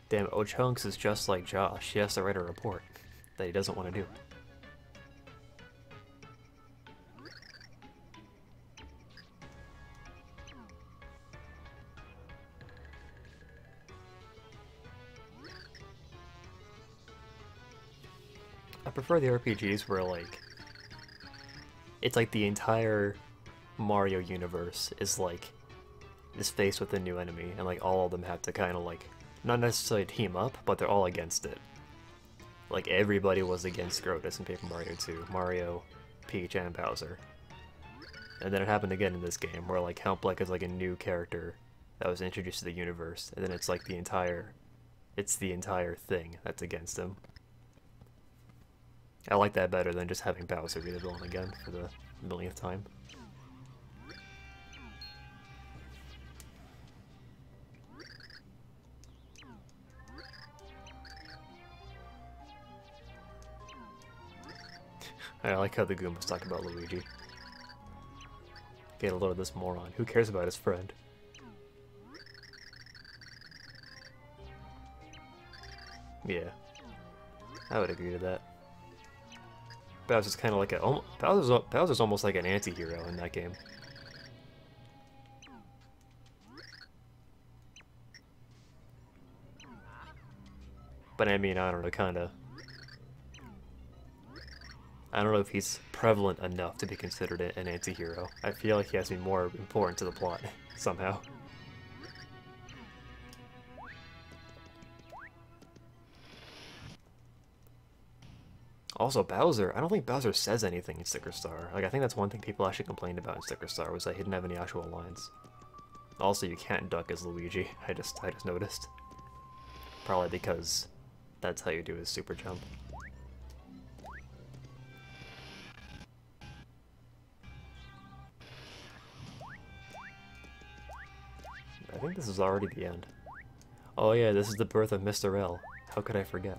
Damn, Ochunks is just like Josh. He has to write a report that he doesn't want to do. I prefer the RPGs where, like, it's like the entire Mario universe is faced with a new enemy, and like all of them have to kind of like, not necessarily team up, but they're all against it. Like everybody was against Grotus in Paper Mario 2, Mario, Peach, and Bowser. And then it happened again in this game, where like Count Bleck is like a new character that was introduced to the universe, and then it's like the entire thing that's against him. I like that better than just having Bowser be the villain again for the millionth time. I like how the Goombas talk about Luigi. Get a load of this moron. Who cares about his friend? Yeah. I would agree to that. Bowser's kind of like a... Bowser's almost like an anti-hero in that game. But I mean, I don't know, kinda... I don't know if he's prevalent enough to be considered an anti-hero. I feel like he has to be more important to the plot, somehow. Also, Bowser, I don't think Bowser says anything in Sticker Star. Like, I think that's one thing people actually complained about in Sticker Star, was that he didn't have any actual lines. Also, you can't duck as Luigi, I just noticed. Probably because that's how you do his super jump. I think this is already the end. Oh yeah, this is the birth of Mr. L. How could I forget?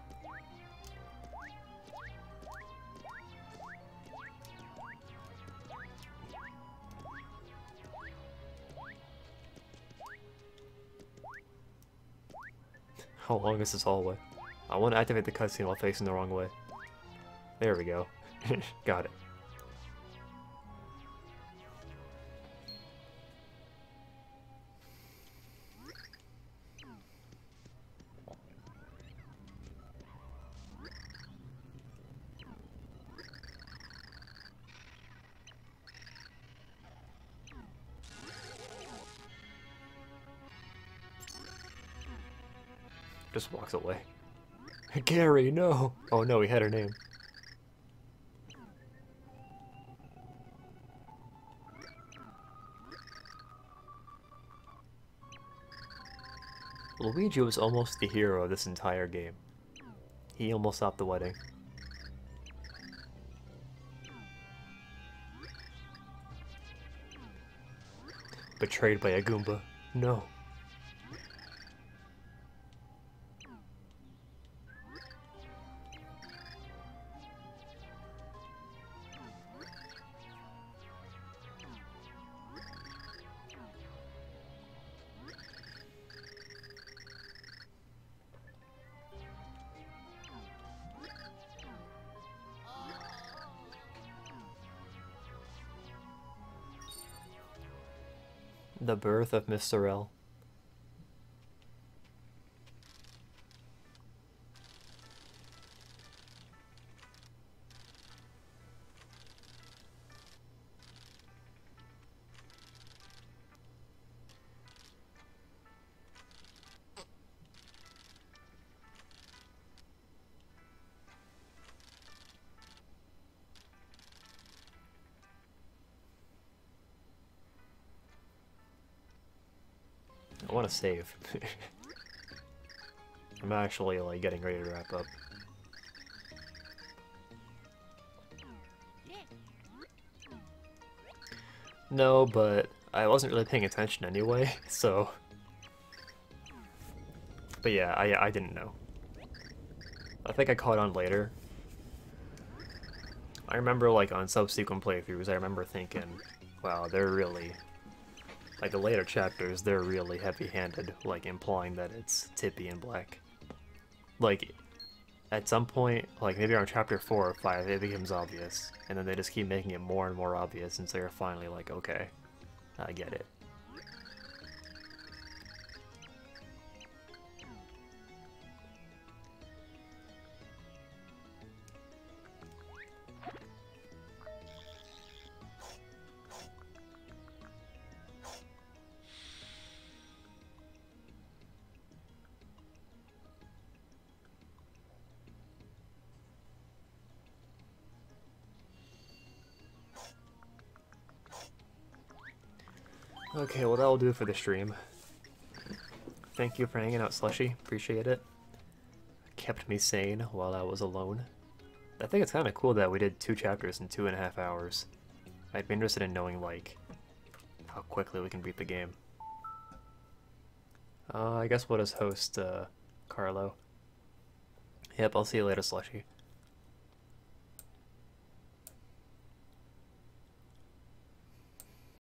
How long is this hallway? I want to activate the cutscene while facing the wrong way. There we go. Got it. Just walks away. Gary, no! Oh no, he had her name. Luigi was almost the hero of this entire game. He almost stopped the wedding. Betrayed by a Goomba. No. The birth of Mr. L. I want to save. I'm actually like getting ready to wrap up. No, but I wasn't really paying attention anyway, so... But yeah, I didn't know. I think I caught on later. I remember like on subsequent playthroughs, I remember thinking, wow, they're really... Like the later chapters, they're really heavy-handed, like implying that it's Tippy and Black. Like, at some point, like maybe around chapter 4 or 5, it becomes obvious, and then they just keep making it more and more obvious until you're finally like, okay, I get it. Okay, well that'll do it for the stream. Thank you for hanging out, Slushy. Appreciate it. Kept me sane while I was alone. I think it's kind of cool that we did 2 chapters in 2.5 hours. I'd be interested in knowing, like, how quickly we can beat the game. I guess we'll just host, Carlo. Yep, I'll see you later, Slushy.